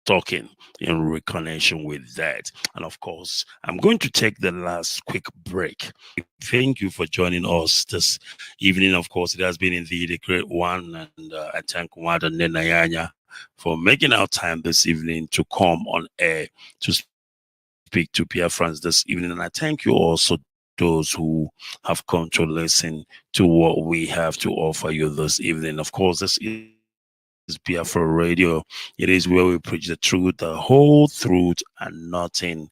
talking in connection with that. And of course, I'm going to take the last quick break. Thank you for joining us this evening. Of course, it has been indeed a great one, and I thank Wada Nenayanya for making our time this evening to come on air to speak to Biafrans this evening. And I thank you also those who have come to listen to what we have to offer you this evening. Of course, this is Biafra Radio. It is where we preach the truth, the whole truth, and nothing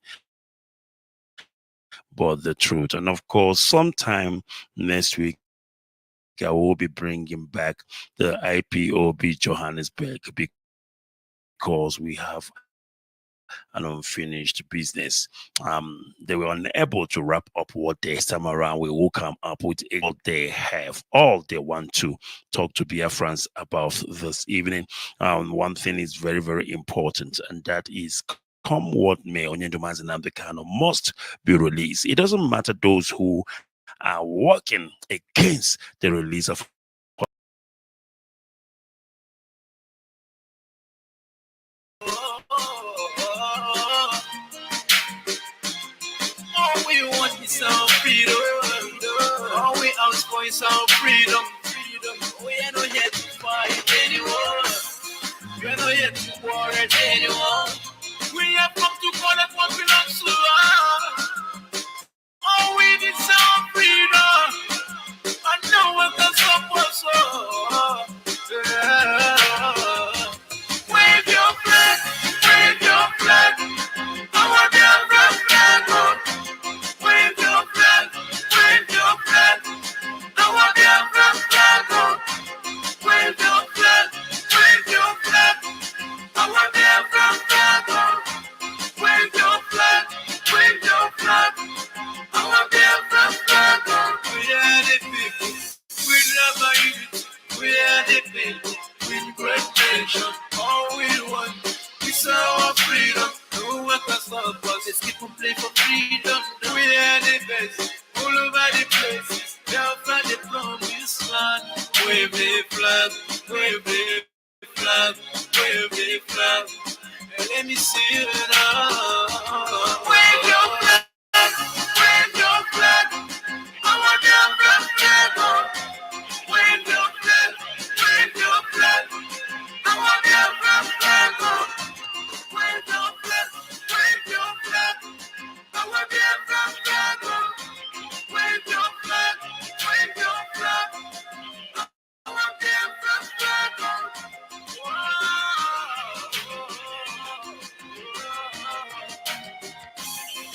but the truth. And of course, sometime next week, I will be bringing back the IPOB Johannesburg because we have an unfinished business. They were unable to wrap up what this time around. We will come up with all they have, all they want to talk to Biafrans about this evening. One thing is very, very important, and that is, come what may, Onyendo Mazen Nnamdi Kanu must be released. It doesn't matter those who are working against the release of All we want is our freedom. All we ask for is our freedom. We are not here to fight anyone. We are not here to quarrel anyone. We have come to collect what belongs to us. All we need is our freedom. I know we can stop us all. Yeah. Wave your flag, wave your flag. I want Biafra flag on. Wave your flag, wave your flag. I want Biafra flag on. Wave your flag, wave your flag. I want Biafra flag on. Wave your flag, wave your flag. I want Biafra flag on. We are the people, we love our unity. We are the people, with great nation. All we want is our freedom. No one can stop us. Let's keep on playing for freedom. We are the best, all over the places. Biafra the promised land. Wave the flag, wave the flag, wave the flag. Let me see you now. Wave your flag, wave your flag. I want Biafra flag on. Wave your flag, wave your flag. I want Biafra flag on. Wave your flag, wave your flag. I want Biafra flag on. Wave your flag, wave your flag. I want Biafra flag on.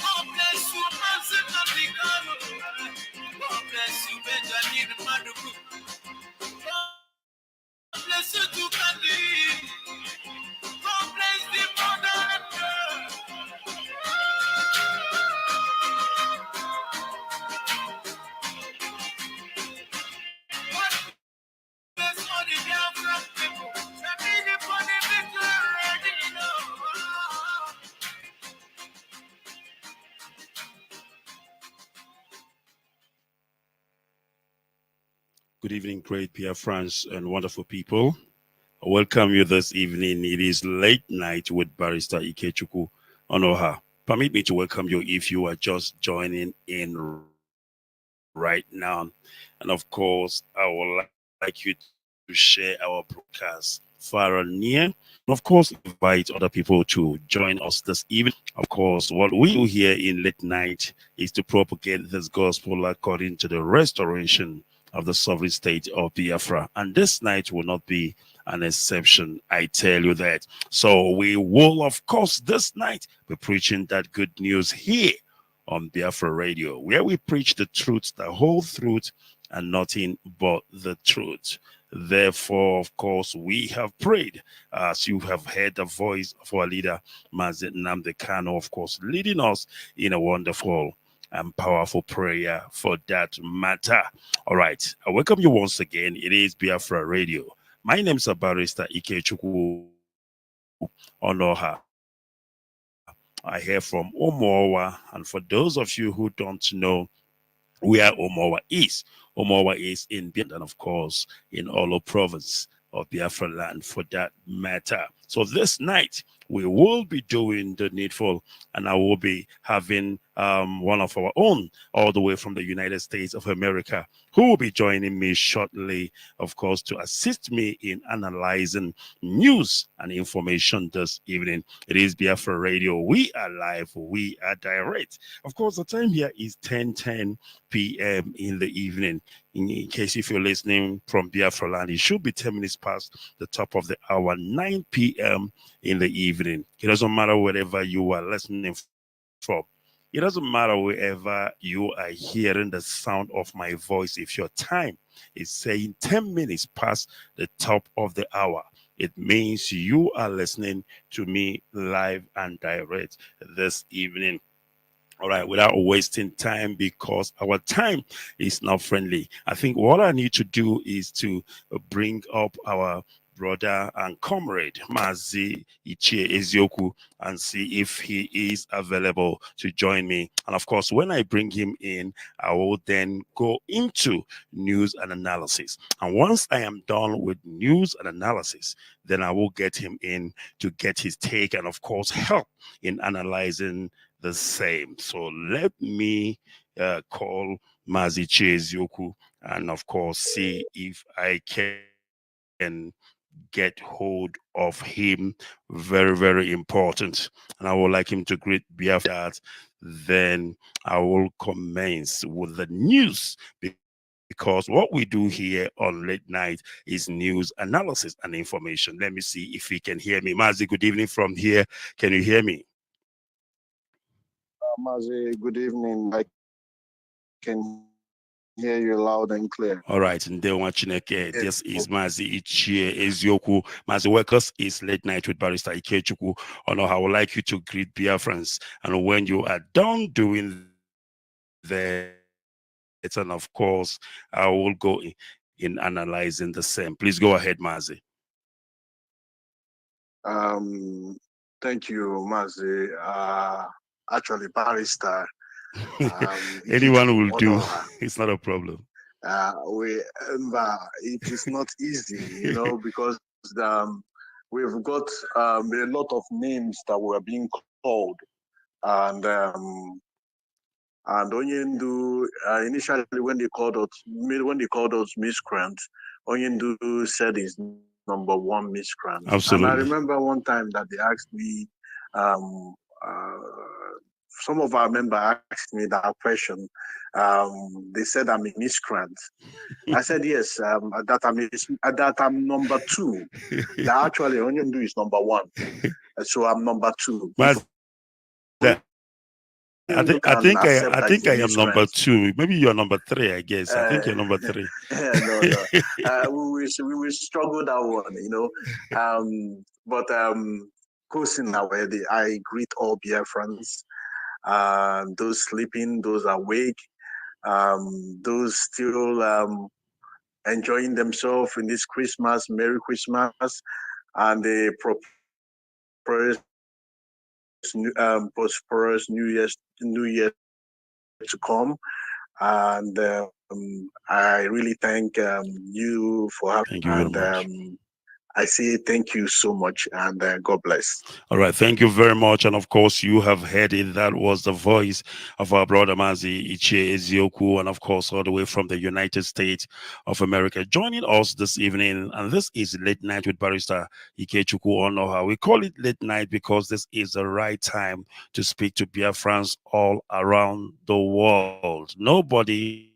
God bless you, Mazen Nabigano. God bless you, Benjamin Madugu. God bless you, Tukandi. God bless the mother and girl. God bless all the Biafra people. Let me the money make you ready, you know. Good evening, great Biafrans and wonderful people. I welcome you this evening. It is late night with Barrister Ikechukwu Onoha. Permit me to welcome you if you are just joining in right now. And of course, I would like you to share our broadcast far and near. And of course, invite other people to join us this evening. Of course, what we do here in late night is to propagate this gospel according to the restoration of the sovereign state of Biafra. And this night will not be an exception, I tell you that. So we will, of course, this night be preaching that good news here on Biafra Radio, where we preach the truth, the whole truth, and nothing but the truth. Therefore, of course, we have prayed, as you have heard the voice of our leader, Mazen Namdekano, of course, leading us in a wonderful and powerful prayer for that matter. All right, I welcome you once again. It is Biafra Radio. My name is Barrister Ikechukwu Onoha. I hear from Omowa, and for those of you who don't know where Omowa is in Biafra, and of course in Olo province of Biafra land for that matter. So this night we will be doing the needful, and I will be having one of our own all the way from the United States of America, who will be joining me shortly, of course, to assist me in analyzing news and information this evening. It is Biafra Radio. We are live, we are direct. Of course, the time here is 10:10 p.m. in the evening. In case if you're listening from Biafra land, it should be 10 minutes past the top of the hour, 9 p.m. in the evening. It doesn't matter wherever you are listening from. It doesn't matter wherever you are hearing the sound of my voice. If your time is saying 10 minutes past the top of the hour, it means you are listening to me live and direct this evening. All right, without wasting time, because our time is not friendly. I think what I need to do is to bring up our brother and comrade Mazi Ichie Ezioku and see if he is available to join me. And of course, when I bring him in, I will then go into news and analysis. And once I am done with news and analysis, then I will get him in to get his take and of course help in analyzing the same. So let me call Mazi Ezioku and of course see if I can get hold of him. Very, very important. And I would like him to greet Biafra then I will commence with the news, because what we do here on late night is news analysis and information. Let me see if you can hear me. Mazi, good evening from here. Can you hear me? Mazi, good evening. I can hear you loud and clear. All right, and then watching again. This is Mazi Ichie Ezioku. Mazi Workers is late night with Barrister Ikechuku. I would like you to greet Biafrans, and when you are done doing that, and of course, I will go in analyzing the same. Please go ahead, Mazi. Thank you, Mazi. Actually, Barrister. Anyone will do. It's not a problem. It is not easy, because we've got a lot of names that were being called, and Onyendu initially when they called us miscreants, Onyendu said he's number one miscreant. Absolutely. And I remember one time that they asked me, some of our members asked me that question. They said I'm a miscreant. I said yes, that I'm number two. That actually Onyendu is number one, so I'm number two. I think I am number two. Maybe you're number three, I guess. I think you're number three. No. We will struggle that one, But Kosin already, I greet all Biafrans, those sleeping, those awake, those still enjoying themselves in this Christmas, Merry Christmas, and the prosperous New Year to come. And I really thank you for having. Thank you very much. I say thank you so much, and God bless. All right, thank you very much. And of course, you have heard it. That was the voice of our brother Mazi Ichie Ezioku, and of course, all the way from the United States of America, joining us this evening. And this is Late Night with Barrister Ikechukwu Onoha. We call it late night because this is the right time to speak to Biafrans all around the world. Nobody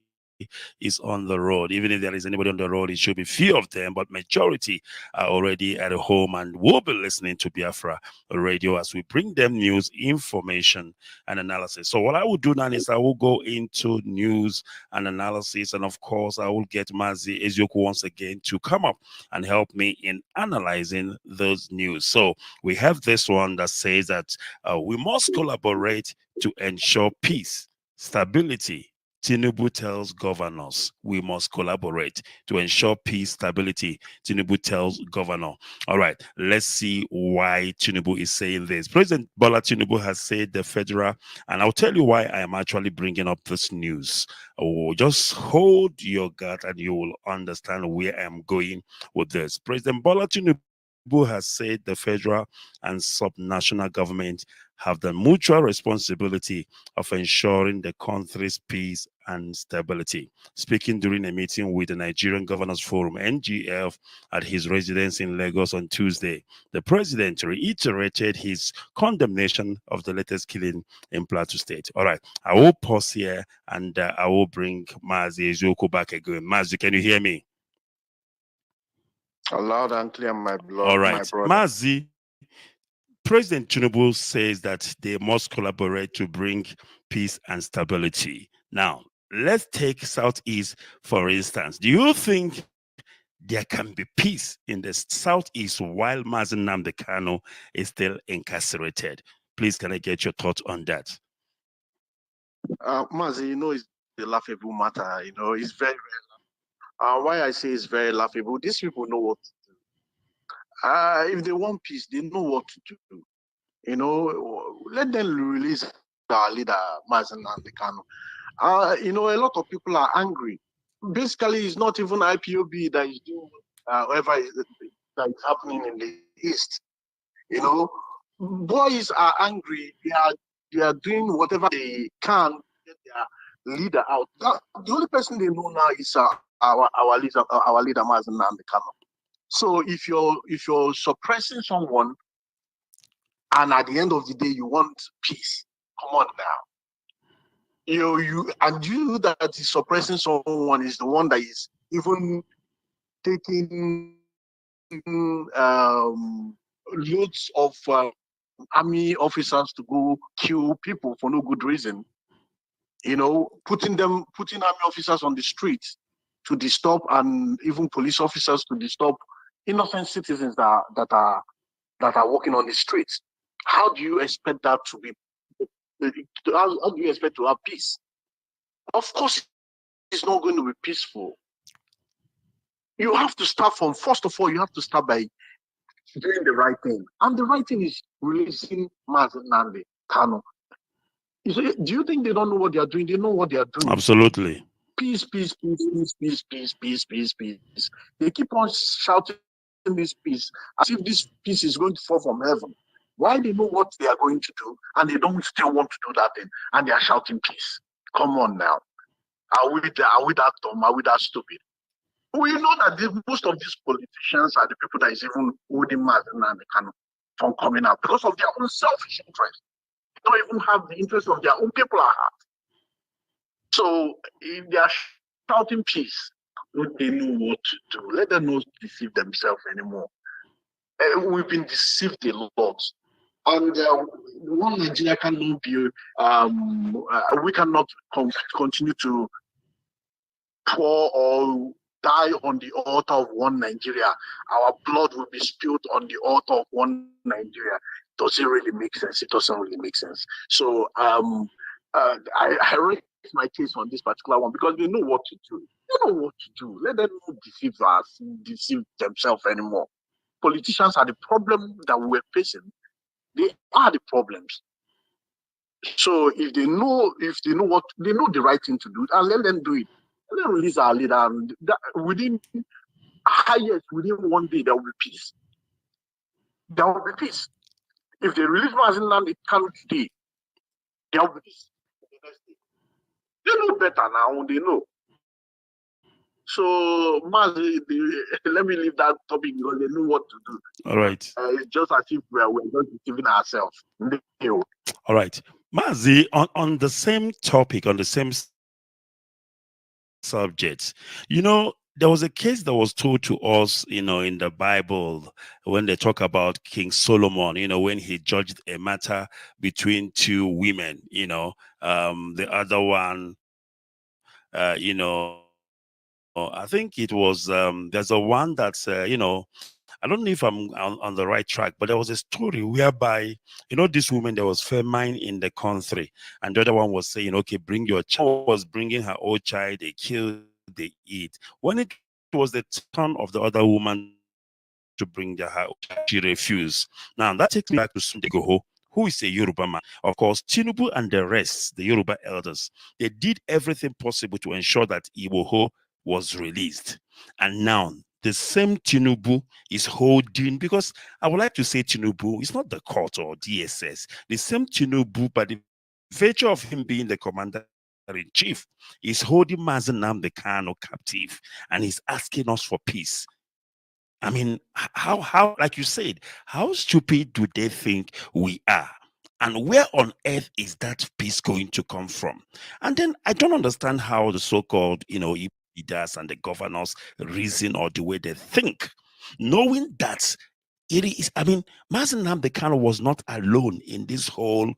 is on the road. Even if there is anybody on the road, it should be few of them, but majority are already at home and will be listening to Biafra Radio as we bring them news, information, and analysis. So what I will do now is I will go into news and analysis, and of course I will get Mazi Ezioku once again to come up and help me in analyzing those news. So we have this one that says that we must collaborate to ensure peace, stability. Tinubu tells governors we must collaborate to ensure peace, stability. Tinubu tells governor. All right, let's see why Tinubu is saying this. President Bola Tinubu has said the federal, and I'll tell you why I am actually bringing up this news. Oh, just hold your gut and you will understand where I am going with this. President Bola Tinubu has said the federal and subnational government have the mutual responsibility of ensuring the country's peace and stability. Speaking during a meeting with the Nigerian Governors Forum, NGF, at his residence in Lagos on Tuesday, the president reiterated his condemnation of the latest killing in Plateau State. All right, I will pause here and I will bring Mazi Ezioku back again. Mazi, can you hear me? Loud and clear, my blood. All right, my brother. Mazi, President Tinubu says that they must collaborate to bring peace and stability. Now, let's take Southeast, for instance. Do you think there can be peace in the Southeast while Mazi Nnamdi Kanu is still incarcerated? Please, can I get your thoughts on that? Mazi, it's a laughable matter. It's very, very laughable. Why I say it's very laughable, these people know what to do. If they want peace, they know what to do. Let them release our leader, Mazi Nnamdi Kanu. A lot of people are angry. Basically, it's not even IPOB that is doing whatever that is happening in the East. Boys are angry. They are doing whatever they can to get their leader out. The only person they know now is our leader, Mazi Nnamdi Kanu. So if you're suppressing someone, and at the end of the day you want peace, come on now. you that is suppressing someone is the one that is even taking loads of army officers to go kill people for no good reason. Putting army officers on the streets to disturb, and even police officers to disturb innocent citizens that are walking on the streets. How do you expect that to be? How do you expect to have peace? Of course, it's not going to be peaceful. You have to start from, first of all, you have to start by doing the right thing. And the right thing is releasing Mazi Nnamdi Kanu. Do you think they don't know what they are doing? They know what they are doing. Absolutely. Peace, peace, peace, peace, peace, peace, peace, peace, peace. They keep on shouting this peace as if this peace is going to fall from heaven. Why they know what they are going to do and they don't still want to do that thing and they are shouting peace? Come on now. Are we that dumb? Are we that stupid? We know that most of these politicians are the people that is even holding Mazi Nnamdi Kanu from coming out because of their own selfish interest. They don't even have the interest of their own people at heart. So if they are shouting peace, don't they know what to do? Let them not deceive themselves anymore. We've been deceived a lot. And one Nigeria cannot be, we cannot continue to pour or die on the altar of one Nigeria. Our blood will be spilled on the altar of one Nigeria. Does it really make sense? It doesn't really make sense. So I raise my case on this particular one because they know what to do. They know what to do. Let them not deceive themselves anymore. Politicians are the problem that we're facing. They are the problems. So if they know what they know the right thing to do, and let them do it. Let them release our leader, and within 1 day there will be peace. There will be peace. If they release Mazi Nnamdi Kanu today, there will be peace. They know better now. They know. So Mazi, let me leave that topic because they know what to do. All right. It's just as if we're just deceiving ourselves. All right. Mazi, on the same topic, on the same subject, there was a case that was told to us, in the Bible when they talk about King Solomon, when he judged a matter between two women, the other one, I think it was, there's a one that's, I don't know if I'm on the right track, but there was a story whereby, this woman, there was famine in the country, and the other one was saying, okay, bring your child. Was bringing her old child, they kill, they eat. When it was the turn of the other woman to bring her child, she refused. Now, that takes me back to Sunday Goho, who is a Yoruba man. Of course, Tinubu and the rest, the Yoruba elders, they did everything possible to ensure that Iwoho was released. And now, the same Tinubu is holding, because I would like to say Tinubu is not the court or DSS. The same Tinubu, by the virtue of him being the commander-in-chief, is holding Mazi Nnamdi Kanu captive, and he's asking us for peace. I mean, how, like you said, how stupid do they think we are? And where on earth is that peace going to come from? And then I don't understand how the so-called, leaders and the governors reason or the way they think, knowing that it is, Mazi Nnamdi Kanu was not alone in this whole,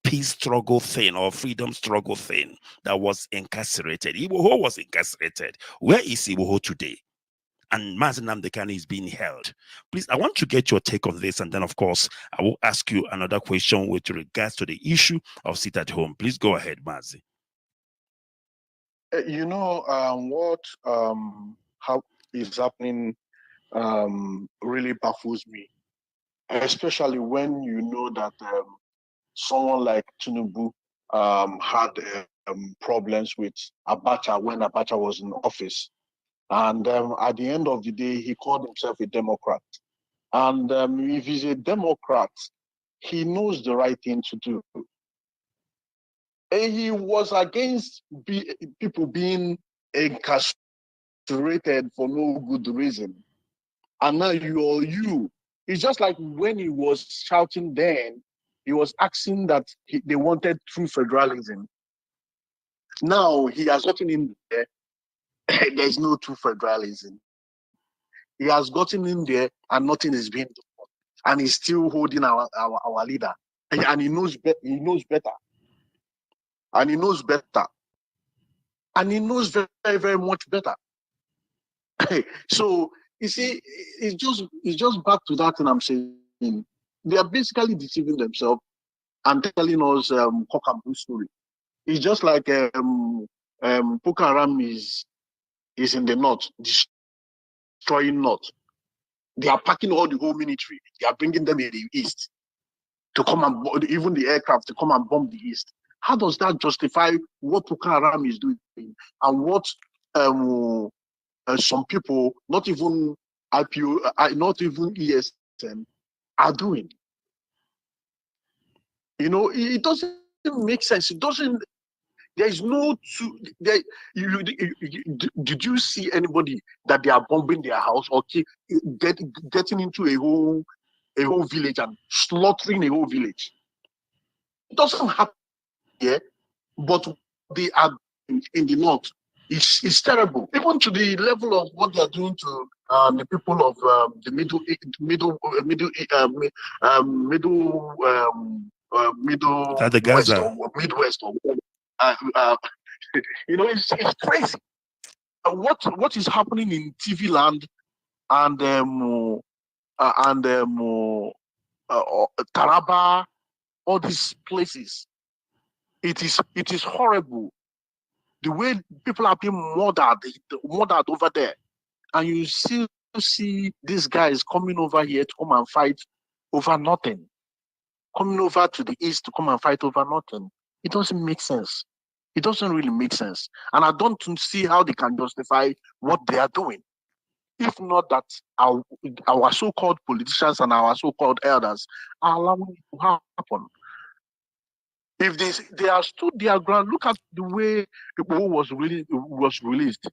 peace struggle thing or freedom struggle thing that was incarcerated. Iwoho was incarcerated. Where is Iwoho today? And Mazi Nnamdi Kanu is being held. Please, I want to get your take on this, and then, of course, I will ask you another question with regards to the issue of sit at home. Please go ahead, Mazi. What how is happening really baffles me, especially when you know that someone like Tinubu had problems with Abacha when Abacha was in office. And at the end of the day, he called himself a Democrat. And if he's a Democrat, he knows the right thing to do. And he was against people being incarcerated for no good reason. And now you, it's just like when he was shouting then He was asking that they wanted true federalism. Now he has gotten in there. There's no true federalism. He has gotten in there and nothing is being done. And he's still holding our leader. And he knows he knows better. And he knows better. And he knows very, very much better. So you see, it's just back to that thing I'm saying. They are basically deceiving themselves and telling us cock and bull story. It's just like Boko Haram is in the north, destroying north. They are packing all the whole military. They are bringing them in the east to come and even the aircraft to come and bomb the east. How does that justify what Boko Haram is doing and what some people, not even IPO, not even ESN, are doing? You know, it doesn't make sense. It doesn't. There is no. Did you see anybody that they are bombing their house or getting into a whole village and slaughtering a whole village? It doesn't happen here, but they are in the north. It's terrible, even to the level of what they are doing to the people of the middle the west Gaza. or Midwest or you know, it's crazy. What is happening in TV land and Taraba, all these places? It is horrible. The way people are being murdered over there, and you still see these guys coming over here to come and fight over nothing. Coming over to the east to come and fight over nothing. It doesn't make sense. It doesn't really make sense. And I don't see how they can justify what they are doing. If not that our so-called politicians and our so-called elders are allowing it to happen. If they are stood their ground, look at the way people was released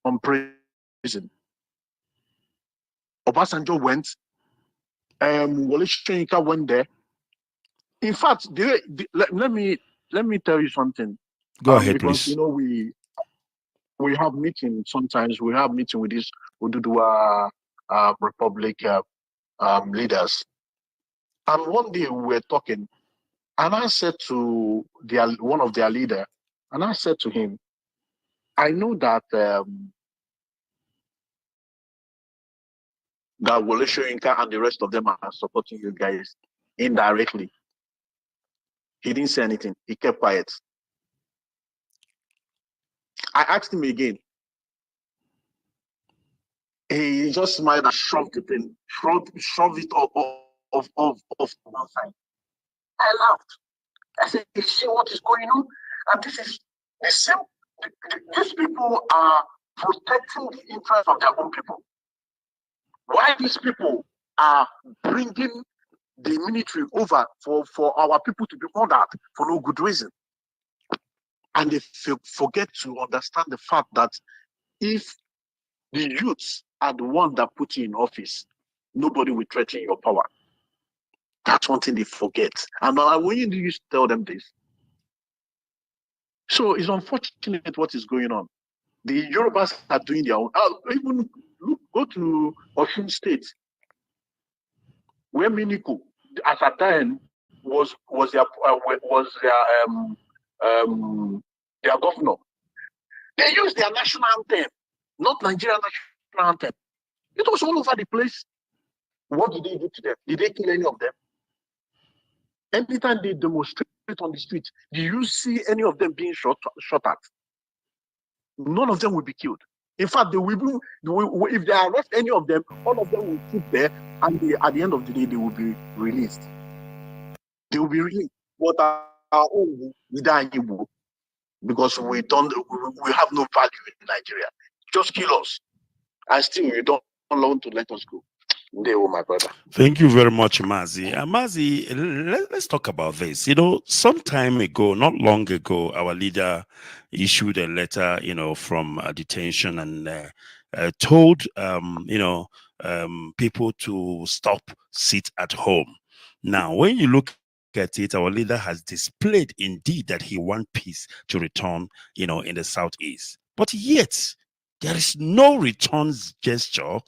from prison. Obasanjo went, Wole Soyinka went there. In fact, let me tell you something. Go ahead, because, please. You know, we have meetings sometimes. We have meeting with these Oduduwa Republic leaders. And one day we were talking, and I said to one of their leader, and I said to him, I know that that Wole Soyinka and the rest of them are supporting you guys indirectly. He didn't say anything. He kept quiet. I asked him again. He just smiled and shrugged it in, shoved it off one side. I laughed. I said, you see what is going on? And this is the same. These people are protecting the interests of their own people. Why these people are bringing the military over for our people to be murdered for no good reason? And they forget to understand the fact that if the youths are the ones that put you in office, nobody will threaten your power. That's one thing they forget. And when you used to tell them this. So it's unfortunate what is going on. The Yorubas are doing their own. Even go to Osun State, where Miniko, at that time, was their governor. They used their national anthem, not Nigerian national anthem. It was all over the place. What did they do to them? Did they kill any of them? Anytime they demonstrate on the street, do you see any of them being shot at? None of them will be killed. In fact, they will if they arrest any of them, all of them will keep there, and at the end of the day, they will be released. They will be released. But our own, because we have no value in Nigeria. Just kill us, and still you don't want to let us go. My brother. Thank you very much, Mazi. Mazi, let's talk about this. You know, some time ago, not long ago, our leader issued a letter, from detention and told, people to sit at home. Now, when you look at it, our leader has displayed indeed that he wants peace to return, in the southeast. But yet, there is no returns gesture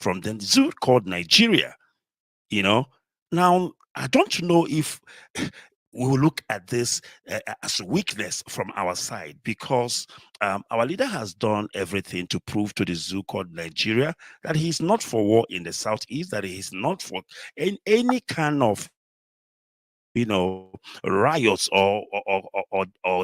from the zoo called Nigeria. Now, I don't know if we will look at this as a weakness from our side, because our leader has done everything to prove to the zoo called Nigeria that he's not for war in the southeast, that he is not for any kind of riots or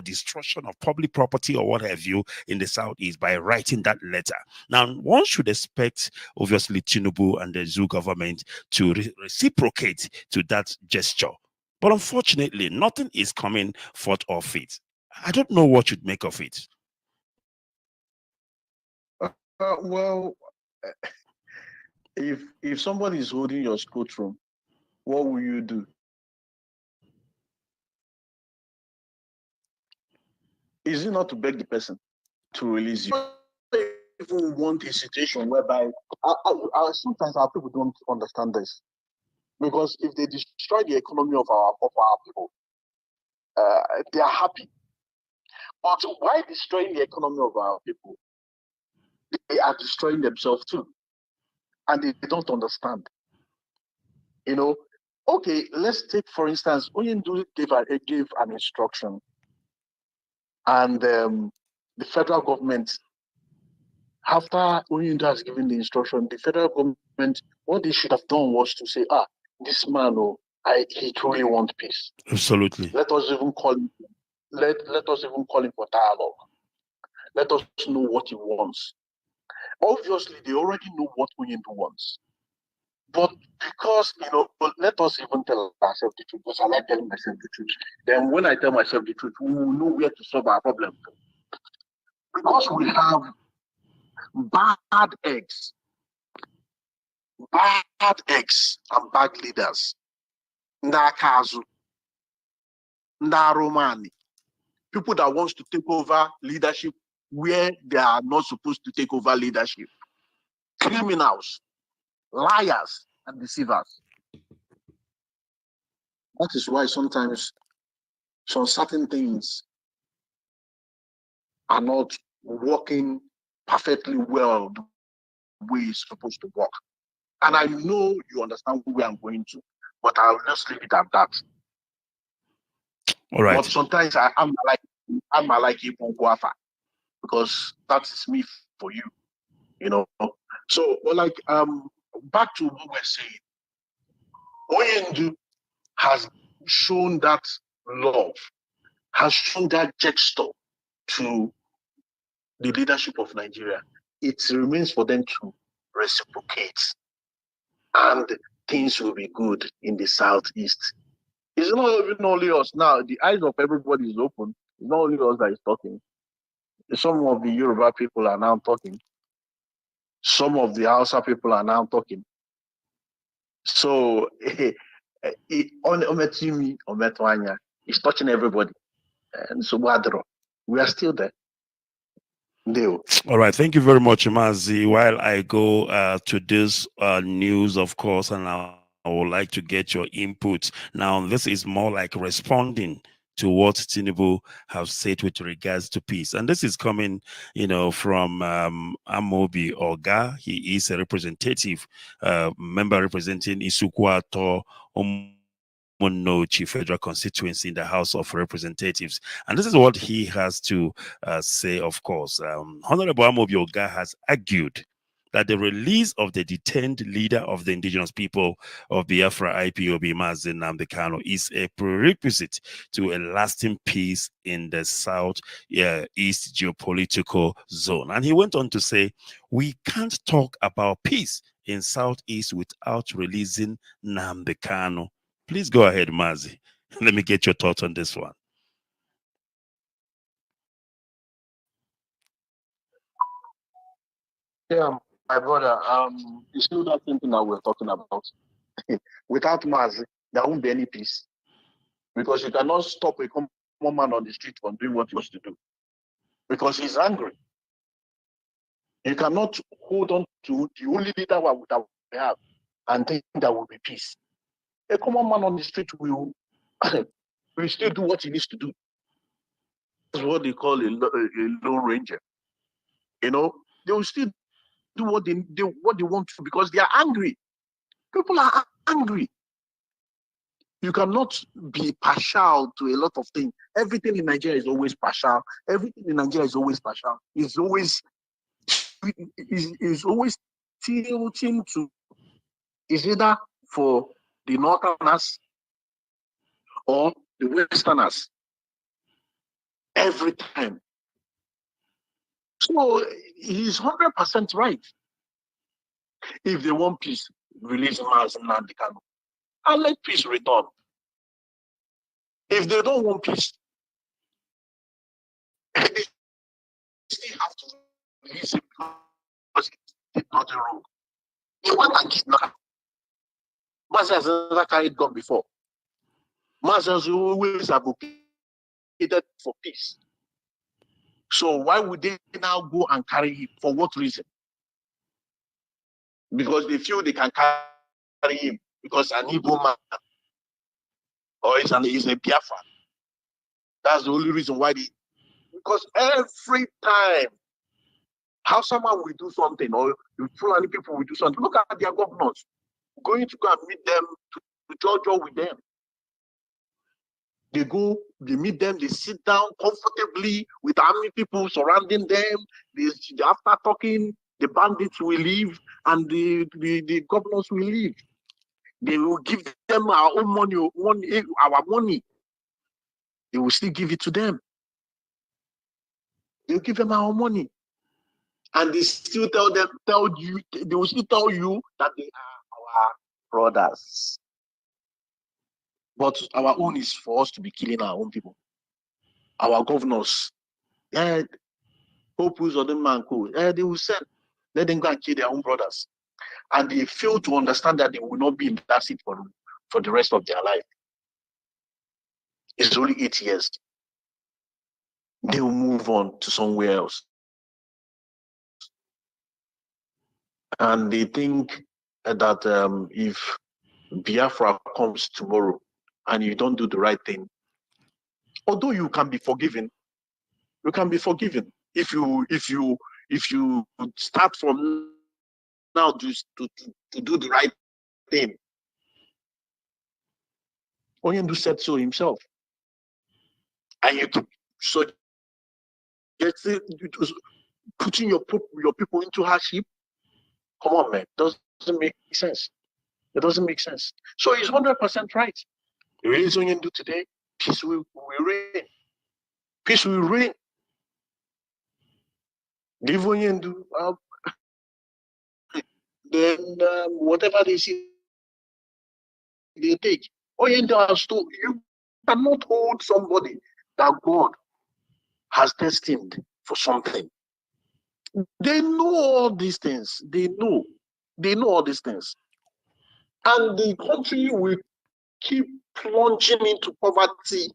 destruction of public property or what have you in the southeast by writing that letter. Now, one should expect, obviously, Tinubu and the zoo government to reciprocate to that gesture. But unfortunately, nothing is coming forth of it. I don't know what you'd make of it. Well, if somebody is holding your scrotum, what will you do? Is it not to beg the person to release you? If we want a situation whereby sometimes our people don't understand this, because if they destroy the economy of our people, they are happy. But why destroying the economy of our people? They are destroying themselves too, and they don't understand. Okay, let's take for instance, Oyindu gave an instruction, and the federal government, after Oyindu has given the instruction, the federal government, what they should have done was to say, this man, he truly wants peace. Absolutely. Let us even call him. Let us even call him for dialogue. Let us know what he wants. Obviously, they already know what Oyindu wants. But because, let us even tell ourselves the truth, because I like telling myself the truth. Then when I tell myself the truth, we will know where to solve our problem. Because we have bad eggs and bad leaders. Ndakazu, Ndaromani, people that wants to take over leadership where they are not supposed to take over leadership. Criminals, liars, and deceivers. That is why sometimes some certain things are not working perfectly well the way it's supposed to work. And I know you understand where I'm going to, but I'll just leave it at that. All right. But sometimes I'm like Ibn Guafa, because that is me for you, So, back to what we're saying, Oyendu has shown that love, has shown that gesture to the leadership of Nigeria. It remains for them to reciprocate, and things will be good in the southeast. It's not even only us now. The eyes of everybody is open. It's not only us that is talking. Some of the Yoruba people are now talking. Some of the Hausa people are now talking. So, it's touching everybody. And so, we are still there. All right. Thank you very much, Mazi. While I go to this news, of course, and I would like to get your input. Now, this is more like responding to what Tinubu have said with regards to peace. And this is coming, from Amobi Oga. He is a representative, member representing Isukwato Monochi Federal Constituency in the House of Representatives. And this is what he has to say, of course. Honorable Amobi Oga has argued that the release of the detained leader of the indigenous people of Biafra IPOB, Mazi Nnamdi Kanu, is a prerequisite to a lasting peace in the South East geopolitical zone. And he went on to say, we can't talk about peace in Southeast without releasing Nnamdi Kanu. Please go ahead, Mazi. Let me get your thoughts on this one. Yeah, my brother, it's still that same thing that we're talking about. Without Mazi, there won't be any peace. Because you cannot stop a common man on the street from doing what he wants to do. Because he's angry. You cannot hold on to the only leader that we have and think there will be peace. A common man on the street will, will still do what he needs to do. That's what they call a lone ranger. You know, they will still do what they want to because they are angry. People are angry. You cannot be partial to a lot of things. Everything in Nigeria is always partial. Everything in Nigeria is always partial. It's always tilting to is either for the Northerners or the Westerners. Every time. So he's 100% right. If they want peace, release Maz and Nandikano. And let peace return. If they don't want peace, they still have to release him because he did nothing wrong. They want to kidnap. Maz has never carried gun before. Maz has always advocated for peace. So why would they now go and carry him? For what reason? Because they feel they can carry him because an Igbo man or he's a Biafra. That's the only reason why they. Because every time how someone will do something or the Fulani people will do something, look at their governors going to go and meet them to judge with them. They go, they meet them, they sit down comfortably with army people surrounding them. After talking, the bandits will leave and the governors will leave. They will give them our own money, our money. They will still give it to them. They will give them our money. And they still they will still tell you that they are our brothers. But our own is for us to be killing our own people. Our governors, they will send, let them go and kill their own brothers. And they fail to understand that they will not be in that seat for the rest of their life. It's only 8 years. They will move on to somewhere else. And they think that if Biafra comes tomorrow and you don't do the right thing, although you can be forgiven, if you start from now to do the right thing. Onyendu said so himself. And you keep putting your people into hardship. Come on, man. Doesn't make sense. It doesn't make sense. So he's 100% right. Release Onyendu today, peace will reign. Peace will reign. Leave Onyendu, then whatever they see, they take. Onyendu has told you cannot hold somebody that God has destined for something. They know all these things. They know all these things. And the country will keep plunging into poverty.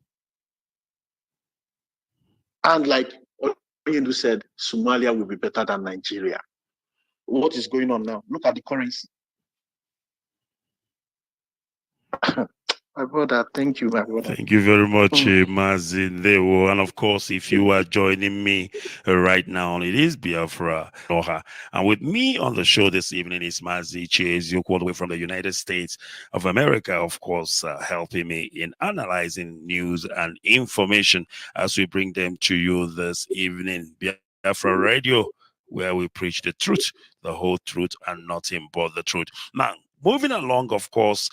And like Oyendu said, Somalia will be better than Nigeria. What is going on now? Look at the currency. My brother, thank you, my brother. Thank you very much, Mazin Dewo. And of course, if you are joining me right now, it is Biafra. And with me on the show this evening is Mazi Chase, you all the way from the United States of America, of course, helping me in analyzing news and information as we bring them to you this evening. Biafra Radio, where we preach the truth, the whole truth, and nothing but the truth. Now, moving along, of course,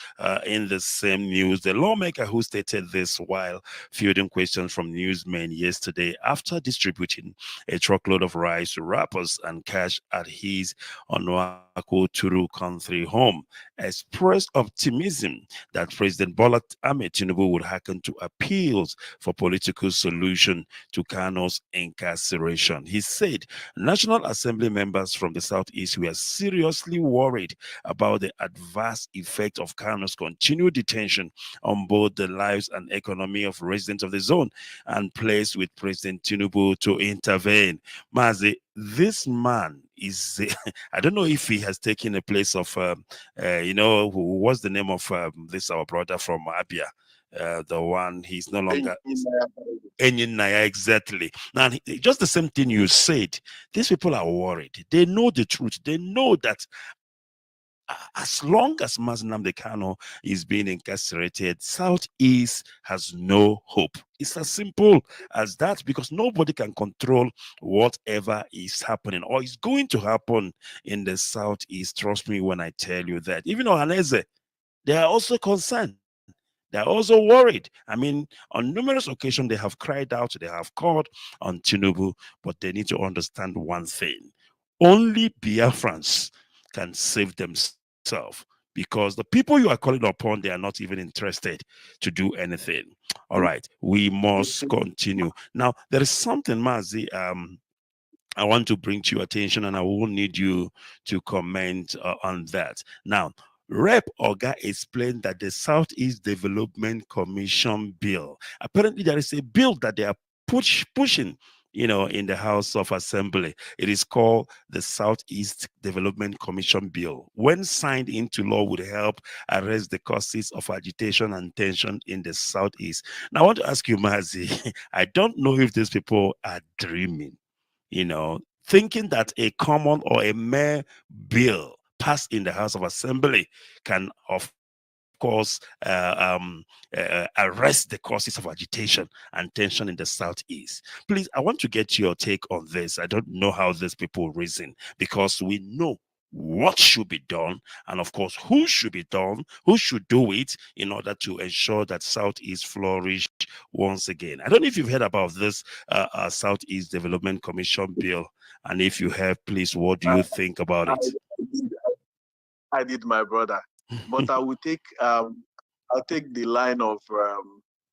in the same news, the lawmaker who stated this while fielding questions from newsmen yesterday after distributing a truckload of rice to rappers and cash at his Onuaku Turu country home expressed optimism that President Bola Ahmed Tinubu would hearken to appeals for political solution to Kano's incarceration. He said National Assembly members from the Southeast were seriously worried about the adverse effect of Kano's continued detention on both the lives and economy of residents of the zone and placed with President Tinubu to intervene. Mazi, this man is I don't know if he has taken the place of who was the name of this our brother from Abia, the one he's no longer. Naya, exactly. Now, just the same thing you said. These people are worried. They know the truth. They know that as long as Mazen Kano is being incarcerated, Southeast has no hope. It's as simple as that, because nobody can control whatever is happening or is going to happen in the Southeast. Trust me when I tell you that. Even Ohaneze, they are also concerned. They're also worried. I mean, on numerous occasions, they have cried out, they have called on Tinubu, but they need to understand one thing. Only Biafrans can save themselves, because the people you are calling upon, they are not even interested to do anything. All right, we must continue. Now, there is something, Mazi, I want to bring to your attention, and I will need you to comment on that. Now, Rep Oga explained that the Southeast Development Commission bill, apparently there is a bill that they are pushing, in the House of Assembly. It is called the Southeast Development Commission bill. When signed into law, would help arrest the causes of agitation and tension in the Southeast. Now, I want to ask you, Mazi, I don't know if these people are dreaming, thinking that a common or a mere bill passed in the House of Assembly can, of course, arrest the causes of agitation and tension in the Southeast. Please, I want to get your take on this. I don't know how these people reason, because we know what should be done, and of course who should be done, who should do it in order to ensure that Southeast flourish once again. I don't know if you've heard about this Southeast Development Commission bill, and if you have, please, what do you think about it? I did, my brother, but I will take I'll take the line of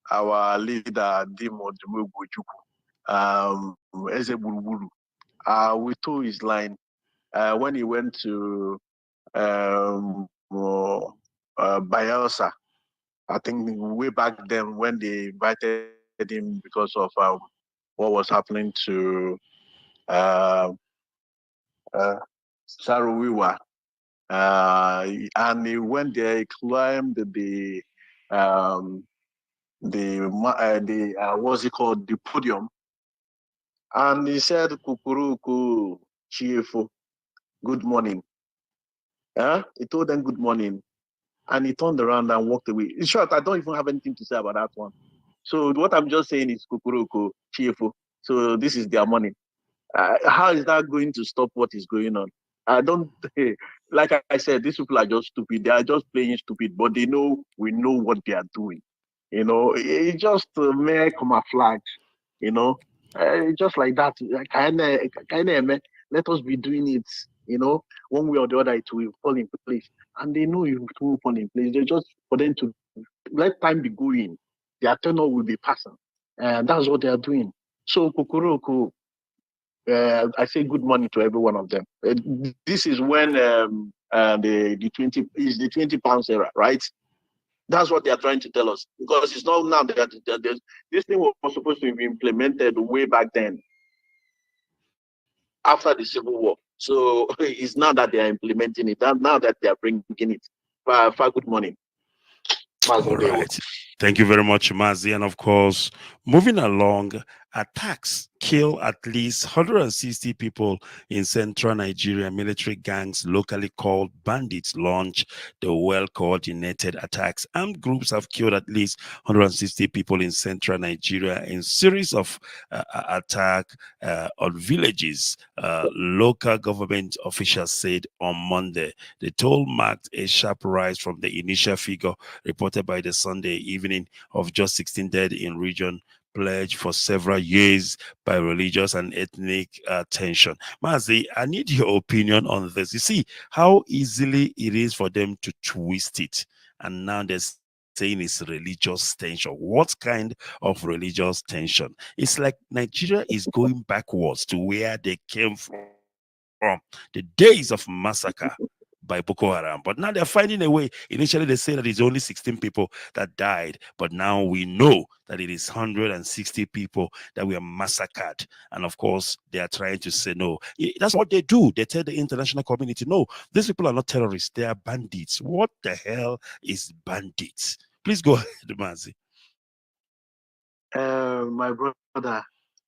our leader Dimo Eze Buruburu. We told his line when he went to Bayelsa. I think way back then when they invited him because of what was happening to Saruwiwa. And he went there, he climbed the what's it called, the podium, and he said, "Kukuruku, Chiefo, good morning." He told them good morning, and he turned around and walked away. In short, I don't even have anything to say about that one. So what I'm just saying is, Kukuruku, Chiefo. So this is their money. How is that going to stop what is going on? I don't, like I said, these people are just stupid. They are just playing stupid, but we know what they are doing. It's just mere camouflage, just like that. Let us be doing it, one way or the other, it will fall in place. And they know it will fall in place. They just, for them to let time be going, their tenure will be passing. And that's what they are doing. So, Kukuruku, I say good morning to every one of them. This is when the 20 pounds era, right? That's what they are trying to tell us, because it's not now that this thing was supposed to be implemented way back then, after the Civil War. So it's now that they are implementing it. Now that they are bringing it. Far good morning. All right. Thank you very much, Mazi. And of course, moving along, attacks kill at least 160 people in central Nigeria. Military gangs, locally called bandits, launch the well-coordinated attacks. Armed groups have killed at least 160 people in central Nigeria in series of attacks on villages. Local government officials said on Monday. The toll marked a sharp rise from the initial figure reported by the Sunday evening of just 16 dead in region pledged for several years by religious and ethnic tension. Mazi, I need your opinion on this. You see how easily it is for them to twist it, and now they're saying it's religious tension. What kind of religious tension? It's like Nigeria is going backwards to where they came from. The days of massacre by Boko Haram. But now they're finding a way. Initially, they say that it's only 16 people that died, but now we know that it is 160 people that were massacred. And of course, they are trying to say no. That's what they do. They tell the international community, no, these people are not terrorists. They are bandits. What the hell is bandits? Please go ahead, Mazi. My brother,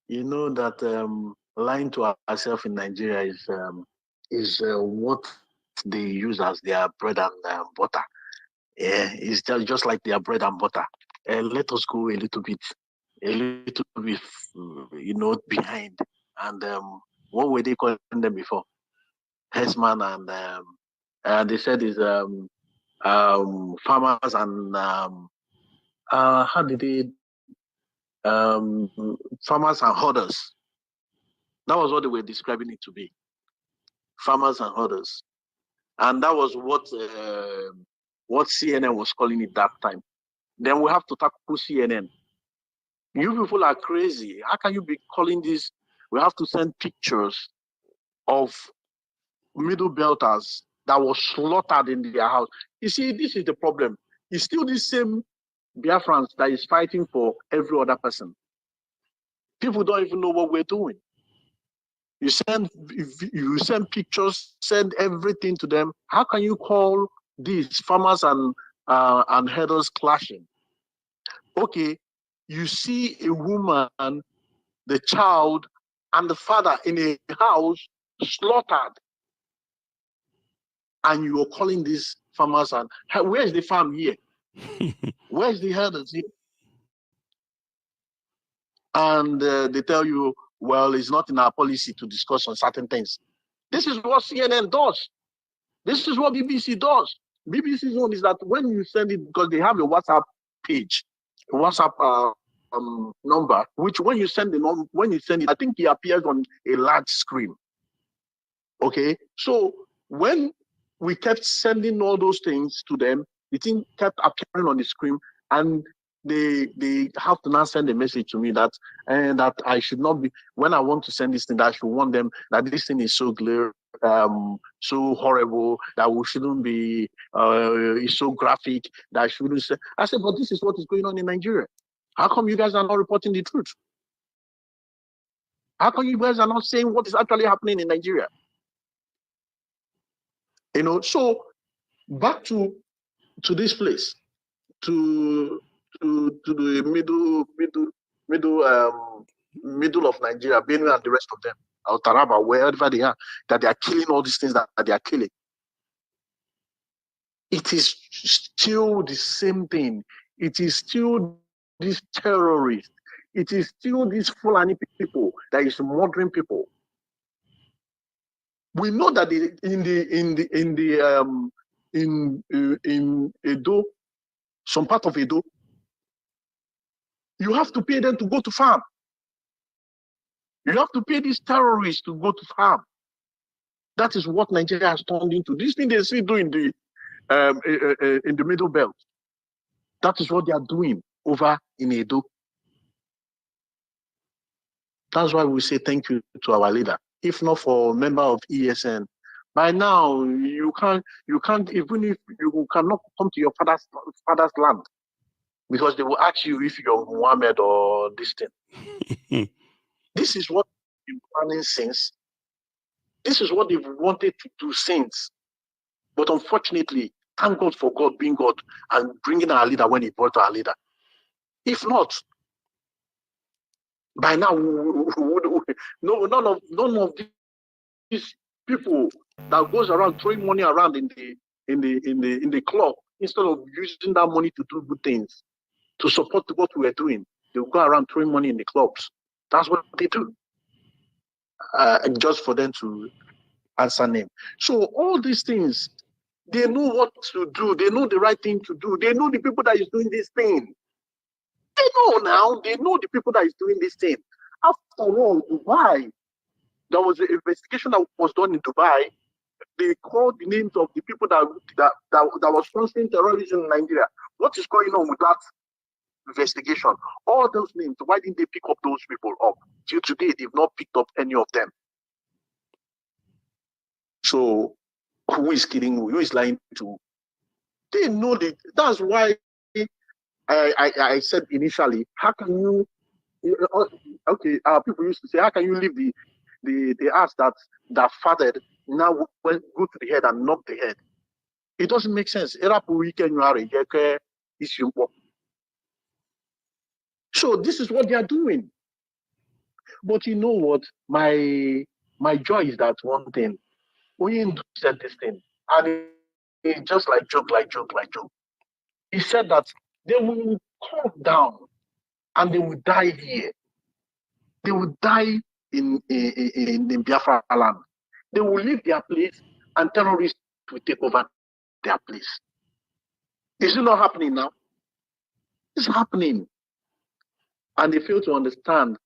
you know that lying to ourselves in Nigeria is what they use as their bread and butter. Yeah, it's just like their bread and butter. Let us go a little bit, behind. And what were they calling them before? Hessman and they said is farmers and how did they farmers and hoarders. That was what they were describing it to be. Farmers and hoarders. And that was what CNN was calling it that time. Then we have to tackle CNN. You people are crazy. How can you be calling this? We have to send pictures of middle belters that was slaughtered in their house. You see, this is the problem. It's still the same Biafrans that is fighting for every other person. People don't even know what we're doing. You send pictures, send everything to them. How can you call these farmers and herders clashing? Okay, you see a woman, the child, and the father in a house slaughtered, and you are calling these farmers and where's the farm here? Where's the herders here? And they tell you, well, it's not in our policy to discuss on certain things. This is what CNN does. This is what BBC does. BBC's one is that when you send it, because they have a WhatsApp page, a WhatsApp number, which when you send it, I think it appears on a large screen. Okay, so when we kept sending all those things to them, the thing kept appearing on the screen, and they have to now send a message to me that I should not be, when I want to send this thing, that I should warn them that this thing is so so horrible, that we shouldn't be it's so graphic, that I shouldn't say. I said, but this is what is going on in Nigeria. How come you guys are not reporting the truth? How come you guys are not saying what is actually happening in Nigeria? So back to this place, to the middle of Nigeria, Benue and the rest of them, or Taraba, wherever they are, that they are killing all these things that they are killing. It is still the same thing. It is still these terrorists. It is still these Fulani people that is murdering people. We know that in Edo, some part of Edo, you have to pay them to go to farm. You have to pay these terrorists to go to farm. That is what Nigeria has turned into. This thing they see doing in the Middle Belt. That is what they are doing over in Edo. That's why we say thank you to our leader. If not for a member of ESN, by now you can't even if you cannot come to your father's land, because they will ask you if you're Muhammad or this thing. This is what they've been planning since. This is what they've wanted to do since. But unfortunately, thank God for God being God and bringing our leader when he brought our leader. If not, by now, none of these people that goes around throwing money around in the club, instead of using that money to do good things, to support what we are doing, they'll go around throwing money in the clubs. That's what they do. Just for them to answer name. So all these things, they know what to do. They know the right thing to do. They know the people that is doing this thing. They know now. They know the people that is doing this thing. After all, Dubai, there was an investigation that was done in Dubai. They called the names of the people that was sponsoring terrorism in Nigeria. What is going on with that investigation? All those names, why didn't they pick up those people up? Till today, they've not picked up any of them. So who is killing who is lying to who. They know that. That's why I said initially, how can you? Okay, people used to say, how can you leave the ass that farted now go to the head and knock the head? It doesn't make sense. So this is what they are doing. But you know what? My joy is that one thing. When said this thing, and it's just like joke. He said that they will come down and they will die here. They will die in Biafra land. They will leave their place and terrorists will take over their place. Is it not happening now? It's happening. And they fail to understand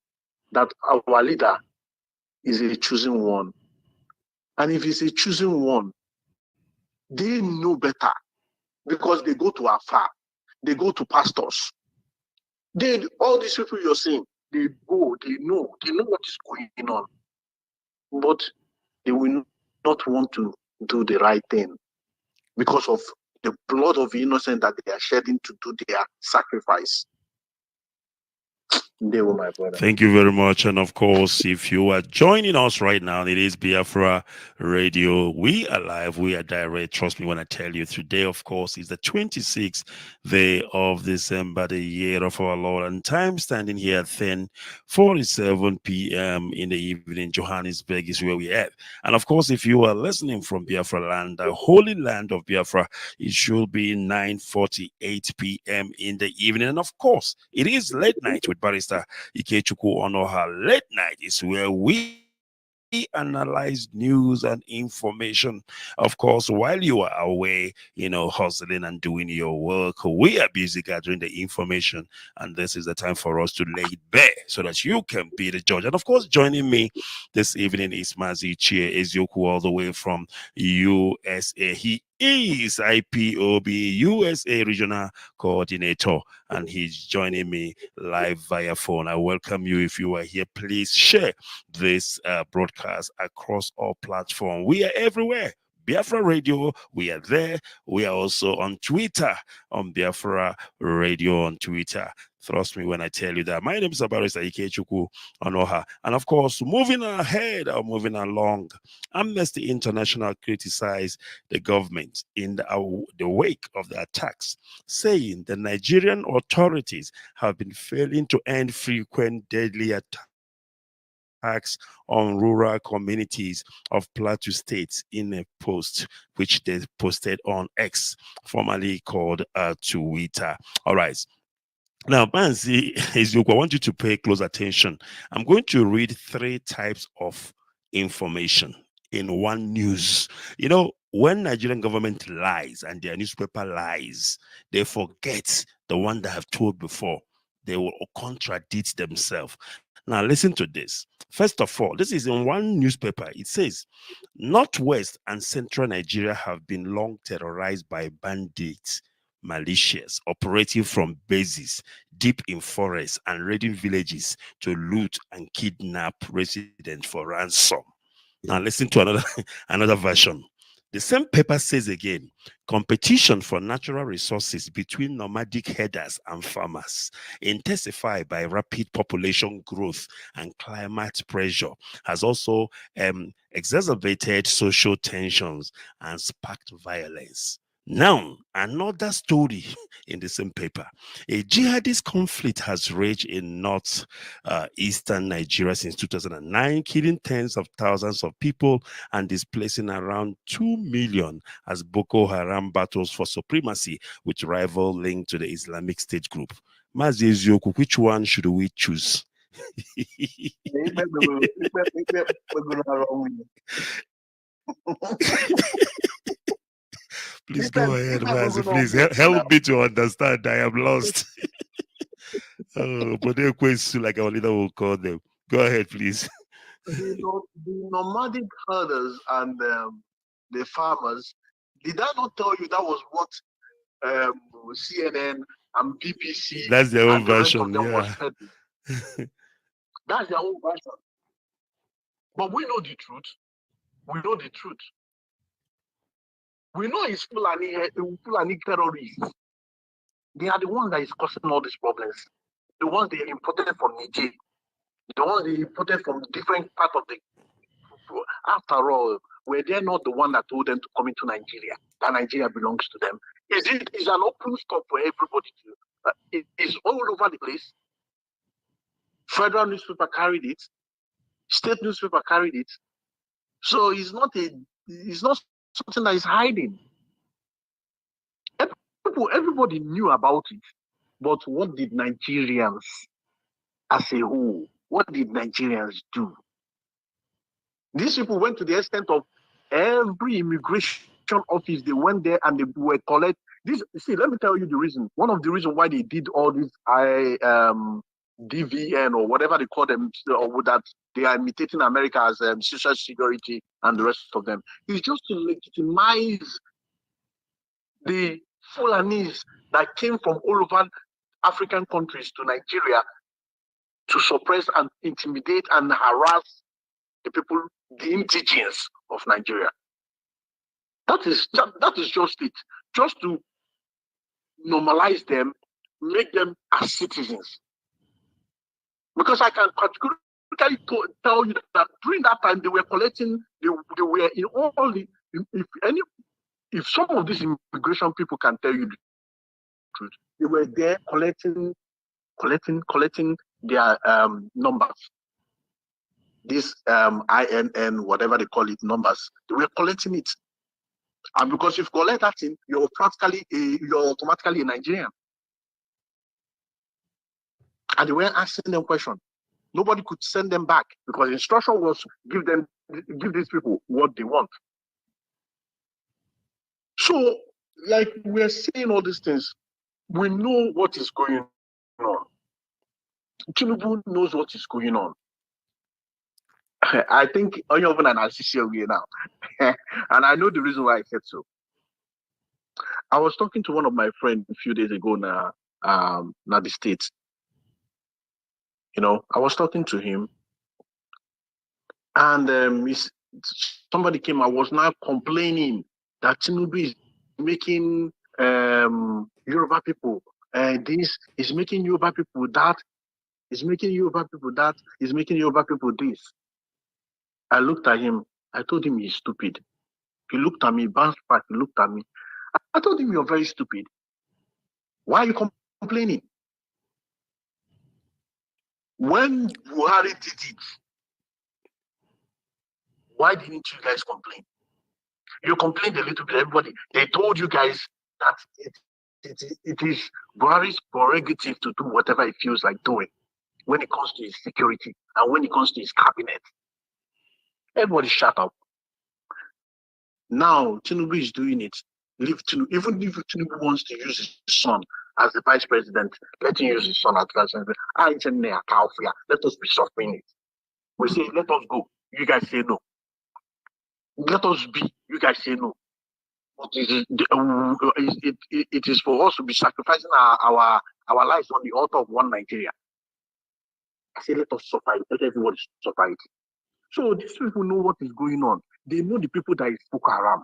that our leader is a chosen one. And if he's a chosen one, they know better because they go to Afar, they go to pastors. All these people you're seeing, they know what is going on. But they will not want to do the right thing because of the blood of innocent that they are shedding to do their sacrifice. They were my brother. Thank you very much. And of course, if you are joining us right now, it is Biafra Radio. We are live. We are direct. Trust me when I tell you, today, of course, is the 26th day of December, the year of our Lord. And time standing here at 10:47 p.m. in the evening, Johannesburg is where we at. And of course, if you are listening from Biafra land, the holy land of Biafra, it should be 9:48 p.m. in the evening. And of course, it is late night with Barrister Ikechukwu Onoha. Late night is where we analyze news and information. Of course, while you are away, hustling and doing your work, we are busy gathering the information, and this is the time for us to lay it bare so that you can be the judge. And of course, joining me this evening is Mazi Chie Ezioku, all the way from USA. He is IPOB USA Regional Coordinator, and he's joining me live via phone. I welcome you. If you are here, please share this broadcast across all platforms. We are everywhere. Biafra Radio, we are there. We are also on Twitter, on Biafra Radio on Twitter. Trust me when I tell you that. My name is Barrister Ikechukwu Onoha. And of course, moving along, Amnesty International criticized the government in the wake of the attacks, saying the Nigerian authorities have been failing to end frequent deadly attacks on rural communities of Plateau State in a post which they posted on X, formerly called Twitter. All right. Now, Banzi, I want you to pay close attention. I'm going to read 3 types of information in one news. When Nigerian government lies and their newspaper lies, they forget the one that I've told before. They will contradict themselves. Now, listen to this. First of all, this is in one newspaper. It says, Northwest and Central Nigeria have been long terrorized by bandits, militias operating from bases deep in forests and raiding villages to loot and kidnap residents for ransom. Now, listen to another version. The same paper says again, competition for natural resources between nomadic herders and farmers, intensified by rapid population growth and climate pressure, has also exacerbated social tensions and sparked violence. Now, another story in the same paper. A jihadist conflict has raged in northeastern Nigeria since 2009, killing tens of thousands of people and displacing around 2 million as Boko Haram battles for supremacy with rival linked to the Islamic State group. Mazi Ezioku, which one should we choose? Please go ahead, Mazi. Please help me to understand. I am lost. But they're questions like our leader will call them. Go ahead, please. The nomadic herders and the farmers, did I not tell you that was what CNN and BBC That's their own and the rest version, of them was yeah. spreading? That's their own version. But we know the truth. We know the truth. We know it's Fulani terrorists. They are the ones that is causing all these problems. The ones they imported from Niger. The ones they imported from different parts of the. After all, were they not the one that told them to come into Nigeria? That Nigeria belongs to them. Is an open scope for everybody to? It is all over the place. Federal newspaper carried it. State newspaper carried it. So it's not something that is hiding. Everybody knew about it. But what did Nigerians as a whole, what did Nigerians do? These people went to the extent of every immigration office, they went there and they were collect. See, let me tell you the reason. One of the reasons why they did all this DVN or whatever they call them, or that they are imitating America as social security and the rest of them, is just to legitimize the Fulanis that came from all over African countries to Nigeria to suppress and intimidate and harass the people, the indigenous of Nigeria. That is just it. Just to normalize them, make them as citizens. Because I can categorically tell you that during that time they were collecting, they were in all the, if some of these immigration people can tell you the truth, they were there collecting their numbers. This INN, whatever they call it, numbers, they were collecting it. And because if you collect that thing, you're automatically a Nigerian. And they weren't asking them questions. Nobody could send them back because the instruction was give these people what they want. So, like we're seeing all these things, we know what is going on. Tinubu knows what is going on. I think Onyovan and Asisi are here now. And I know the reason why I said so. I was talking to one of my friends a few days ago now the States. You know, I was talking to him and somebody came. I was now complaining that Tinubu is making Yoruba people this, is making Yoruba people that, is making Yoruba people that, is making Yoruba people this. I looked at him. I told him he's stupid. He looked at me, bounced back, he looked at me. I told him you're very stupid. Why are you complaining? When Buhari did it, why didn't you guys complain? You complained a little bit, everybody. They told you guys that it is Buhari's prerogative to do whatever he feels like doing when it comes to his security and when it comes to his cabinet. Everybody shut up. Now, Tinubu is doing it. Leave Tinubu. Even if Tinubu wants to use his son as the vice president, let him use his son as vice president. Let us be suffering it. We say, let us go. You guys say no. Let us be. You guys say no. But it is for us to be sacrificing our lives on the altar of one Nigeria. I say, let us suffer it. Let everybody suffer it. So these people know what is going on. They know the people that is Boko Haram.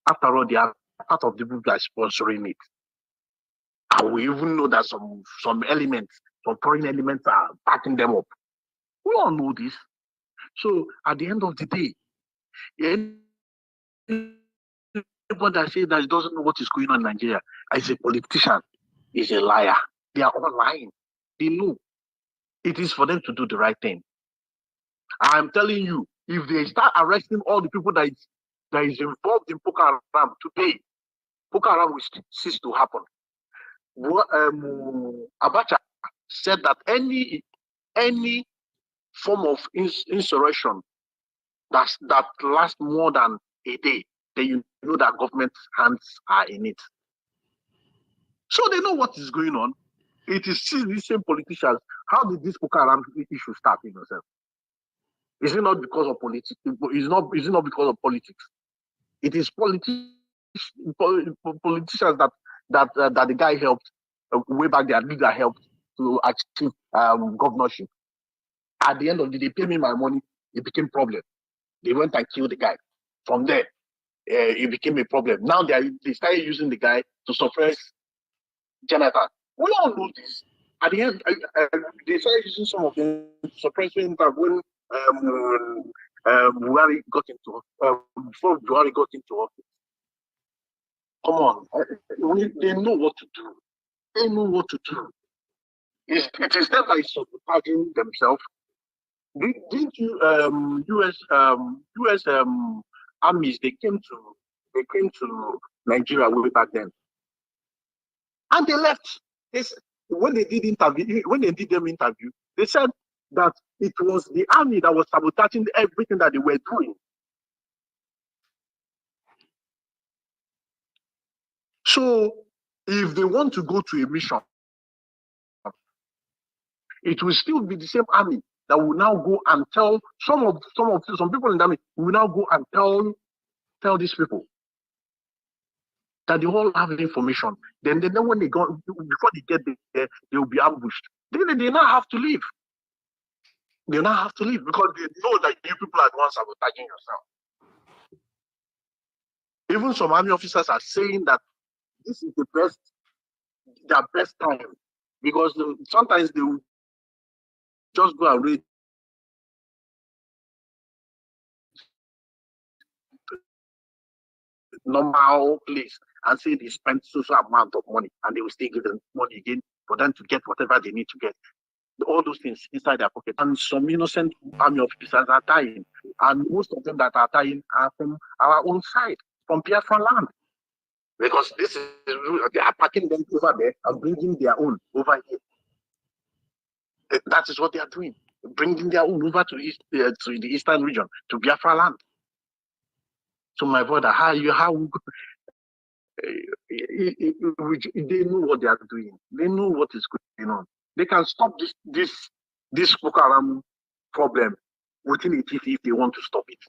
After all, they are part of the people that are sponsoring it. And we even know that some elements, some foreign elements are backing them up. We all know this. So at the end of the day, everyone that says that doesn't know what is going on in Nigeria is a politician, is a liar. They are all lying. They know. It is for them to do the right thing. I'm telling you, if they start arresting all the people that is involved in Boko Haram today, Boko Haram will cease to happen. Abacha said that any form of insurrection that lasts more than a day, then you know that government hands are in it. So they know what is going on. It is still the same politicians. How did this Boko Haram issue start in yourself? Is it not because of politics? Is it not because of politics? It is politicians that the guy helped way back there, leader helped to achieve governorship. At the end of the day, they pay me my money, it became problem. They went and killed the guy. From there, it became a problem. Now they started using the guy to suppress Jonathan. We all know this. At the end, they started using some of them to suppress him back when Buhari got into before Buhari got into office. Come on, they know what to do. They know what to do. It is them that is sabotaging themselves. Didn't you US armies they came to Nigeria way back then, and they left. When they did them interview, they said that it was the army that was sabotaging everything that they were doing. So if they want to go to a mission, it will still be the same army that will now go and tell some people in the army will now go and tell these people that they all have information. Then when they go before they get there, they will be ambushed. Then they now have to leave. They now have to leave because they know that you people are the ones sabotaging yourself. Even some army officers are saying that this is their best time, because sometimes they will just go and raid normal place and say they spent social amount of money and they will still give them money again for them to get whatever they need to get. All those things inside their pocket. And some innocent army officers are dying. And most of them that are dying are from our own side, from Biafra land. Because this is, they are packing them over there and bringing their own over here. That is what they are doing. Bringing their own over to the eastern region, to Biafra land. So my brother, they know what they are doing. They know what is going on. They can stop this Boko Haram problem within a TC if they want to stop it.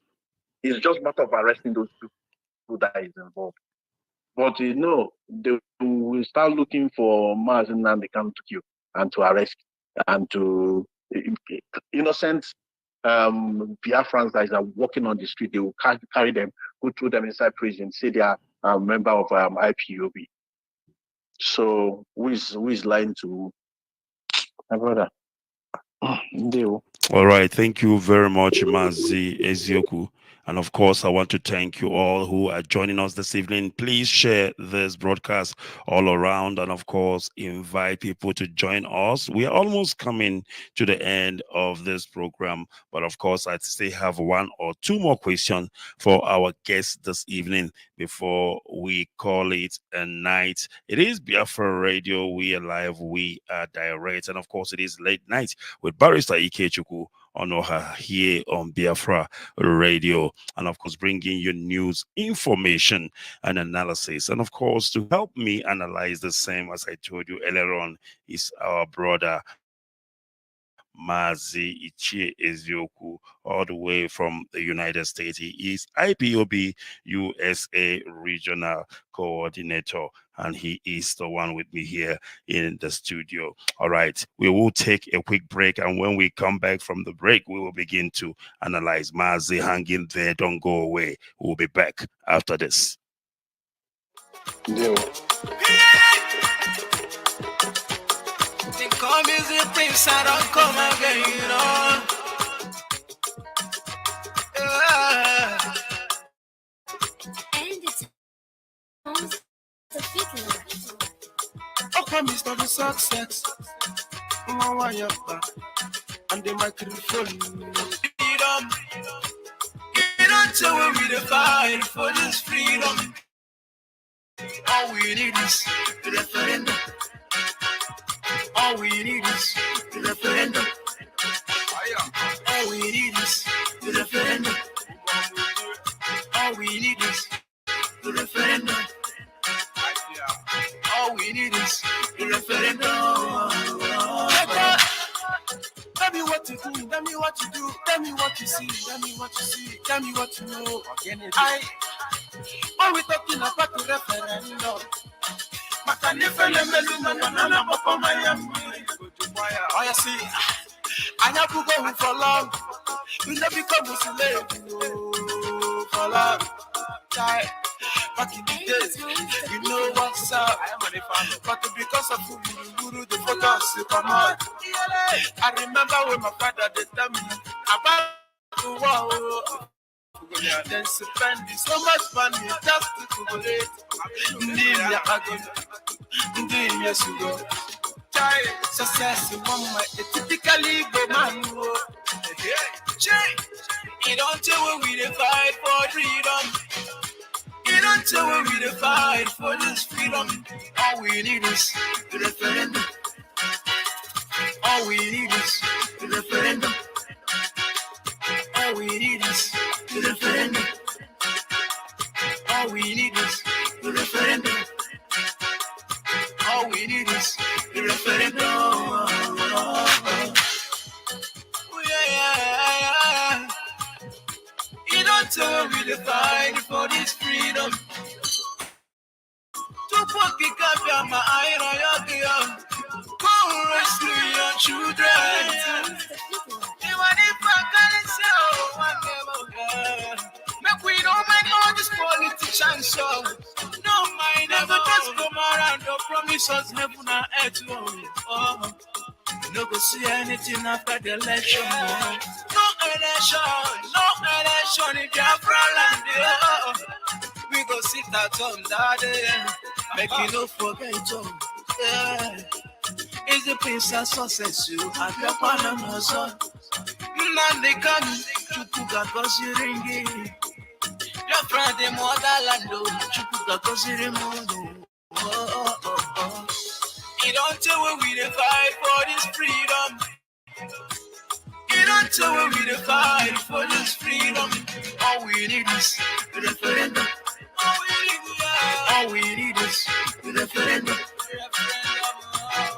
It's just a matter of arresting those people that is involved. But they will start looking for Mazen and they come to kill and to arrest and to innocent Biafrans that are walking on the street. They will carry them, go through them inside prison, say they are a member of IPOB. So who is lying to my brother? All right. Thank you very much, Mazi Ezioku. And of course, I want to thank you all who are joining us this evening. Please share this broadcast all around and, of course, invite people to join us. We are almost coming to the end of this program. But, of course, I still have one or two more questions for our guests this evening before we call it a night. It is Biafra Radio. We are live. We are direct. And, of course, it is late night with Barrister Ikechukwu Onoha here on Biafra Radio, and of course bringing you news, information and analysis. And of course, to help me analyze the same, as I told you earlier on, is our brother Mazi Ichie Ezioku, all the way from the United States. He is IPOB USA Regional Coordinator, and he is the one with me here in the studio. All right, we will take a quick break, and when we come back from the break, we will begin to analyze. Mazi, hang in there, don't go away. We'll be back after this. They call me the prince, I don't come again, you know. And it's I promise to be success. And the microphone. Freedom. Get on to where we fight for this freedom. All we need is the referendum. All we need is the referendum. All we need is the referendum. All we need is the referendum. All we need is the referendum. Tell me what to do, tell me what you do, tell me what you see, tell me what you see, tell me what you know. When we talking about the referendum, oh, you see, I have to go for long. We never become a slave for long. Back in the days, you know what's up. But because of Guru, the photos you come out. I remember when my father did tell me about the war. Then spend so much money just to Google it. Yes, you go. Success, one my typically go man. You don't tell when we fight for freedom. You don't tell when we fight for this freedom. All we need is the referendum. All we need is the referendum. All we need is the referendum. All we need is the referendum. All we need is the referendum. Oh, yeah. You don't tell me to fight for this freedom. To put the cap on my eye, go rescue your children. Even if I can't say one never make we don't mind all these politicians, so no mind never just come around or promise us heaven and earth. Oh, you no go see anything after the election. No election in Biafra land. Oh, we go sit at home that day, make you no forget. Yeah. It's the peace and success you have your Panama son. Nande can chukuga kosiringi. Your friend the motherland, chukuga kosiringi. Oh. You don't tell when we fight for this freedom. You don't tell when we fight for this freedom. All we need is the referendum. All we need is the referendum.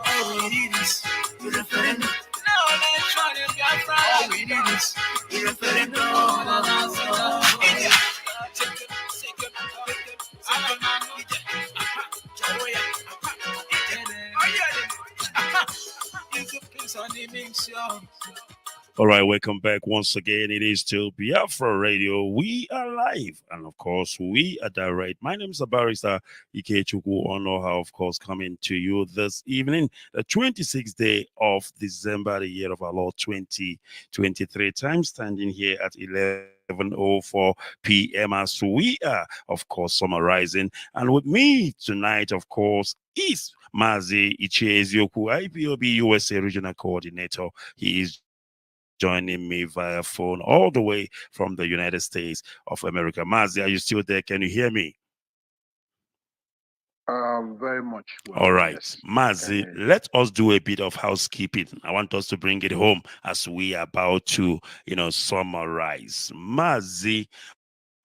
All we need is the referendum. No election in Biafra. All we need is the referendum. All right, welcome back once again. It is still Biafra Radio. We are live, and of course, we are direct. My name is Barrister Ikechukwu Onoha, of course, coming to you this evening, the 26th day of December, the year of our Lord 2023. Time standing here at 11:04 p.m. as we are, of course, summarizing. And with me tonight, of course, is Mazi Ichezioku, IPOB USA Regional Coordinator. He is joining me via phone all the way from the United States of America. Mazi, are you still there? Can you hear me? Very much. All right, yes. Mazi, let us do a bit of housekeeping. I want us to bring it home as we are about to, summarize. Mazi,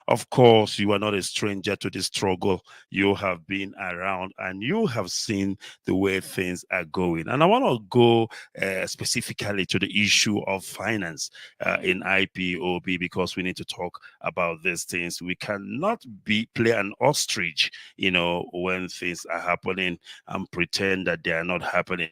of course, you are not a stranger to this struggle. You have been around and you have seen the way things are going. And I want to go specifically to the issue of finance in IPOB, because we need to talk about these things. We cannot play an ostrich, when things are happening and pretend that they are not happening.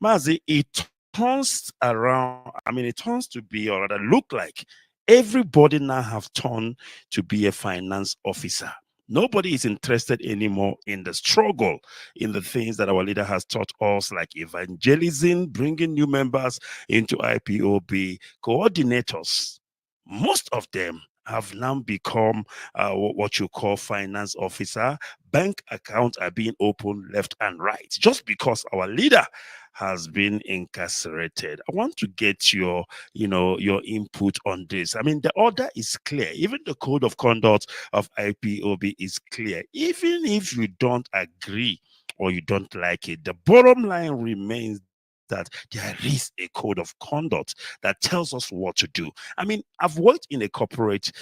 Mazi, it turns around, it turns to be, or rather look like, everybody now have turned to be a finance officer. Nobody is interested anymore in the struggle, in the things that our leader has taught us, like evangelism, bringing new members into IPOB, coordinators. Most of them have now become what you call finance officer. Bank accounts are being opened left and right just because our leader has been incarcerated. I want to get your input on this. The order is clear. Even the code of conduct of IPOB is clear. Even if you don't agree or you don't like it, the bottom line remains that there is a code of conduct that tells us what to do. I've worked in a corporate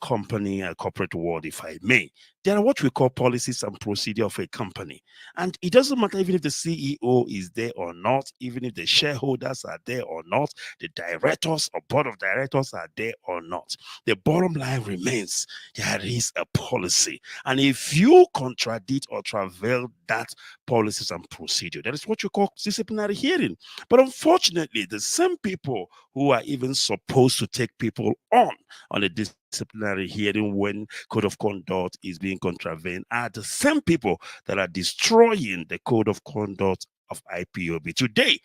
company, a corporate world, if I may. There are what we call policies and procedure of a company. And it doesn't matter even if the CEO is there or not, even if the shareholders are there or not, the directors or board of directors are there or not. The bottom line remains there is a policy. And if you contradict or travel that policies and procedure, that is what you call disciplinary hearing. hearing. But unfortunately, the same people who are even supposed to take people on a disciplinary hearing when code of conduct is being contravened are the same people that are destroying the code of conduct of IPOB. Today,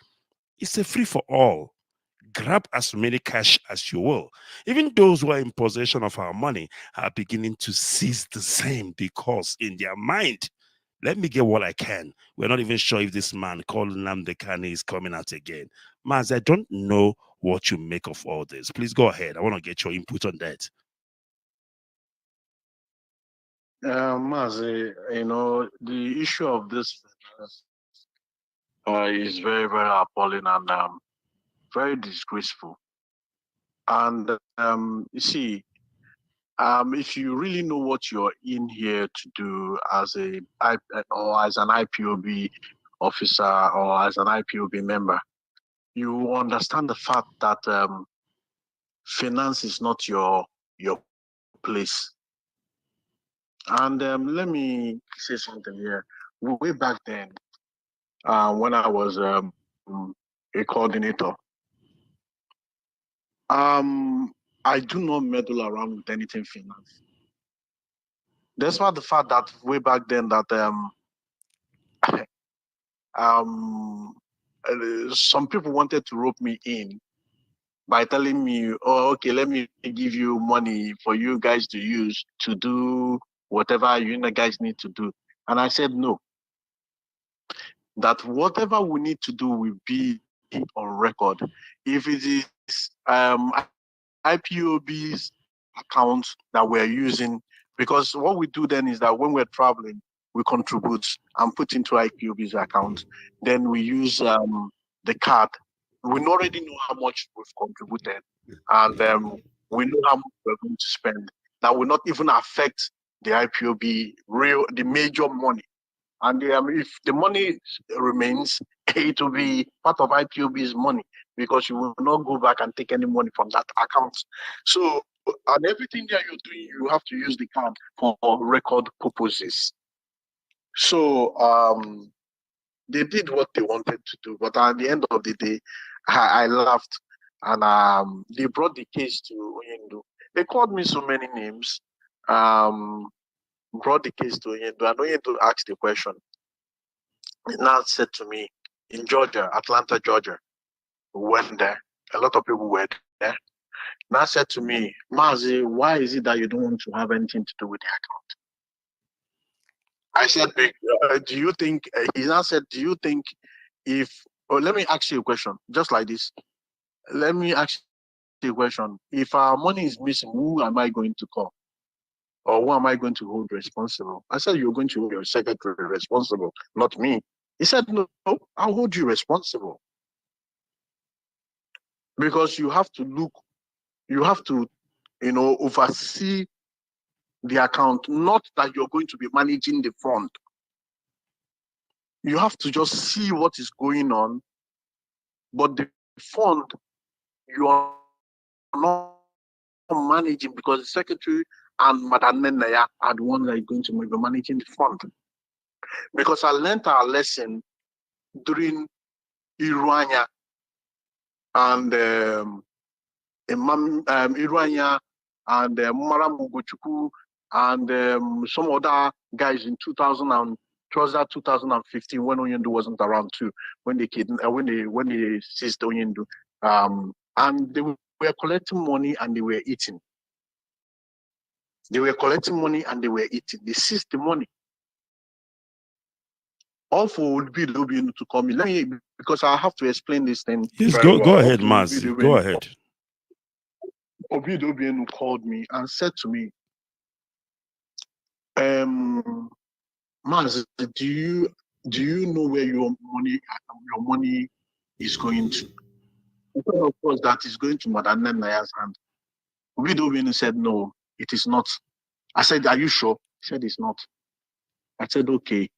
it's a free for all. Grab as many cash as you will. Even those who are in possession of our money are beginning to seize the same because in their mind, let me get what I can. We're not even sure if this man called Nnamdi Kanu is coming out again. Maz, I don't know what you make of all this. Please go ahead. I want to get your input on that. Mazi, the issue of this is very, very appalling and very disgraceful. And you see, if you really know what you're in here to do as an IPOB officer or as an IPOB member, you understand the fact that finance is not your place. And let me say something here. Way back then, when I was a coordinator, I do not meddle around with anything finance. Despite the fact that way back then that some people wanted to rope me in by telling me, oh, okay, let me give you money for you guys to use to do whatever you guys need to do. And I said no. That whatever we need to do will be on record. If it is IPOB's account that we're using, because what we do then is that when we're traveling, we contribute and put into IPOB's account. Then we use the card. We already know how much we've contributed, and we know how much we're going to spend. That will not even affect the IPOB the major money. And if the money remains, it will be part of IPOB's money because you will not go back and take any money from that account. So, and everything that you're doing, you have to use the card for record purposes. So, they did what they wanted to do, but at the end of the day, I laughed, and they brought the case to Oyendo. They called me so many names. Brought the case to Oyendo, and Oyendo asked the question. He now said to me, in Georgia, Atlanta, Georgia, we went there. A lot of people were there. Now said to me, Mazi, why is it that you don't want to have anything to do with the account? I said, do you think, he now said, do you think let me ask you a question, just like this. Let me ask you a question. If our money is missing, who am I going to call? Or who am I going to hold responsible? I said, you're going to hold your secretary responsible, not me. He said, no, I'll hold you responsible. Because you have to oversee the account, not that you're going to be managing the fund. You have to just see what is going on, but the fund, you are not managing because the secretary and Madam Nenaya are the ones that are going to be managing the fund. Because I learned our lesson during Irwanya and Irwanya and Mara Mugochukwu and some other guys in 2015 when Oyendo wasn't around too, when they seized Oyendo, and they were collecting money and they were eating. They were collecting money and they were eating. They seized the money. All for would be to call me. Let me, because I have to explain this thing. Yes, go ahead, Mazi. Go ahead. Obido Obienu called me and said to me, Mazi, do you know where your money is going to? Because of course that is going to Madam Nenaya's hand. Obido Obienu said, no, it is not. I said, are you sure? He said, it's not. I said, okay.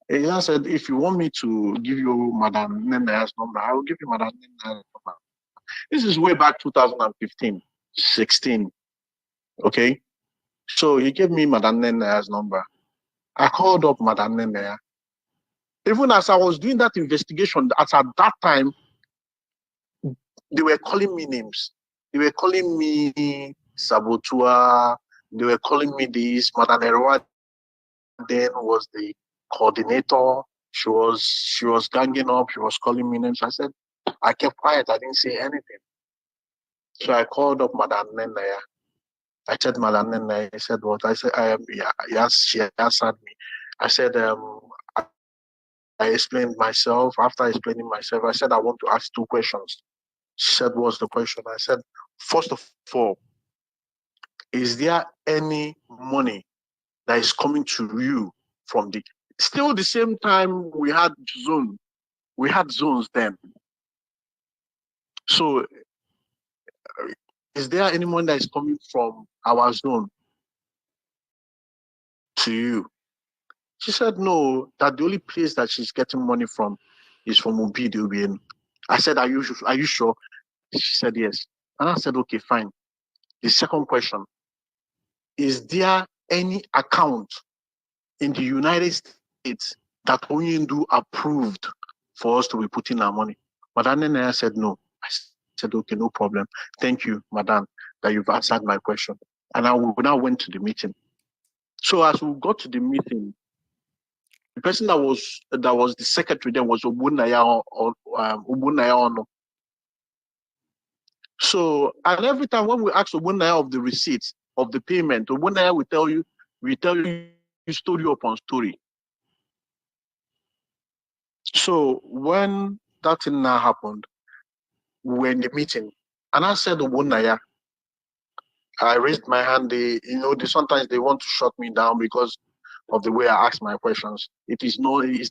He said, if you want me to give you Madam Nenaya's number, I will give you Madam Nenaya's number. This is way back 2015, 16. Okay? So he gave me Madam Nenaya's number. I called up Madam Nenaya Even as I was doing that investigation, at that time, they were calling me names. They were calling me Sabotua. They were calling me this. Madam Erwa then was the coordinator. She was ganging up. She was calling me names. I said, I kept quiet. I didn't say anything. So I called up Madam Nenaya. I said, Madam Nenaya. He said, what? I said, yes, she answered me. I said, I explained myself. After explaining myself, I said, I want to ask 2 questions. She said, what's the question? I said, first of all, is there any money that is coming to you from still the same time we had zones then. So is there any money that is coming from our zone to you? She said, no, that the only place that she's getting money from is from Ubin. I said, are you sure? She said, yes. And I said, okay, fine. The second question, is there any account in the United States that Onyendu approved for us to be putting our money? Madam Nenaya said, no. I said, okay, no problem. Thank you, Madam, that you've answered my question. And we now went to the meeting. So as we got to the meeting, the person that was the secretary then was Obunaya Ono. So, and every time when we ask Obunaya of the receipts of the payment, Obunaya will tell you story upon story. So when that thing now happened, we were in the meeting, and I said, Obunaya, I raised my hand. Sometimes they want to shut me down because of the way I ask my questions. It's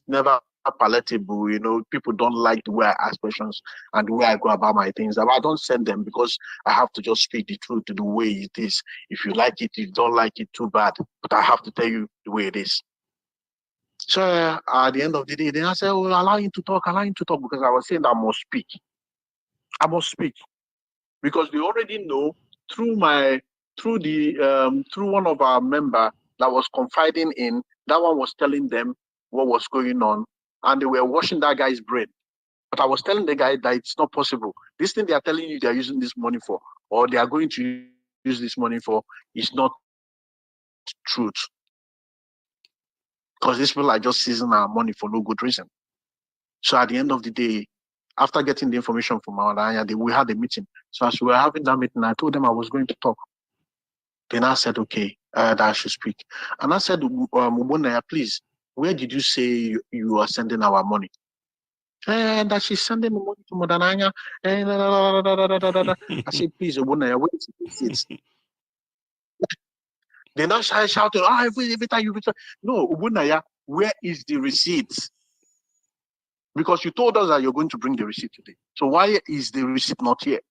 never palatable. People don't like the way I ask questions and the way I go about my things. I don't send them because I have to just speak the truth to the way it is. If you like it, if you don't like it, too bad. But I have to tell you the way it is. So at the end of the day, then I said, allow him to talk, because I was saying that I must speak. I must speak. Because they already know through one of our member that was confiding in, that one was telling them what was going on, and they were washing that guy's brain. But I was telling the guy that it's not possible. This thing they are telling you they are using this money for, or they are going to use this money for, is not truth. Because these people are just seizing our money for no good reason. So at the end of the day, after getting the information from our Anya, we had a meeting. So as we were having that meeting, I told them I was going to talk. Then I said, okay, that I should speak. And I said, Ubunaya, please, where did you say you are sending our money? And that she's sending the money to Modananya. I said, please, Ubunaya, where is the receipts? Then I shouted, every time you return. No, Ubunaya, where is the receipts? Because you told us that you're going to bring the receipt today. So why is the receipt not here?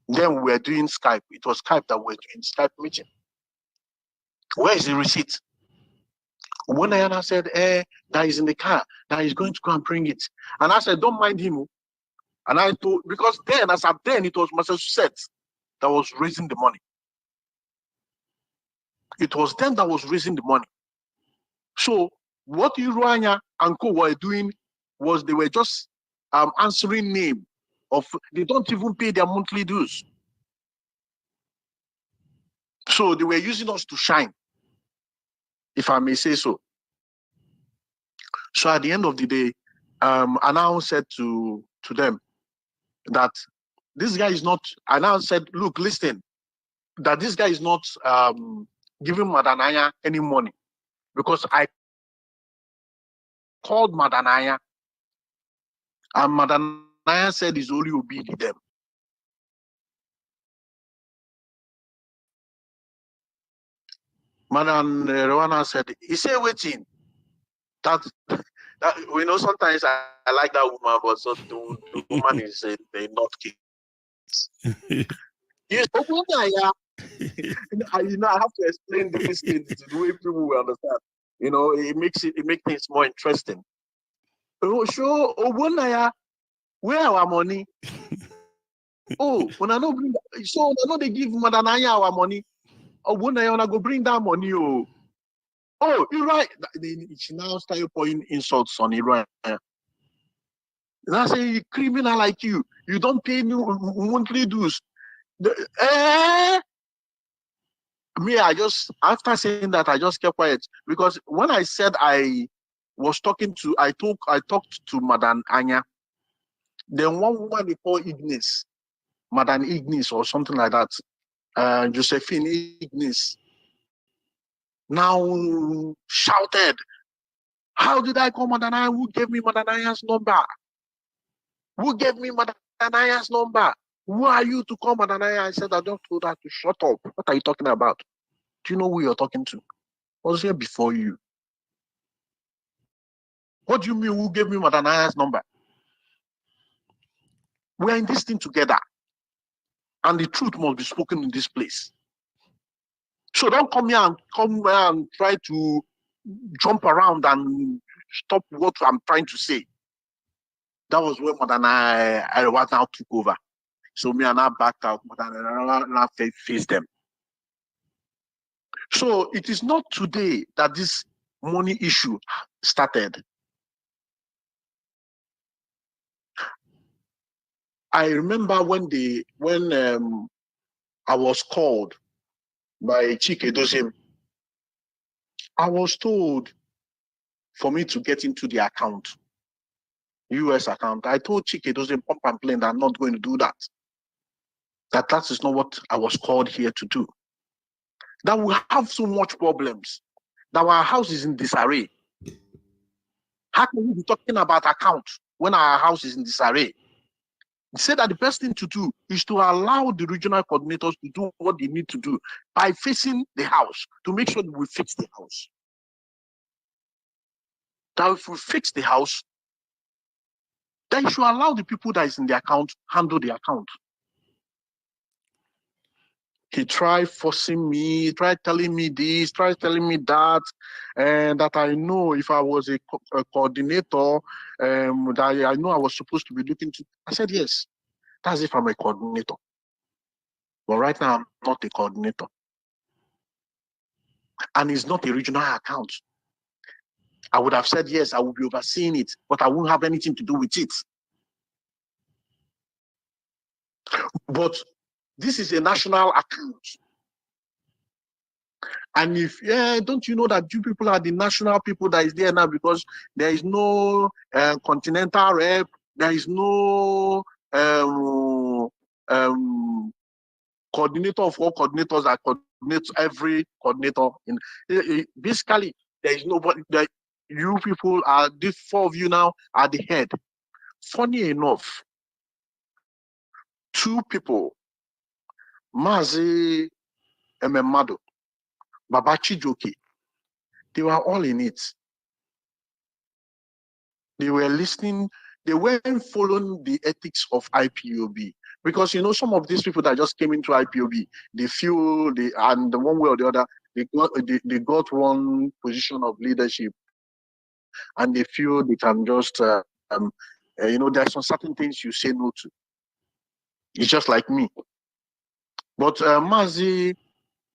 Then we were doing Skype. It was Skype that we were doing Skype meeting. Where is the receipt? When I said, that is in the car, that he's going to go and bring it. And I said, don't mind him. And I told, because then, as at then, it was Massachusetts that was raising the money. It was them that was raising the money. So what Iruanya and Co were doing was they were just answering name of, they don't even pay their monthly dues. So they were using us to shine, if I may say so. So at the end of the day, I now said to them that this guy is not, I now said, look, listen, that this guy is not giving Madanaya any money, because I called Madanaya and Madanaya said he's only obedient them. Madam Rwana said, he said, waiting. That sometimes I like that woman, but so the woman is a not kids. Yes, I have to explain these things the way people will understand. It makes things more interesting. Sure, Obunaya, where our money? When I know bring, so I know they give Madanaya our money. Obunaya, when I go bring that money, Oh, you're right. She now started pouring insults on Iran. And I say, criminal like you don't pay monthly dues. Me, after saying that, I just kept quiet because when I said I talked to Madam Anya, then one woman they call Ignis, Madam Ignis or something like that, Josephine Ignis, now shouted, "How did I call Madam Anya? Who gave me Madam Anya's number? Who gave me Madam Anya's number? Who are you to call Madam Anya?" I said, I just told her to shut up. What are you talking about? Do you know who you're talking to? I was here before you. What do you mean, who gave me Madam Anya's number? We are in this thing together. And the truth must be spoken in this place. So don't come here and try to jump around and stop what I'm trying to say. That was when Madam I now took over. So me and I backed out, Madam I faced them. So it is not today that this money issue started. I remember when I was called by Chike Dozim, I was told for me to get into the account, US account. I told Chike Dozim pump and plain that I'm not going to do that. That is not what I was called here to do. That we have so much problems. That our house is in disarray. How can we be talking about account when our house is in disarray? He said that the best thing to do is to allow the regional coordinators to do what they need to do by facing the house to make sure that we fix the house. That if we fix the house, then you should allow the people that is in the account handle the account. He tried forcing me, tried telling me this, tried telling me that, and that I know if I was a coordinator, that I know I was supposed to be looking to. I said, yes, that's if I'm a coordinator. But right now, I'm not a coordinator. And it's not a regional account. I would have said, yes, I will be overseeing it, but I won't have anything to do with it. But this is a national account. And if, don't you know that you people are the national people that is there now because there is no continental rep, there is no coordinator of all coordinators that coordinates every coordinator. Basically, there is nobody. You people are, these four of you now are the head. Funny enough, two people, Mazi Ememado, Babachi Joki, they were all in it. They were listening, they weren't following the ethics of IPOB. Because, you know, some of these people that just came into IPOB, they feel, and the one way or the other, they got one position of leadership and they feel they can just, you know, there's some certain things you say no to. It's just like me. But Mazi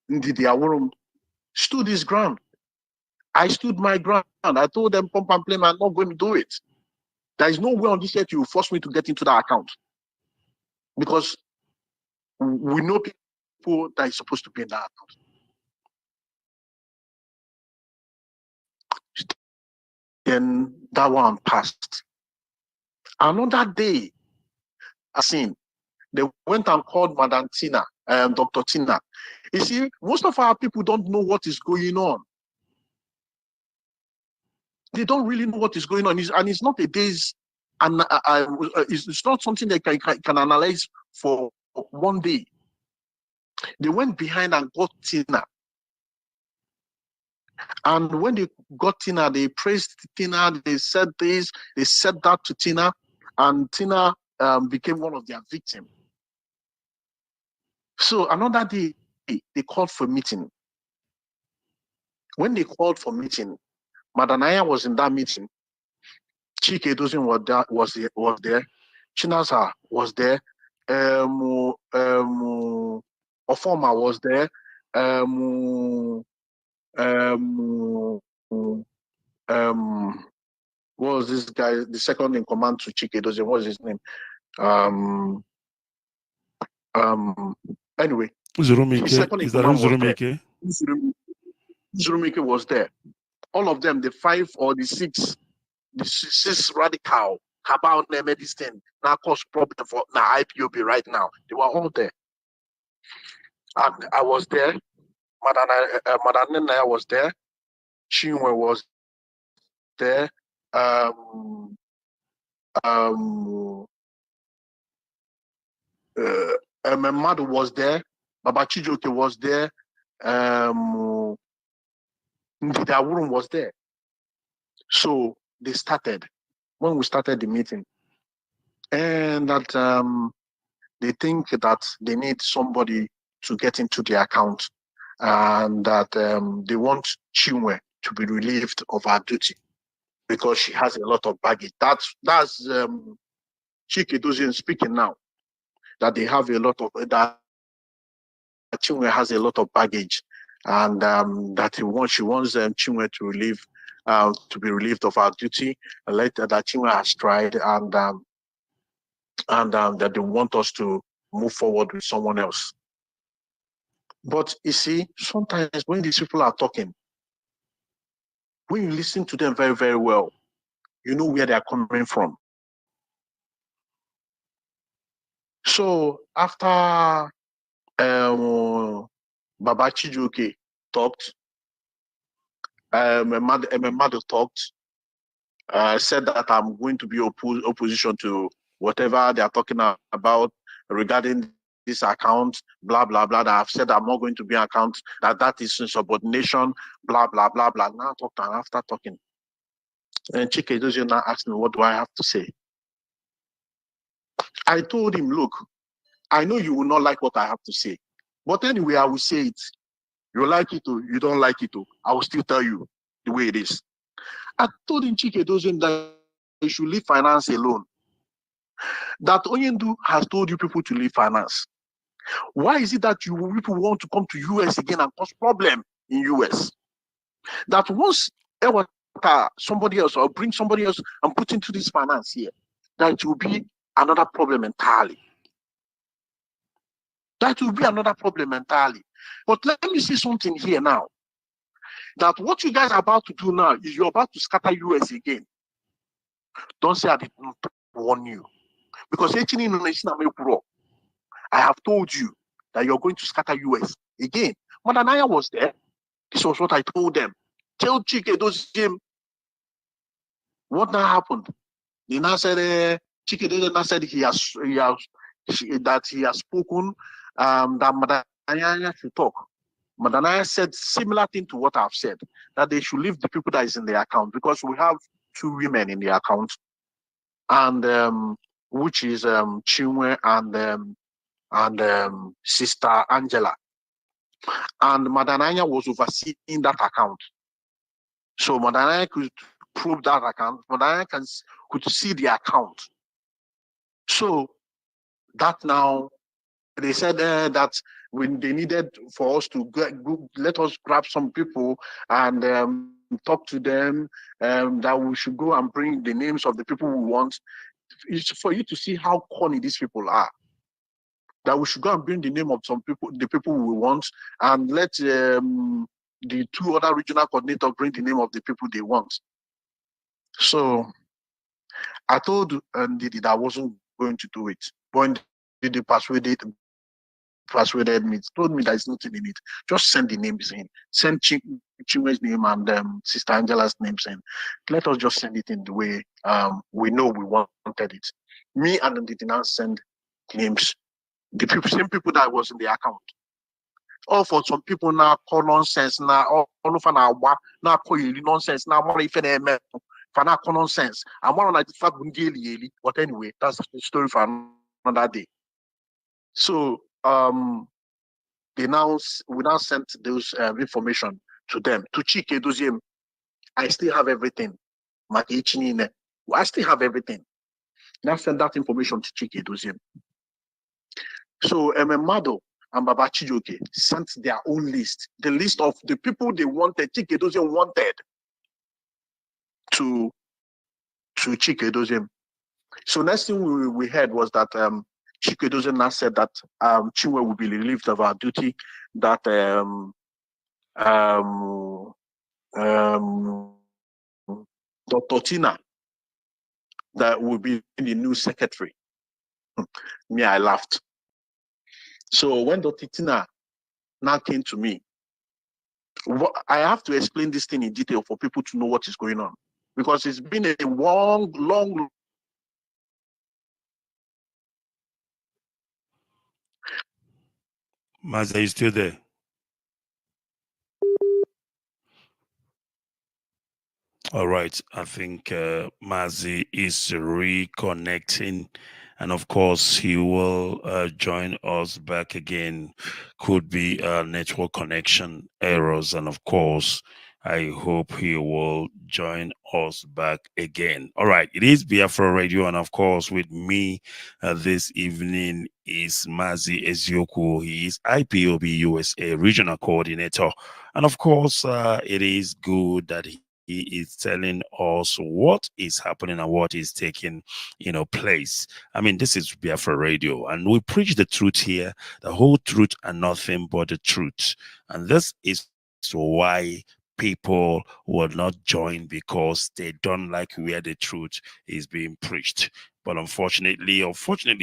Ndidi Aworum stood his ground. I stood my ground. I told them, pump and play, I'm not going to do it. There is no way on this earth you will force me to get into that account. Because we know people that is supposed to be in that account. Then that one passed. Another day, I seen, they went and called Madam Tina, Dr. Tina. You see, most of our people don't know what is going on. They don't really know what is going on. And it's not a day's, and it's not something they can analyze for one day. They went behind and got Tina. And when they got Tina, they praised Tina, they said this, they said that to Tina, and Tina became one of their victims. So another day, they called for a meeting. When they called for meeting, Madanaya was in that meeting. Chike Dozin was there. Chinaza was there. Ofoma was there. what was this guy, the second in command to Chike Edozie, what was his name? Anyway, Zurumike, the second in is that command was there. Zurumike? Zurumike was there. All of them, the 5 or the 6, the 6 radical about their medicine now cause problem for now IPOB right now. They were all there. And I was there. Madanena was there. Chinwe was there. Madu was there. Baba Chijoke was there. Ndidawurun was there. So they started when we started the meeting, and that they think that they need somebody to get into the account, and that they want Chinwe to be relieved of her duty because she has a lot of baggage. That's Chike Edozie speaking now. That they have a lot of that Chinwe has a lot of baggage, and that she wants Chinwe to be relieved of her duty. And later that Chinwe has tried, and that they want us to move forward with someone else. But you see, sometimes when these people are talking, when you listen to them very, very well, you know where they are coming from. So after Baba Chijoke talked, Madu talked, said that I'm going to be opposition to whatever they are talking about regarding this account, blah, blah, blah, that I've said I'm not going to be an account, that is insubordination, blah, blah, blah, blah. Now after talking. And Chike Edozie now asked me, what do I have to say? I told him, look, I know you will not like what I have to say. But anyway, I will say it. You like it or you don't like it, I will still tell you the way it is. I told him, Chike Edozie, that you should leave finance alone. That Onyendu has told you people to leave finance. Why is it that you people want to come to US again and cause problem in US? That once somebody else or bring somebody else and put into this finance here, that it will be another problem entirely. That will be another problem entirely. But let me say something here now. That what you guys are about to do now is you're about to scatter US again. Don't say I did not warn you. Because I have told you that you're going to scatter US again. Madanaya was there. This was what I told them. Tell Chike Edozie what now happened. They now said Chike Edozie now said he has spoken that Madanaya should talk. Madanaya said similar thing to what I've said, that they should leave the people that is in the account because we have 2 women in the account, and which is Chinwe and Sister Angela. And Madanaya was overseeing that account. So Madanaya could prove that account. Madanaya could see the account. So that now, they said that when they needed for us to let us grab some people and talk to them, that we should go and bring the names of the people we want. It's for you to see how corny these people are. That we should go and bring the name of some people, the people we want, and let the 2 other regional coordinators bring the name of the people they want. So I told Ndidi that I wasn't going to do it. But Ndidi persuaded me, told me there's nothing in it. Just send the names in. Send Chinwe's name and Sister Angela's names in. Let us just send it in the way we know we wanted it. Me and Ndidi now send names. The same people that was in the account. All for some people now call nonsense now. All of now call you nonsense now. More if any for now call nonsense. I'm more like the fact but anyway, that's the story for another day. So we now sent those information to them. To Chike Edozie, I still have everything. I still have everything. Now send that information to Chike Edozie. So Mado and Baba Chijoke sent their own list, the list of the people they wanted, Chike Doziem wanted to Chike Doziem. So next thing we heard was that Chike Doziem now said that Chinwe will be relieved of our duty, that Dr. Tina that will be the new secretary. Me, I laughed. So when Dr. Tina now came to me, I have to explain this thing in detail for people to know what is going on, because it's been a long. Mazi, are you still there? All right, I think Mazi is reconnecting, and of course he will join us back again. Could be network connection errors, and of course I hope he will join us back again. All right, it is Biafra Radio, and of course with me this evening is Mazi Ezioku. He is IPOB USA Regional Coordinator, and of course it is good that he is telling us what is happening and what is taking, place. I mean, this is Biafra Radio, and we preach the truth here, the whole truth and nothing but the truth. And this is why people will not join, because they don't like where the truth is being preached. But unfortunately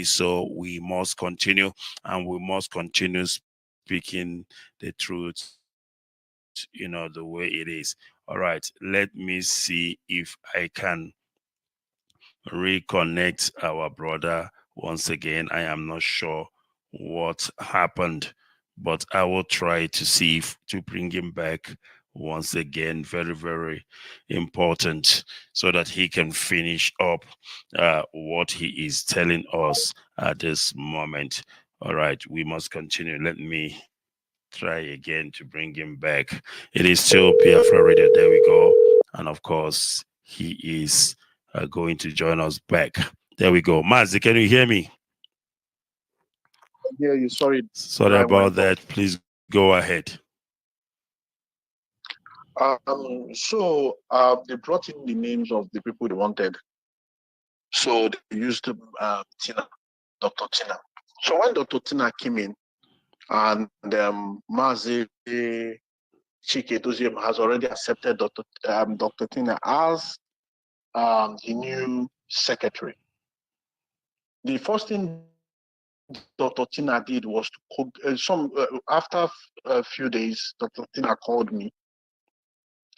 so, we must continue, and we must continue speaking the truth, the way it is. All right, let me see if I can reconnect our brother once again. I am not sure what happened, but I will try to see if to bring him back once again. Very, very important, so that he can finish up what he is telling us at this moment. All right, we must continue. Let me try again to bring him back. It is still Biafra Radio. There we go. And of course, he is going to join us back. There we go. Mazi, can you hear me? I hear you. Sorry about that. Please go ahead. So they brought in the names of the people they wanted. So they used Tina, Dr. Tina. So when Dr. Tina came in, and Mazi Chike Doziem has already accepted Dr. Tina as the new secretary. The first thing Dr. Tina did was to after a few days, Dr. Tina called me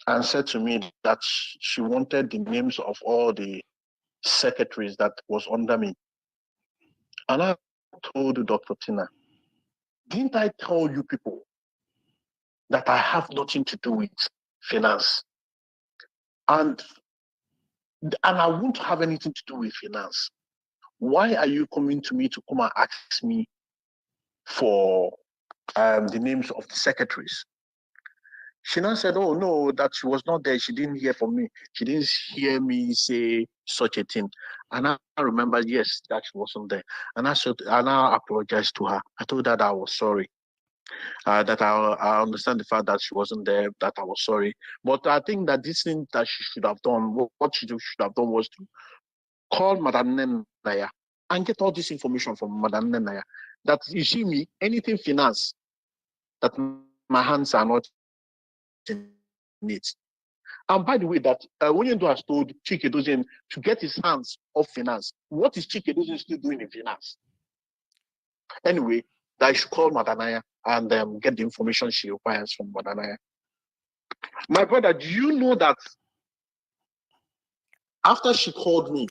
and said to me that she wanted the names of all the secretaries that was under me. And I told Dr. Tina, didn't I tell you people that I have nothing to do with finance? And I won't have anything to do with finance. Why are you coming to me to come and ask me for the names of the secretaries? She now said, oh no, that she was not there. She didn't hear from me. She didn't hear me say such a thing. And I remember, yes, that she wasn't there. And I apologized to her. I told her that I was sorry. That I understand the fact that she wasn't there, that I was sorry. But I think that this thing that she should have done, what she should have done was to call Madam Nenaya and get all this information from Madam Nenaya. That you see me, anything finance, that my hands are not in it. And by the way, that Onyendo has told Chike Doziem to get his hands off finance. What is Chike Doziem still doing in finance? Anyway, that I should call Madanaya and get the information she requires from Madanaya. My brother, do you know that after she called me,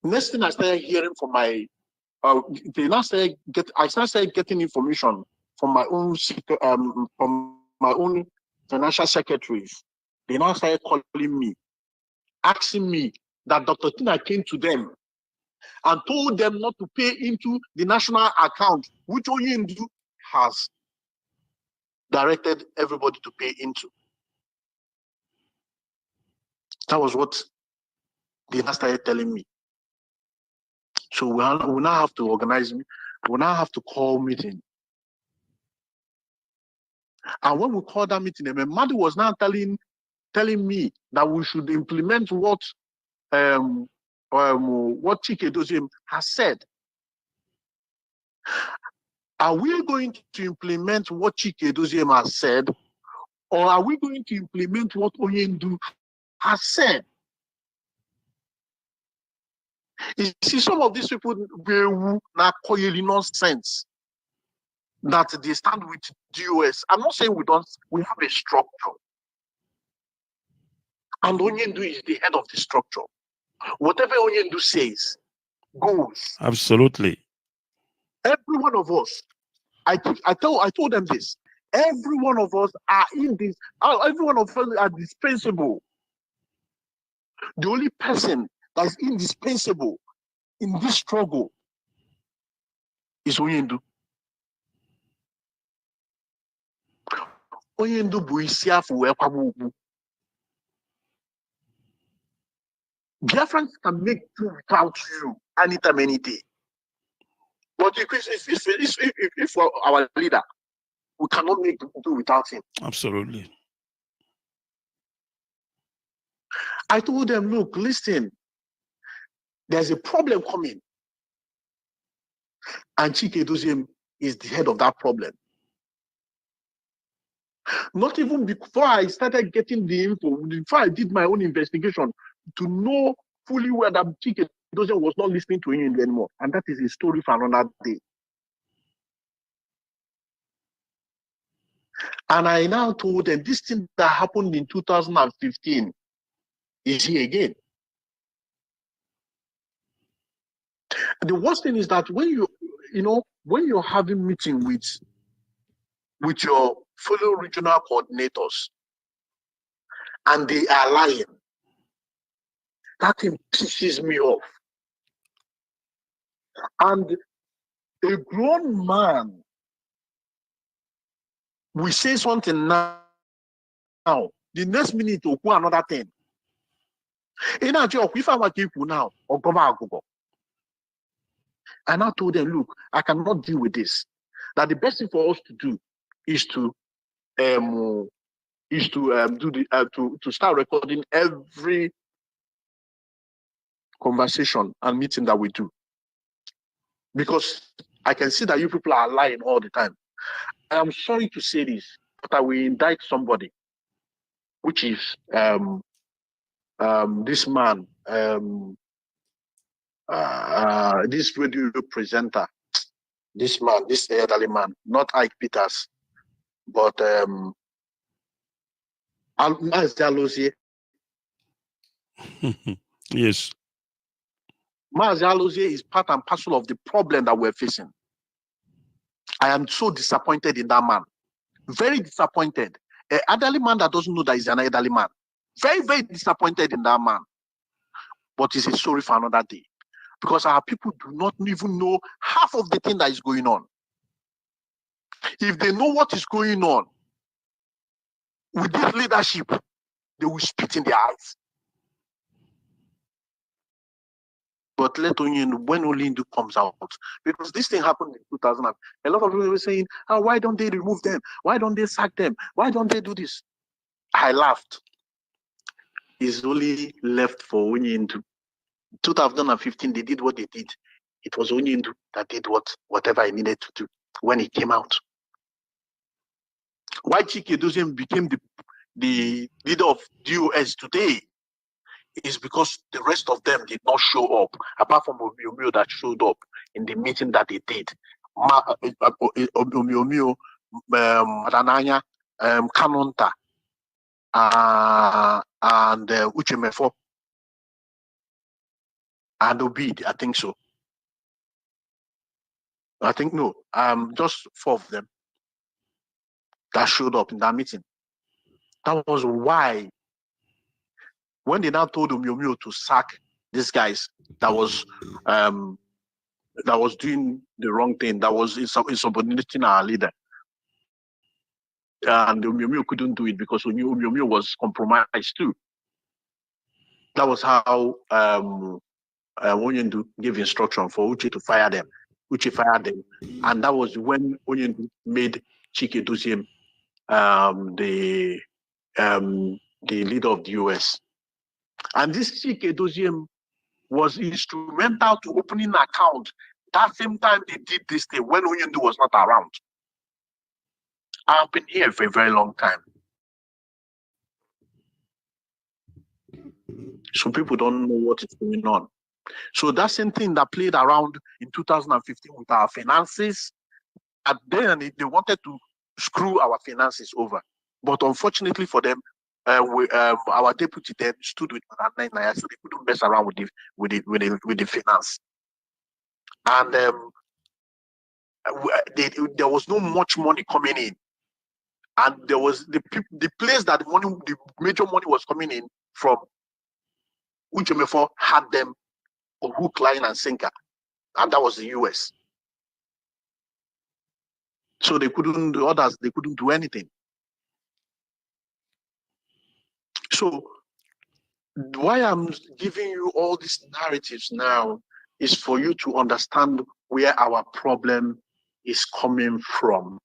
next thing I started hearing from my, I started getting information from my own financial secretaries. They now started calling me, asking me that Dr. Tina came to them and told them not to pay into the national account, which Oyindu has directed everybody to pay into. That was what they now started telling me. So we now have to organize me. we now have to call meeting. And when we called that meeting, Madu was now telling me that we should implement what Chike Doziem has said. Are we going to implement what Chike Doziem has said, or are we going to implement what Onyendu has said? You see, some of these people now call nonsense that they stand with DOS. I'm not saying we have a structure. And Onyendu is the head of the structure. Whatever Onyendu says goes. Absolutely. Every one of us, I told them this. Every one of us are in this. Every one of us are dispensable. The only person that is indispensable in this struggle is Onyendu. Onyendu bụ isi afọ wee kwaba ugwu. Biafrans can make do without you anytime, any day. But if our leader, we cannot make do without him. Absolutely. I told them, look, listen, there's a problem coming. And Chike Doziem is the head of that problem. Not even before I started getting the info, before I did my own investigation to know fully well that Chike Doziem was not listening to him anymore. And that is a story for another day. And I now told them this thing that happened in 2015 is here again. The worst thing is that when when you're having meeting with your fellow regional coordinators and they are lying, that thing pisses me off. And a grown man will say something now, the next minute will do another thing. And I told them, look, I cannot deal with this. That the best thing for us to do is to start recording every conversation and meeting that we do. Because I can see that you people are lying all the time. I am sorry to say this, but I will indict somebody, which is this man, this radio presenter, this elderly man, not Ike Peters, but Mazi Yes. Mazi is part and parcel of the problem that we're facing. I am so disappointed in that man. Very disappointed. An elderly man that doesn't know that he's an elderly man. Very, very disappointed in that man. But it's a story for another day. Because our people do not even know half of the thing that is going on. If they know what is going on with this leadership, they will spit in their eyes. But let Onyendu, when Onyendu comes out, because this thing happened in 2000, a lot of people were saying, oh, why don't they remove them? Why don't they sack them? Why don't they do this? I laughed. It's only left for Onyendu. 2015, they did what they did. It was Onyendu that did whatever he needed to do when he came out. Why Chike Doziem became the leader of DOS today is because the rest of them did not show up, apart from Omiomio that showed up in the meeting that they did. Omiomio, Madananya, Kanonta, and Uchemefo, and Obid, I think so. I think no, just 4 of them that showed up in that meeting. That was why, when they now told Omiomio to sack these guys that was doing the wrong thing, that was insubordinating our leader, and Omiomio couldn't do it because Omiomio was compromised too. That was how Onyendu gave instruction for Uche to fire them. which he fired them. And that was when Onyendu made Chike Doziem the leader of the US. And this Chike Doziem was instrumental to opening an account that same time they did this thing when Onyendu was not around. I've been here for a very long time. So people don't know what is going on. So that same thing that played around in 2015 with our finances, and then they wanted to screw our finances over. But unfortunately for them, our deputy then stood with Madam Naya, so they couldn't mess around with the finance. And there was no much money coming in, and there was the place that the major money was coming in from. Uchemefo had them on hook, line, and sinker, and that was the US. So they couldn't do anything. So why I'm giving you all these narratives now is for you to understand where our problem is coming from.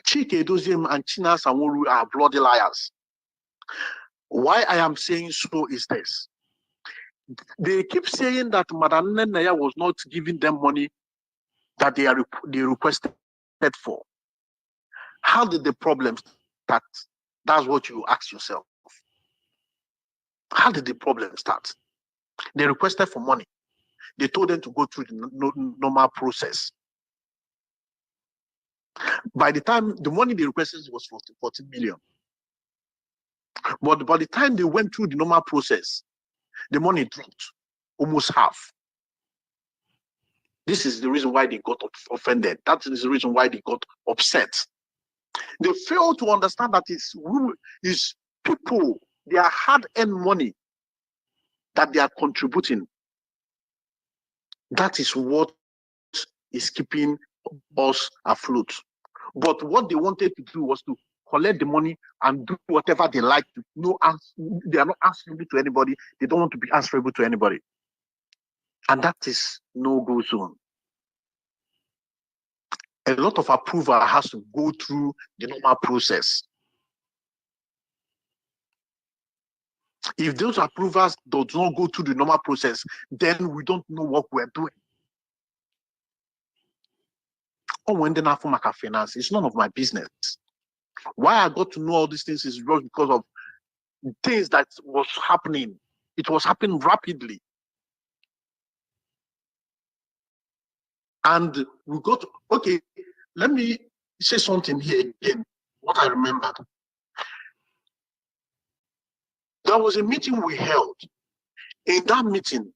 Chike Doziem and China Sanwo-Olu are bloody liars. Why I am saying so is this. They keep saying that Madam Naya was not giving them money that they requested for. How did the problem start? That's what you ask yourself. How did the problem start? They requested for money. They told them to go through the normal process. By the time the money they requested was 14 million. But by the time they went through the normal process, the money dropped almost half. This is the reason why they got offended. That is the reason why they got upset. They fail to understand that it's people, their hard-earned money that they are contributing. That is what is keeping us afloat. But what they wanted to do was to collect the money and do whatever they like to. They are not answerable to anybody. They don't want to be answerable to anybody. And that is no-go zone. A lot of approval has to go through the normal process. If those approvals do not go through the normal process, then we don't know what we're doing. Or when they not for my finance, it's none of my business. Why I got to know all these things is because of things that was happening. It was happening rapidly. And we got, okay, let me say something here again, what I remembered. There was a meeting we held. In that meeting,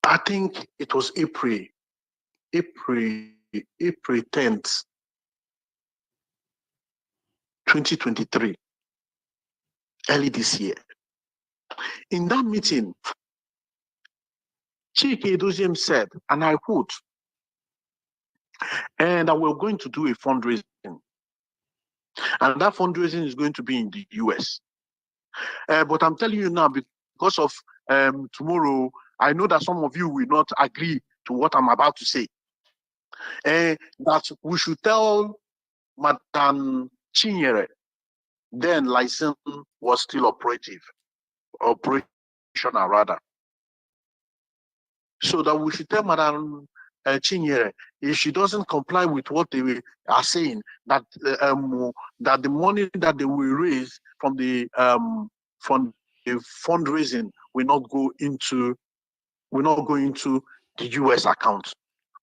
I think it was April 10th, 2023, early this year. In that meeting, Chike Doziem said, and I quote, and we're going to do a fundraising. And that fundraising is going to be in the US. But I'm telling you now, because of tomorrow, I know that some of you will not agree to what I'm about to say. That we should tell Madam Chinyere, then license was still operational rather. So that we should tell Madam Chinyere, if she doesn't comply with what they are saying, that that the money that they will raise from the fundraising will not go into the US account.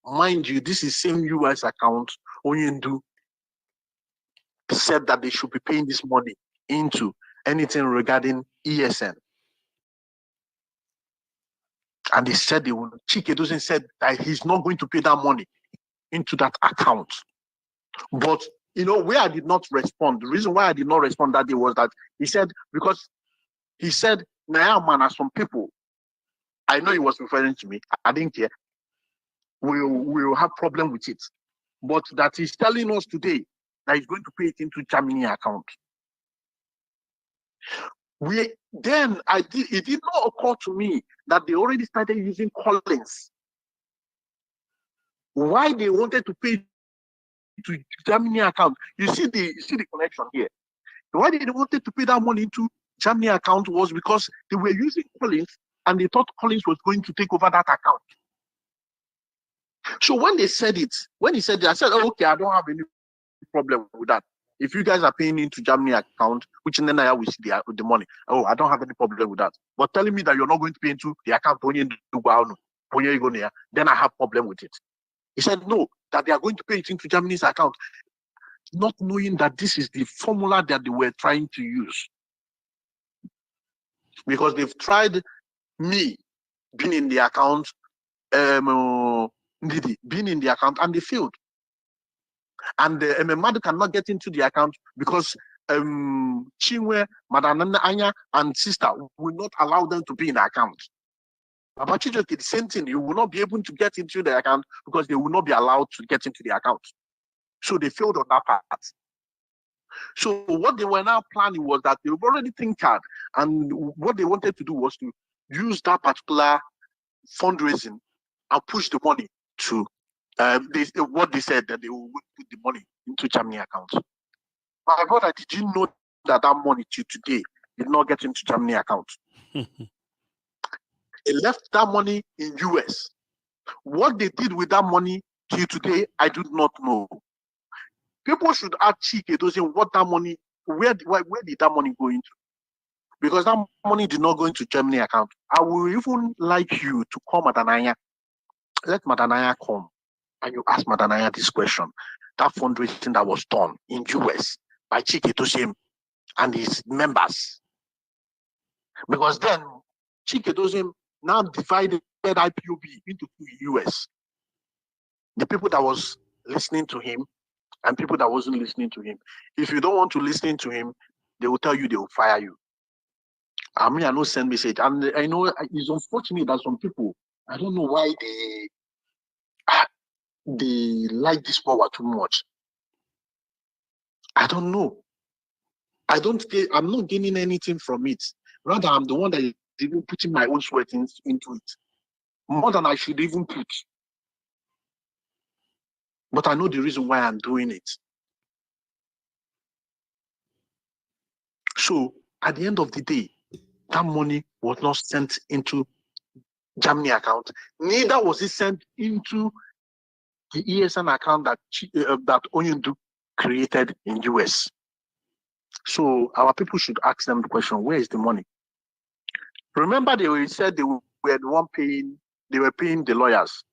Mind you, this is same US account Onyendu said that they should be paying this money into anything regarding ESN. And they said they will. Chike Doziem said that he's not going to pay that money into that account. But where I did not respond, the reason why I did not respond that day was that he said, Naya man, as some people, I know he was referring to me, I didn't care, we'll have problem with it. But that he's telling us today that he's going to pay it into Germany account. It did not occur to me that they already started using Collins. Why they wanted to pay to Germany account? You see the connection here. Why they wanted to pay that money into Germany account was because they were using Collins and they thought Collins was going to take over that account. So when he said it, I said, oh, okay, I don't have any problem with that. If you guys are paying into Germany account, which in Naya we see the money, oh, I don't have any problem with that. But telling me that you're not going to pay into the account, then I have problem with it. He said, no, that they are going to pay it into Germany's account, not knowing that this is the formula that they were trying to use. Because they've tried me being in the account, being in the account, and they failed. And Madu cannot get into the account because Chinwe, Madanana Anya, and sister will not allow them to be in the account. About the same thing, you will not be able to get into the account because they will not be allowed to get into the account. So they failed on that part. So what they were now planning was that they've already tinkered, and what they wanted to do was to use that particular fundraising and push the money to what they said that they will put the money into Germany account. My brother, did you know that money till today did not get into Germany account? They left that money in US. What they did with that money till today, I do not know. People should ask Chike to say what that money, where did that money go into? Because that money did not go into Germany account. I would even like you to call Madanaya. Let Madanaya come and you ask Madanaya this question. That fundraising that was done in US by Chike Tosim and his members. Because then Chike Tosim now divided IPOB into two US. The people that was listening to him and people that wasn't listening to him. If you don't want to listen to him, they will tell you they will fire you. I mean, I know send message. And I know it's unfortunate that some people, I don't know why they like this power too much. I don't know. I'm not gaining anything from it. Rather, I'm the one that is even putting my own sweat into it. More than I should even put. But I know the reason why I'm doing it. So, at the end of the day, that money was not sent into Germany account. Neither was it sent into the ESN account that Onyundu created in US. So our people should ask them the question, where is the money? Remember they said they were the one paying, they were paying the lawyers.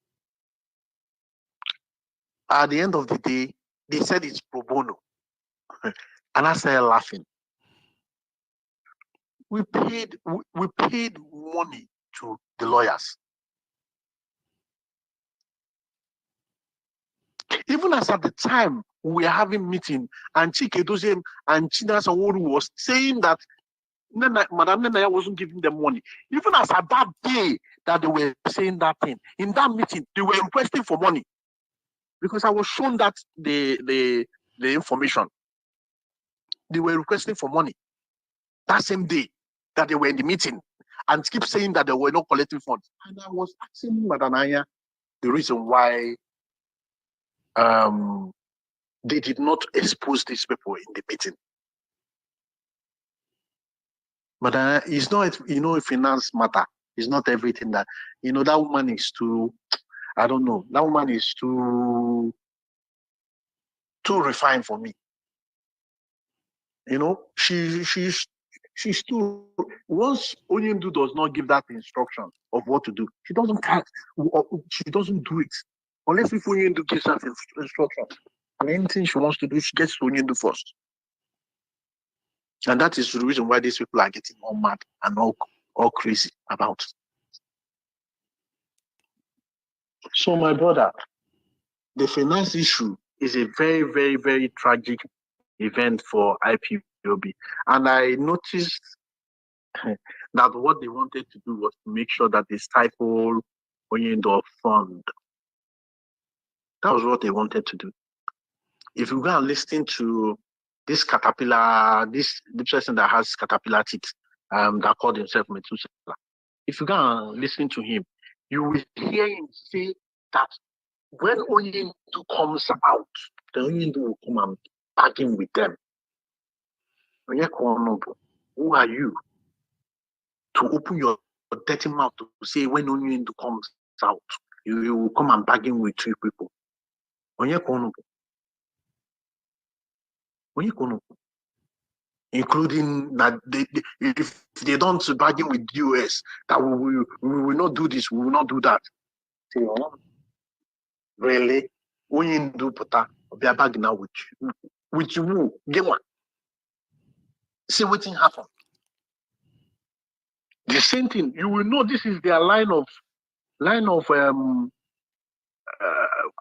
At the end of the day, they said it's pro bono. And I started laughing. We paid money to the lawyers. Even as at the time we were having meeting and Chike Dozem and China Sanworu was saying that Madam Nenaya wasn't giving them money. Even as at that day that they were saying that thing, in that meeting, they were requesting for money. Because I was shown that the information. They were requesting for money that same day that they were in the meeting and keep saying that they were not collecting funds. And I was asking Madam Aya the reason why they did not expose these people in the meeting. But it's not, a finance matter. It's not everything that, that woman is too, I don't know, that woman is too refined for me. She's too, once Onyemdu does not give that instruction of what to do, she doesn't do it. Unless if Onyemdu gives that instruction. And anything she wants to do, she gets to Onyemdu first. And that is the reason why these people are getting all mad and all crazy about. So my brother, the finance issue is a very, very, very tragic event for IPOB. And I noticed that what they wanted to do was to make sure that they stifle Onyendo Fund. That was what they wanted to do. If you go and listen to this caterpillar, this person that has caterpillar teeth, that called himself Methuselah. If you go and listen to him, you will hear him say that when Onyendu comes out, the Onyendu will come and bargain with them. Who are you to open your dirty mouth to say when Onyendu comes out, you will come and bargain with three people? Including that if they don't bargain with the US, that we will not do this, we will not do that. Really? Onyendu puta, they are bargaining now with you. With you, get one. See what thing happen. The same thing, you will know this is their line of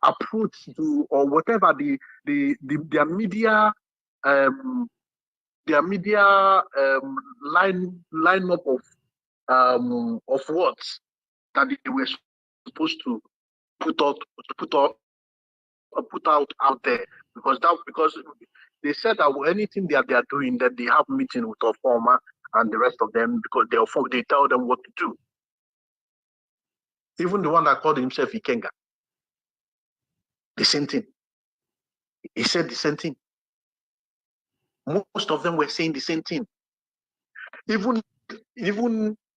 approach to, or whatever their media line up of words that they were supposed to put out there, because they said that anything that they are doing, that they have meeting with Ofoma and the rest of them, because they tell them what to do. Even the one that called himself Ikenga, the same thing. He said the same thing. Most of them were saying the same thing. Even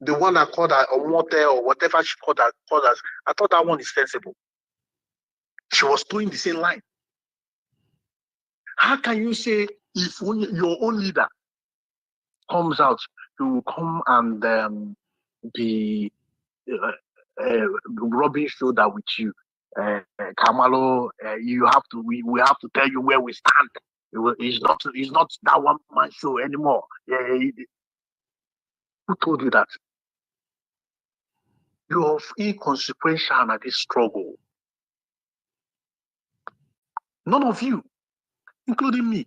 the one that called her Omote or whatever she called us, I thought that one is sensible. She was doing the same line. How can you say if your own leader comes out to come and be rubbing shoulder with you, Kamalo, we have to tell you where we stand. It's not that one man show anymore. Who told you that? You're inconsequential at this struggle. None of you, including me,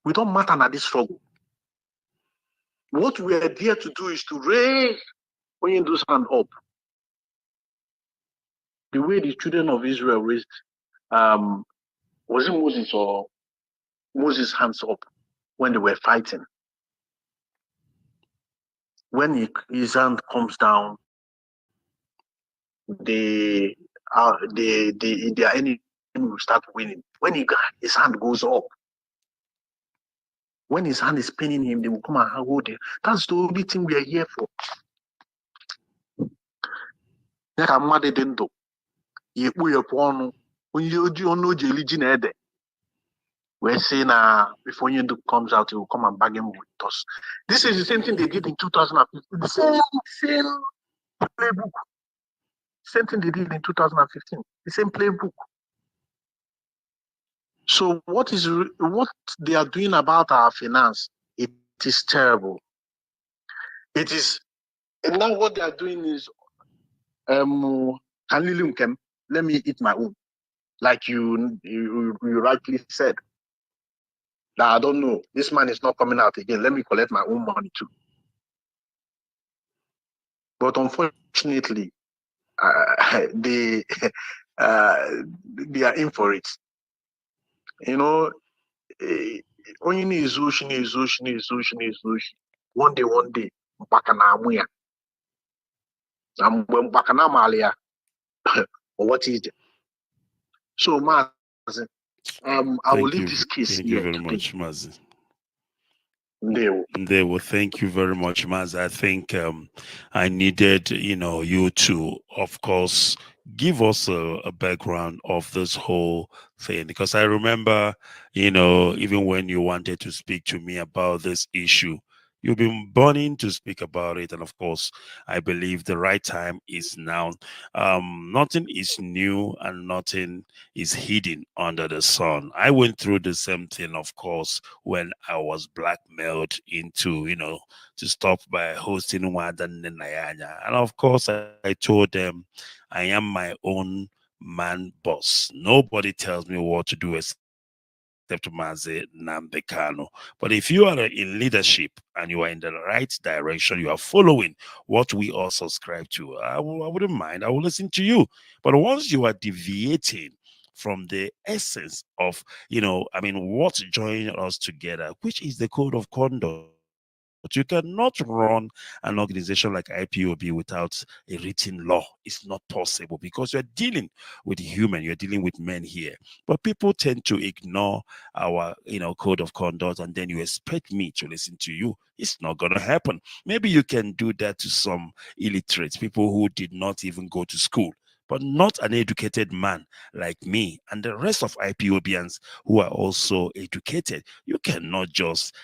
we don't matter at this struggle. What we are there to do is to raise Onyendu's hand up. The way the children of Israel raised, was it Moses or Moses' hands up when they were fighting? When his hand comes down, their enemy will start winning. When his hand goes up, when his hand is paining him, they will come and hold him. That's the only thing we are here for. We're saying if Onyendu comes out, he will come and bargain with us. This is the same thing they did in 2015. The same playbook. Same thing they did in 2015. The same playbook. So what they are doing about our finance, it is terrible. It is, and now what they are doing is, let me eat my own. Like you rightly said. That I don't know, this man is not coming out again. Let me collect my own money too. But unfortunately, they are in for it. You know, only is ocean. One day, Bakana Muya. When Bakana Malia, or what is it? So, Maz, I will leave this case Thank here. you very much, Maz. They will. Thank you very much, Maz. I think I needed, you to, of course, give us a background of this whole thing, because I remember, even when you wanted to speak to me about this issue, you've been burning to speak about it. And of course, I believe the right time is now. Nothing is new and nothing is hidden under the sun. I went through the same thing, of course, when I was blackmailed into, to stop by hosting Wadan Nayanya. And of course, I told them I am my own man boss. Nobody tells me what to do except Maze Nambekano. But if you are in leadership and you are in the right direction, you are following what we all subscribe to, I wouldn't mind. I will listen to you. But once you are deviating from the essence of, what's joining us together, which is the code of conduct, You cannot run an organization like IPOB without a written law. It's not possible because you're dealing with human, you're dealing with men here. But people tend to ignore our, code of conduct, and then you expect me to listen to you. It's not going to happen. Maybe you can do that to some illiterates, people who did not even go to school, but not an educated man like me and the rest of IPOBians who are also educated. You cannot just,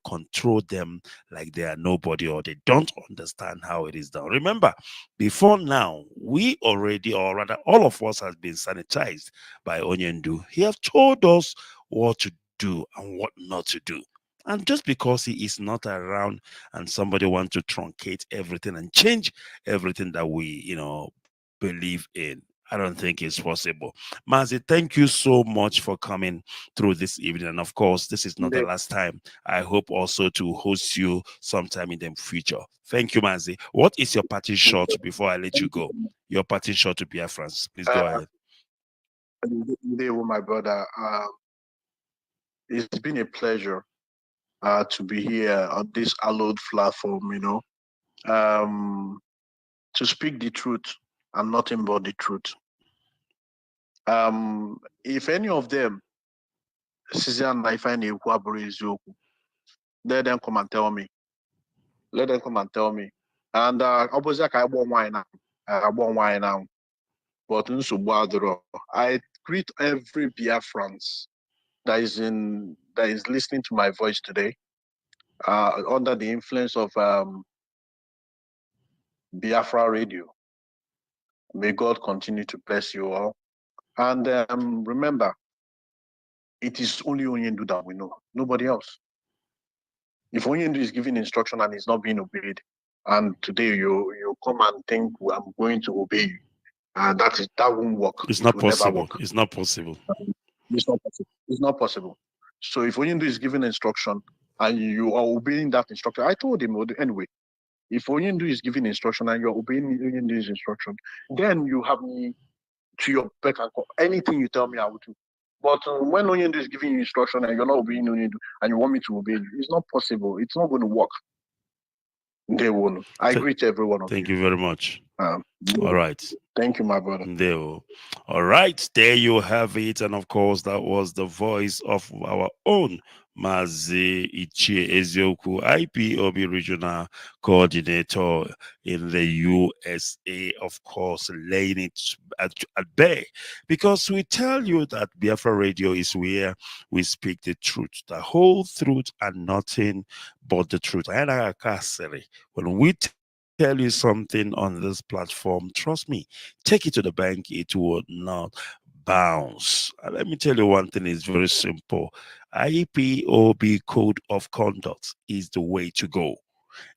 control them like they are nobody or they don't understand how it is done. Remember, before now, we already, or rather all of us, has been sanitized by Onyendu. He have told us what to do and what not to do. And just because he is not around and somebody wants to truncate everything and change everything that we, believe in, I don't think it's possible. Mazi, thank you so much for coming through this evening. And of course, this is not the last time. I hope also to host you sometime in the future. Thank you, Mazi. What is your parting shot before I let you go? Your parting shot to Biafrans. Please go ahead. My brother, it's been a pleasure to be here on this hallowed platform, to speak the truth and nothing but the truth. If any of them, Susan, I find a let them come and tell me. Let them come and tell me. And obviously, I won't wine now. I won't wine now. But I greet every Biafrans that is listening to my voice today, under the influence of Biafra Radio. May God continue to bless you all. And remember, it is only Onyendu that we know, nobody else. If Onyendu is giving instruction and it's not being obeyed, and today you come and think, well, I'm going to obey you, that won't work. It's not possible. It's not possible. It's not possible. It's not possible. So if Onyendu is giving instruction and you are obeying that instruction, I told him anyway, if Onyendu is giving instruction and you're obeying Onyendu's instruction, then you have me to your beck and call. Anything you tell me, I will do. But when Onyendu is giving you instruction and you're not obeying Onyendu and you want me to obey you, it's not possible. It's not going to work. They won't. I greet every one of you. Thank you very much. All right. Thank you, my brother. All right. There you have it. And of course, that was the voice of our own Mazi Ichie Ezioku, IPOB Regional Coordinator in the USA, of course, laying it at bay. Because we tell you that Biafra Radio is where we speak the truth, the whole truth and nothing but the truth. When we tell you something on this platform, trust me, take it to the bank, it will not bounce. Let me tell you one thing, is very simple. IPOB code of conduct is the way to go.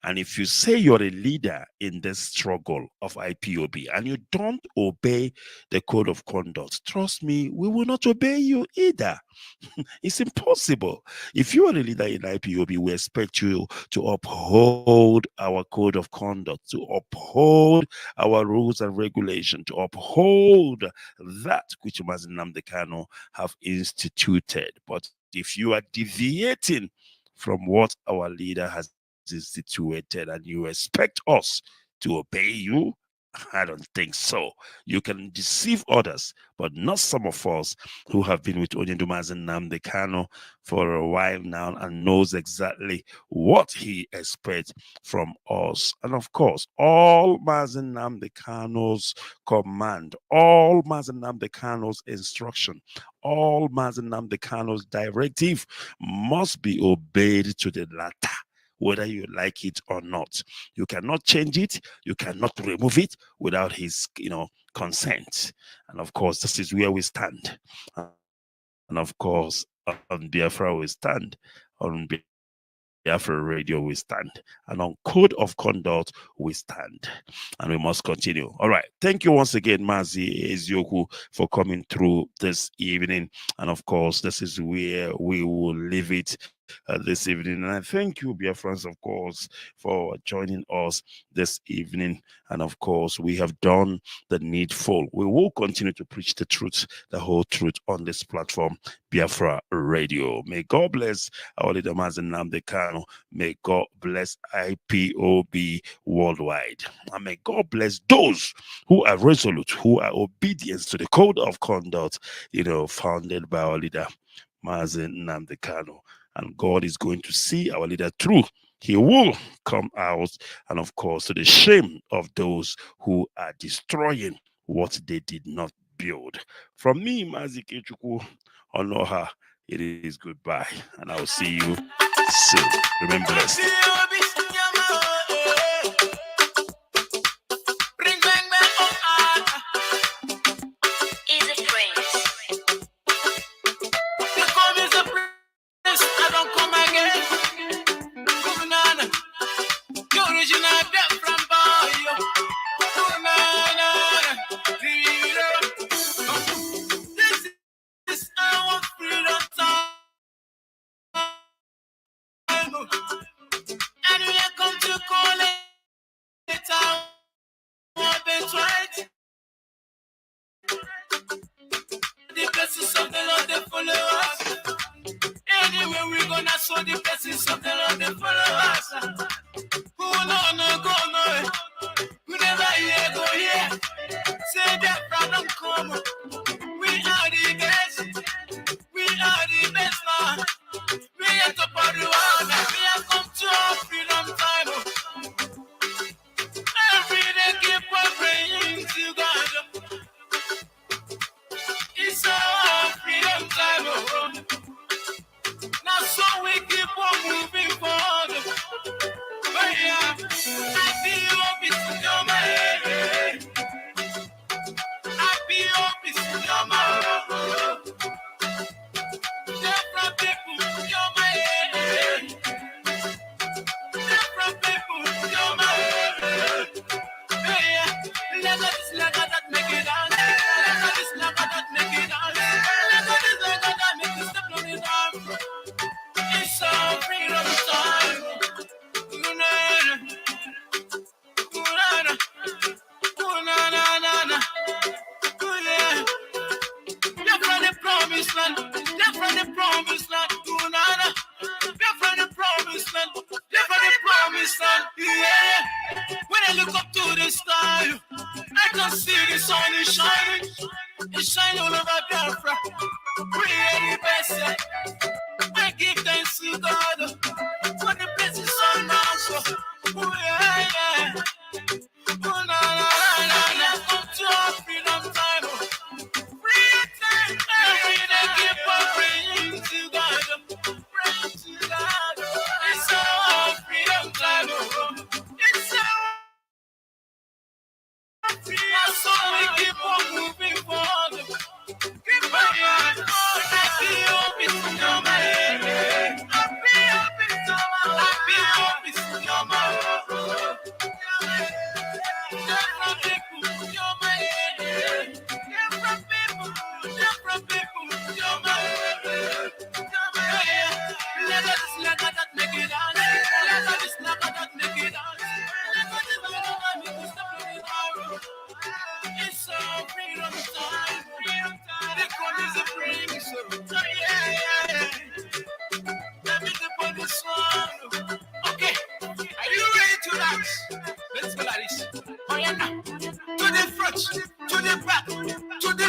And if you say you're a leader in this struggle of IPOB and you don't obey the code of conduct, trust me, we will not obey you either. It's impossible. If you are a leader in IPOB, we expect you to uphold our code of conduct, to uphold our rules and regulations, to uphold that which Mazi Nnamdi Kanu have instituted. But if you are deviating from what our leader has instituted and you expect us to obey you, I don't think so. You can deceive others, but not some of us who have been with Onyendu Mazi Nnamdi Kanu for a while now and knows exactly what he expects from us. And of course, all Mazi Nnamdi Kanu's command, all Mazi Nnamdi Kanu's instruction, all Mazi Nnamdi Kanu's directive must be obeyed to the latter, whether you like it or not. You cannot change it. You cannot remove it without his, consent. And of course, this is where we stand. And of course, on Biafra we stand. On Biafra Radio we stand. And on Code of Conduct we stand. And we must continue. All right. Thank you once again, Mazi Ezioku, for coming through this evening. And of course, this is where we will leave it this evening. And I thank you, dear friends, of course, for joining us this evening. And of course, we have done the needful. We will continue to preach the truth, the whole truth on this platform, Biafra Radio. May God bless our leader, Mazen Namdekano. May God bless IPOB worldwide. And may God bless those who are resolute, who are obedient to the code of conduct, founded by our leader, Mazen Namdekano. And God is going to see our leader through. He will come out, and of course, to the shame of those who are destroying what they did not build. From me, Mazike Chukwu Onoha, it is goodbye, and I will see you soon. Remember blessed. I don't come again. The original Biafran boy. This is our freedom time. And we are come to call it our birthright. The blessings of the Lord, they follow us. Anyway, we're gonna show the blessings of the Lord, they follow us. Who no, go no. Who never hear, go here. Say that don't come. We are the best. We are the best man. We are top of the world. We have come to our freedom time. Every day keep on praying to God. It's our freedom time. Now so we keep on moving forward. But yeah, I feel it's in your mind. I feel it's in your mind. Different people in your mind. Different people in your mind. Yeah, let us that make it dance. Let us that make it dance. Let us that make it step on it down. It's our freedom time. They're from the promised land. They're from the promised land. They're from the promised land. They're from the promised land. Yeah. When I look up to the sky, I can see the sun is shining. It's shining all over Biafra. We are the best. I give thanks to God for the blessings on my soul. Oh yeah. Oh na. Come to our freedom time. Freedom time. Every day keep on praying to God. Praying to God. It's our freedom time. It's our freedom. So we keep on moving forward. Keep on. I feel it's in your mind. I feel it's in your mind. Different people, your mind. Different people, your mind. Let us that make it dance. Let us that make it dance. Let us make it step on it out. It's a freedom time. The call is a freedom song. Yeah. Let me put this song. Okay, are you ready to dance? Let's go like this. Oh yeah, now. To the front, to the back, to the